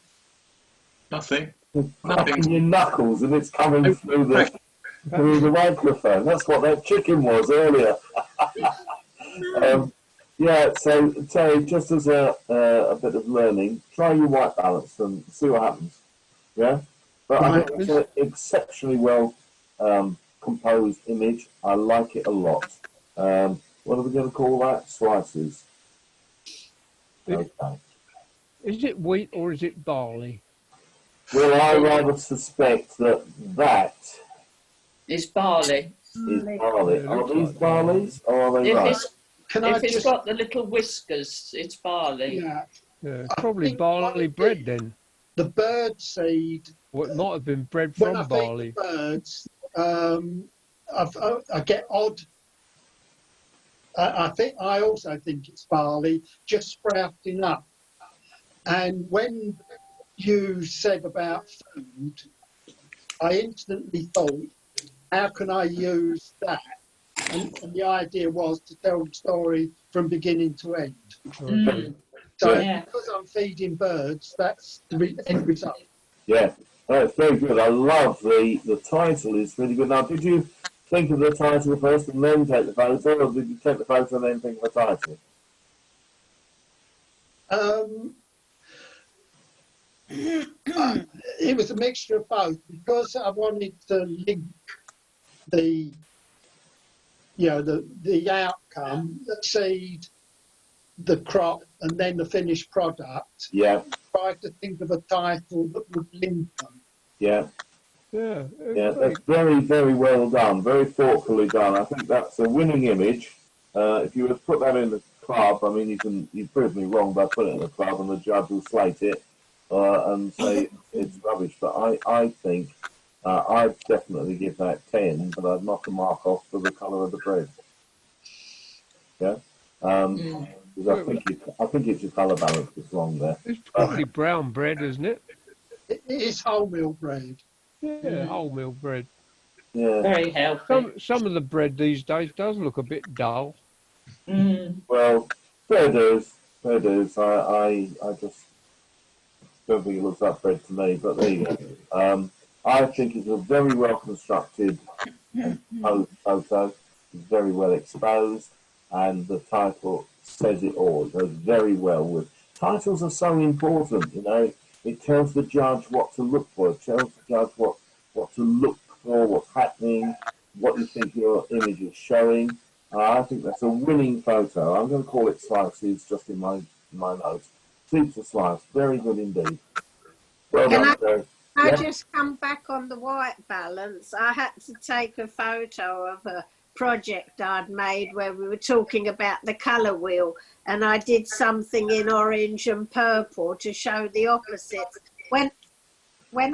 Nothing. You're cracking your knuckles and it's coming through the microphone. That's what that chicken was earlier. Yeah, so Terry, just as a bit of learning, try your white balance and see what happens. Yeah? But I think it's an exceptionally well composed image. I like it a lot. What are we going to call that? Slices. Okay. Is it wheat or is it barley? Well, I rather suspect that It's barley. is barley. Are these barleys or are they rice? If it's got the little whiskers, it's barley. Yeah, probably barley bread then. The bird seed. Well, it might have been bread from barley. Birds, I get odd. I also think it's barley just sprouting up. And when you said about food, I instantly thought, how can I use that? And the idea was to tell the story from beginning to end. So because I'm feeding birds, that's the end result. Yeah, it's very good. I love the title is really good. Now, did you think of the title first and then take the photo, or did you take the photo and then think of the title? It was a mixture of both, because I wanted to link the outcome, the seed, the crop, and then the finished product. Yeah. Tried to think of a title that would link them. Yeah. Yeah. Yeah, that's very, very well done, very thoughtfully done. I think that's a winning image. If you were to put that in the club, I mean, you prove me wrong by putting it in the club, and the judge will slate it and say it's rubbish. But I think I'd definitely give that 10, but I'd knock a mark off for the colour of the bread. Yeah. Because I think it's your colour balance that's wrong there. It's probably brown bread, isn't it? It is wholemeal bread. Yeah, wholemeal bread. Yeah. Very healthy. Some of the bread these days does look a bit dull. Well, fair dues, fair dues. I just don't think it looks like bread to me, but there you go. I think it's a very well constructed photo, very well exposed, and the title says it all. It goes very well with. Titles are so important, you know. It tells the judge what to look for. It tells the judge what to look for, what's happening, what you think your image is showing. I think that's a winning photo. I'm going to call it slices just in my notes. Pizza slice, very good indeed. Well Can done, Joe. I Yeah. just come back on the white balance? I had to take a photo of a project I'd made where we were talking about the colour wheel, and I did something in orange and purple to show the opposites. When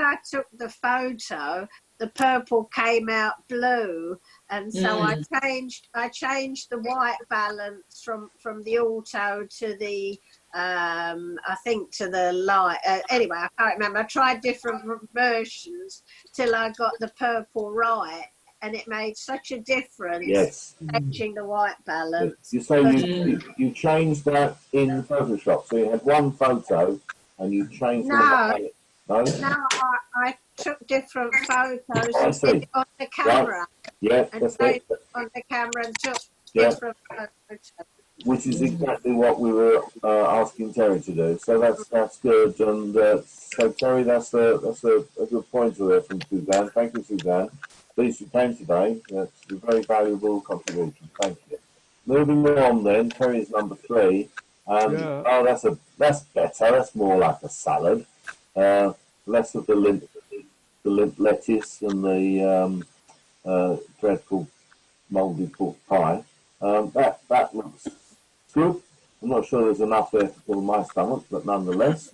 I took the photo, the purple came out blue, and so I changed the white balance from the auto to the I think to the light. Anyway, I can't remember. I tried different versions till I got the purple right, and it made such a difference. Yes. Changing the white balance. You say you changed that in Photoshop, so you had one photo and you changed the no? No, I took different photos I and see. did it on the camera. Right. Yeah, And that's played it. on the camera and took Yeah. different photos. Which is exactly what we were asking Terry to do. So that's good. And so Terry, that's a good pointer there from Suzanne. Thank you, Suzanne. Pleased you came today. That's a very valuable contribution. Thank you. Moving on then, Terry's number 3. Yeah. Oh, that's better. That's more like a salad. Less of the limp lettuce and the dreadful mouldy pork pie. That looks good. I'm not sure there's enough there to fill my stomach, but nonetheless,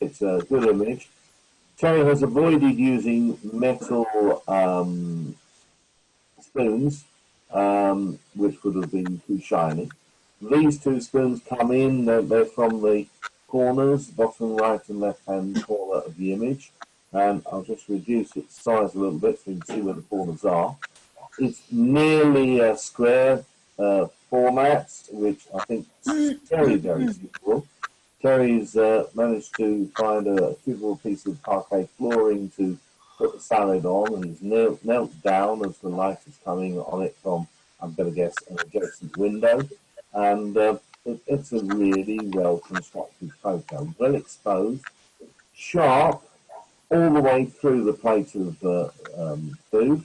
it's a good image. Terry has avoided using metal spoons, which would have been too shiny. These 2 spoons come in, they're from the corners, bottom right and left hand corner of the image. And I'll just reduce its size a little bit so you can see where the corners are. It's nearly a square format, which I think is very, very suitable. Terry's managed to find a suitable piece of parquet flooring to put the salad on, and he's knelt down as the light is coming on it from, I'm going to guess, an adjacent window. And it's a really well constructed photo, well exposed, sharp, all the way through the plate of food.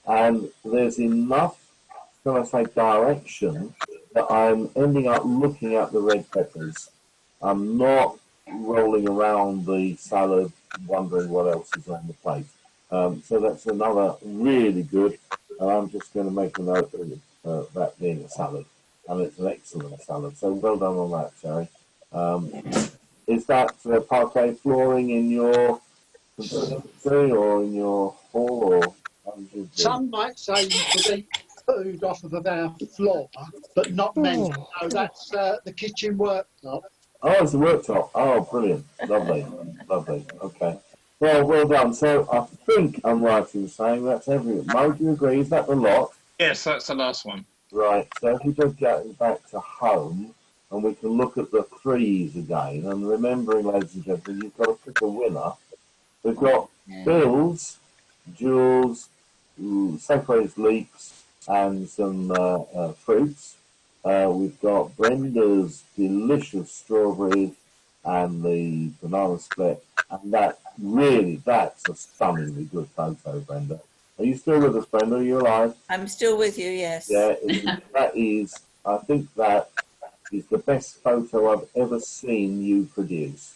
And there's enough, can I say, direction that I'm ending up looking at the red peppers. I'm not rolling around the salad wondering what else is on the plate. So that's another really good, and I'm just going to make a note of that being a salad. And it's an excellent salad. So well done on that, Terry. Is that parquet flooring in your conservatory or in your hall, or Some might say you could eat food off of our floor, but not many. No, that's the kitchen worktop. Oh, it's a worktop. Oh, brilliant. Lovely. Lovely. Okay. Well done. So I think I'm right in saying that's everything. Mo, do you agree? Is that the lot? Yes, that's the last one. Right. So if we just get back to home and we can look at the 3s again, and remembering, ladies and gentlemen, you've got to pick a winner. We've got Bill's, Jules, Segway's leeks, and some fruits. We've got Brenda's delicious strawberries and the banana split. And that's a stunningly good photo, Brenda. Are you still with us, Brenda? Are you alive? I'm still with you, yes. Yeah, I think that is the best photo I've ever seen you produce.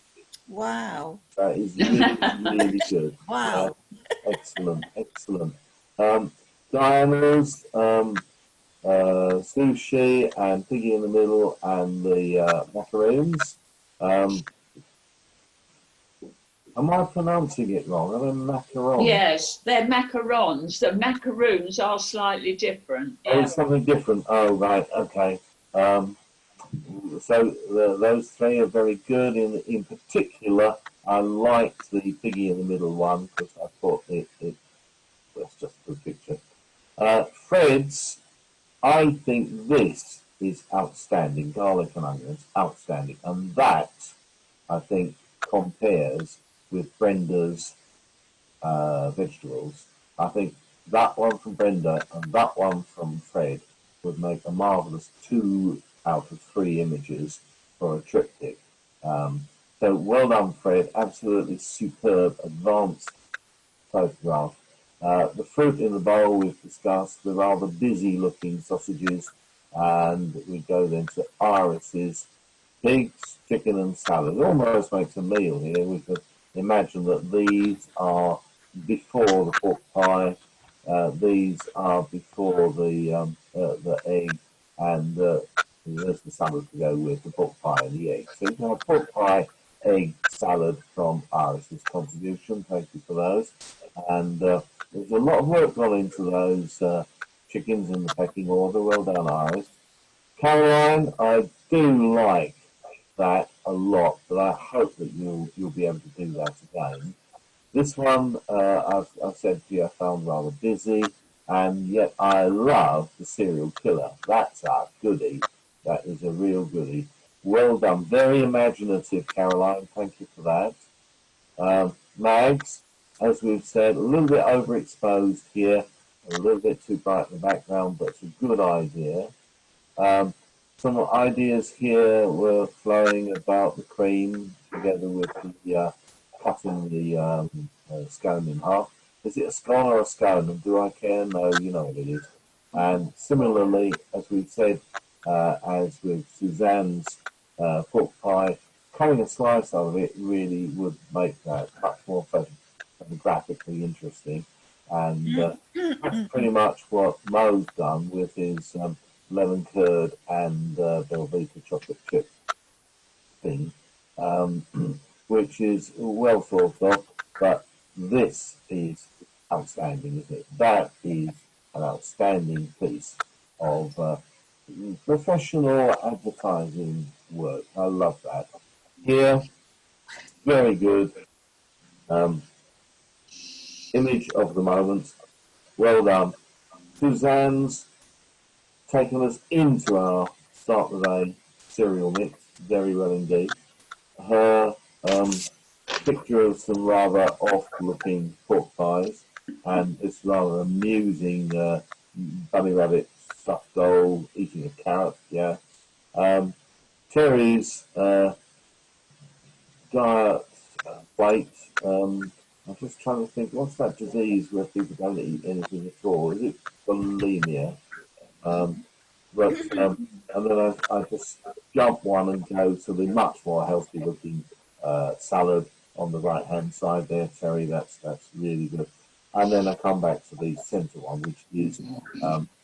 Wow. That is really, really good. Wow. Excellent, excellent. Diana's sushi and piggy in the middle and the macaroons. Um, am I pronouncing it wrong? Are they macarons? Yes, they're macarons. The macaroons are slightly different. Oh, Yeah. it's something different. Oh, right, okay. So those three are very good. In particular, I liked the piggy in the middle one because I thought it was just a good picture. Fred's, I think this is outstanding. Garlic and onions, outstanding. And that, I think, compares with Brenda's vegetables. I think that one from Brenda and that one from Fred would make a marvellous 2 out of 3 images for a triptych. So well done, Fred. Absolutely superb, advanced photograph. The fruit in the bowl we've discussed, the rather busy looking sausages, and we go then to Iris's pigs, chicken and salad. It almost makes a meal here. We could imagine that these are before the pork pie, these are before the egg, and there's the salad to go with the pork pie and the egg. So you can have pork pie, egg, salad from Iris's contribution. Thank you for those. And there's a lot of work gone into those chickens in the pecking order. Well done, Iris. Caroline, I do like that a lot, but I hope that you'll be able to do that again. This one, I've said to you, I found rather busy, and yet I love the serial killer. That's a goodie. That is a real goodie. Well done. Very imaginative, Caroline. Thank you for that. Mags, as we've said, a little bit overexposed here, a little bit too bright in the background, but it's a good idea. Some ideas here were flowing about the cream together with the cutting the scone in half. Is it a scone or a scone? And do I care? No, you know what it is. And similarly, as we've said, as with Suzanne's pork pie, cutting a slice out of it really would make that much more photographically interesting. And that's pretty much what Mo's done with his lemon curd and Velveeta chocolate chip thing, which is well thought of, but this is outstanding, isn't it? That is an outstanding piece of professional advertising work. I love that. Here, very good. Image of the moment. Well done. Suzanne's taken us into our start of the day cereal mix very well indeed. Her picture of some rather off-looking pork pies and this rather amusing bunny rabbit stuffed doll eating a carrot. Yeah. Terry's diet plate. I'm just trying to think. What's that disease where people don't eat anything at all? Is it bulimia? And then I just jump one and go to the much more healthy looking salad on the right hand side there, Terry. That's really good. And then I come back to the centre one, which is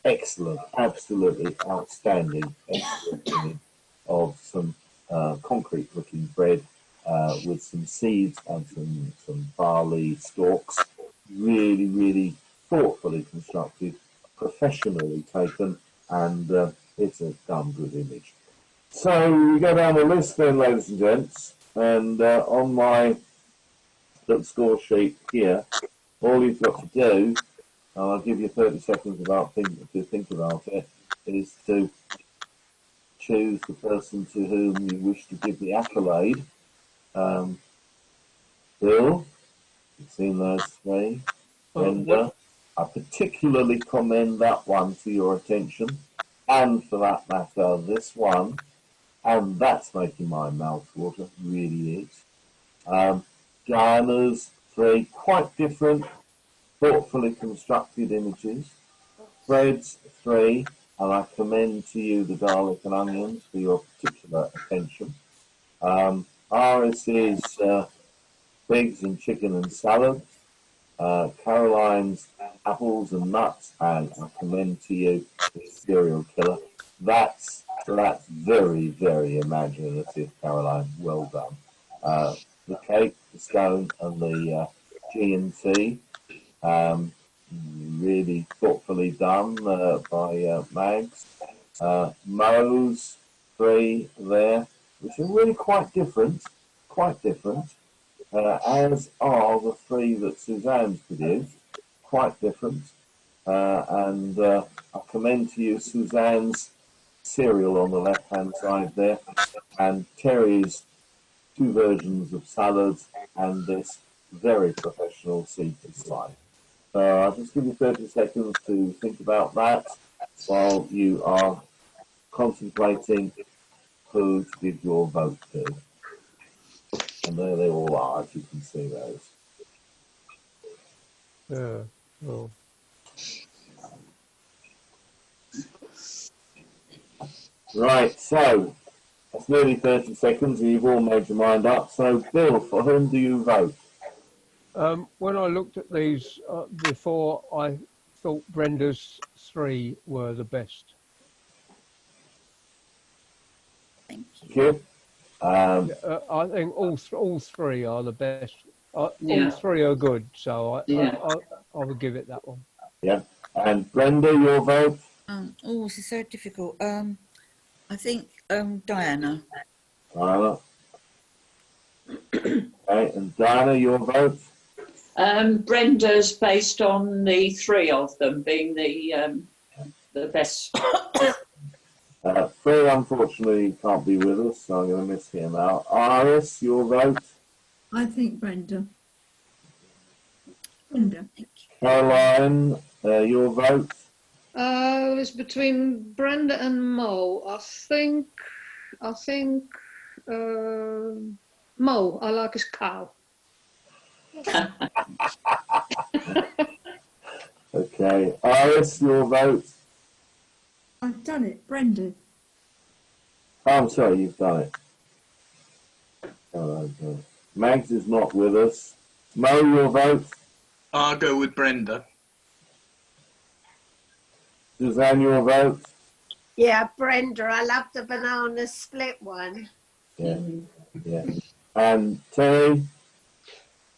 excellent, absolutely outstanding, excellent image of some concrete looking bread with some seeds and some barley stalks. Really, really thoughtfully constructed, professionally taken, and it's a damn good image. So we go down the list then, ladies and gents, and on my little score sheet here, all you've got to do, and I'll give you 30 seconds to think about it, is to choose the person to whom you wish to give the accolade. Bill, you've seen those three. Brenda, I particularly commend that one to your attention, and for that matter, this one, and that's making my mouth water, really is. Diana's three quite different, thoughtfully constructed images. Fred's three, and I commend to you the garlic and onions for your particular attention. Iris's pigs and chicken and salad. Caroline's apples and nuts, and I commend to you the serial killer. That's very, very imaginative, Caroline. Well done. The cake, the scone, and the G&T, really thoughtfully done by Mags. Mo's 3 there, which are really quite different, as are the 3 that Suzanne's produced, quite different. And I commend to you Suzanne's cereal on the left-hand side there, and Terry's 2 versions of salads, and this very professional seed-to slide. So I'll just give you 30 seconds to think about that while you are contemplating who to give your vote to. And there they all are, as you can see those. Yeah. Oh. Right, so that's nearly 30 seconds and you've all made your mind up. So, Bill, for whom do you vote? When I looked at these before, I thought Brenda's 3 were the best. Thank Thank you. I think all 3 are the best. All 3 are good, so I would give it that one. Yeah. And Brenda, your vote? Oh, this is so difficult. I think Diana. Diana. Okay, and Diana, your vote? Brenda's based on the 3 of them being the best. Phil, unfortunately, can't be with us, so I'm going to miss him out. Iris, your vote? I think Brenda. Brenda. Caroline, your vote? It's between Brenda and Mo. I think Mo. I like his cow. Okay. Iris, your vote? I've done it, Brenda. Oh, I'm sorry, you've done it. Oh, okay. Mags is not with us. Mo, your vote? I'll go with Brenda. Suzanne, your vote? Yeah, Brenda. I love the banana split one. Yeah. Yeah. And Terry?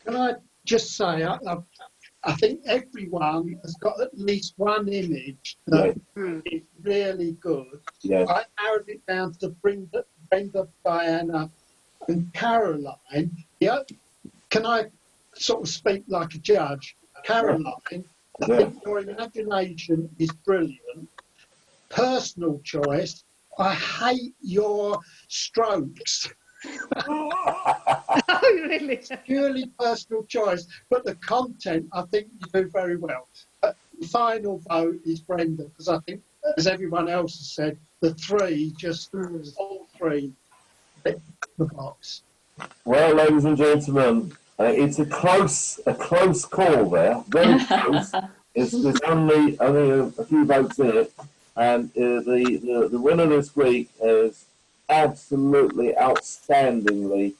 Can I just say, I think everyone has got at least one image that is really good. Yes. I narrowed it down to Brenda, Diana, and Caroline. Yeah. Can I sort of speak like a judge? Caroline, I think your imagination is brilliant. Personal choice, I hate your strokes. Oh, really? Purely personal choice, but the content, I think you do very well. The final vote is Brenda, because I think, as everyone else has said, the 3, just all 3, hit the box. Well, ladies and gentlemen, it's a close call there, very close. There's only a few votes in it, and the winner this week is absolutely outstandingly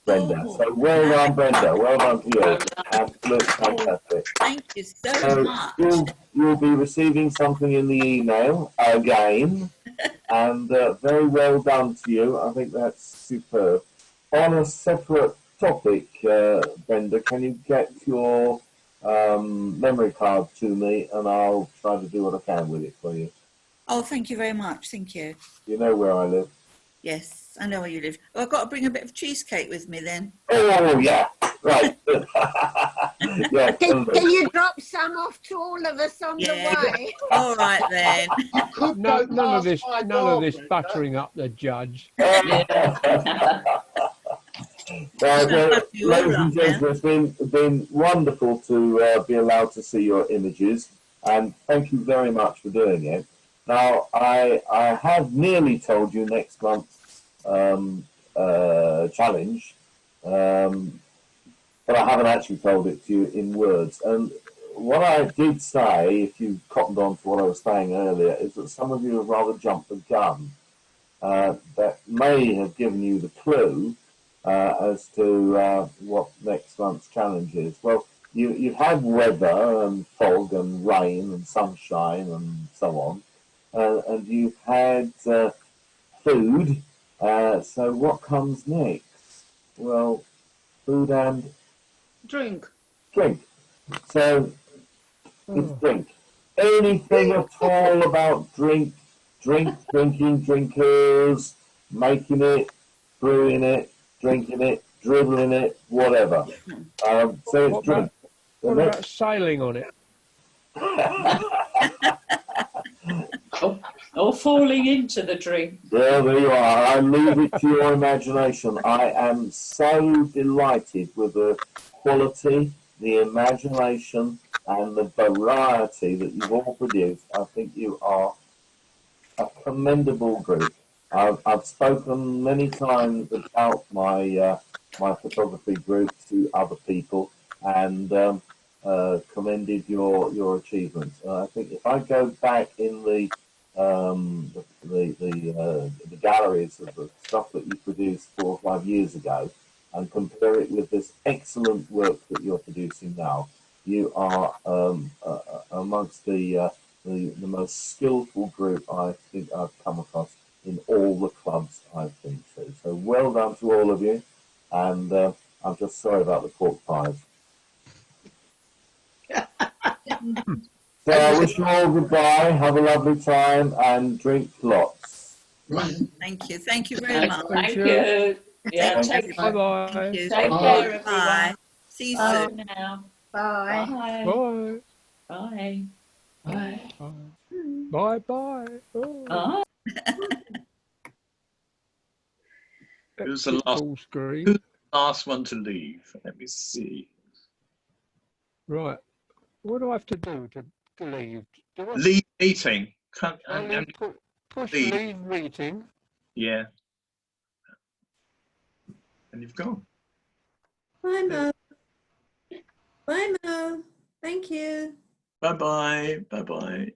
Brenda. So well done, Brenda. Well done to you. Absolutely fantastic. Thank you so much. You'll be receiving something in the email again, and very well done to you. I think that's superb. On a separate topic, Brenda, can you get your memory card to me, and I'll try to do what I can with it for you. Oh, thank you very much. Thank you. You know where I live. Yes, I know where you live. Well, I've got to bring a bit of cheesecake with me then. Oh, yeah. Right. Yeah, Can you drop some off to all of us on the way? All right then. None of this buttering up the judge. Ladies and gentlemen, it's been wonderful to be allowed to see your images, and thank you very much for doing it. Now, I have nearly told you next month's challenge, but I haven't actually told it to you in words. And what I did say, if you cottoned on to what I was saying earlier, is that some of you have rather jumped the gun. That may have given you the clue as to what next month's challenge is. Well, you've had weather and fog and rain and sunshine and so on, and you've had food. So what comes next? Well, food and Drink. drink. So it's Oh, drink. Anything at all about drinking, drinkers, making it, brewing it, drinking it, dribbling it, whatever. So it's what drink. about The what next about sailing on it? Or falling into the drink. Well, there you are. I leave it to your imagination. I am so delighted with the quality, the imagination, and the variety that you've all produced. I think you are a commendable group. I've spoken many times about my photography group to other people and commended your achievements. I think if I go back in the galleries of the stuff that you produced 4 or 5 years ago and compare it with this excellent work that you're producing now, you are amongst the most skillful group I think I've come across in all the clubs I've been to. So well done to all of you, and I'm just sorry about the pork pies. So I wish you all goodbye, have a lovely time, and drink lots. Thank you. Thank you very much. Thank you. Yeah, Thank take, Bye bye. Thank you. take Bye. care, everyone. Bye. See you Bye soon. now. Bye. Bye. Bye. Bye. Bye. Bye bye. Oh. Bye. Who's the Exit last? full screen. Who's the last one to leave? Let me see. Right. What do I have to do to leave? Do I, Leave meeting. Can't, I leave, push leave. leave meeting? Yeah. And you've gone. Bye, Mo. Bye, Mo. Thank you. Bye bye. Bye bye.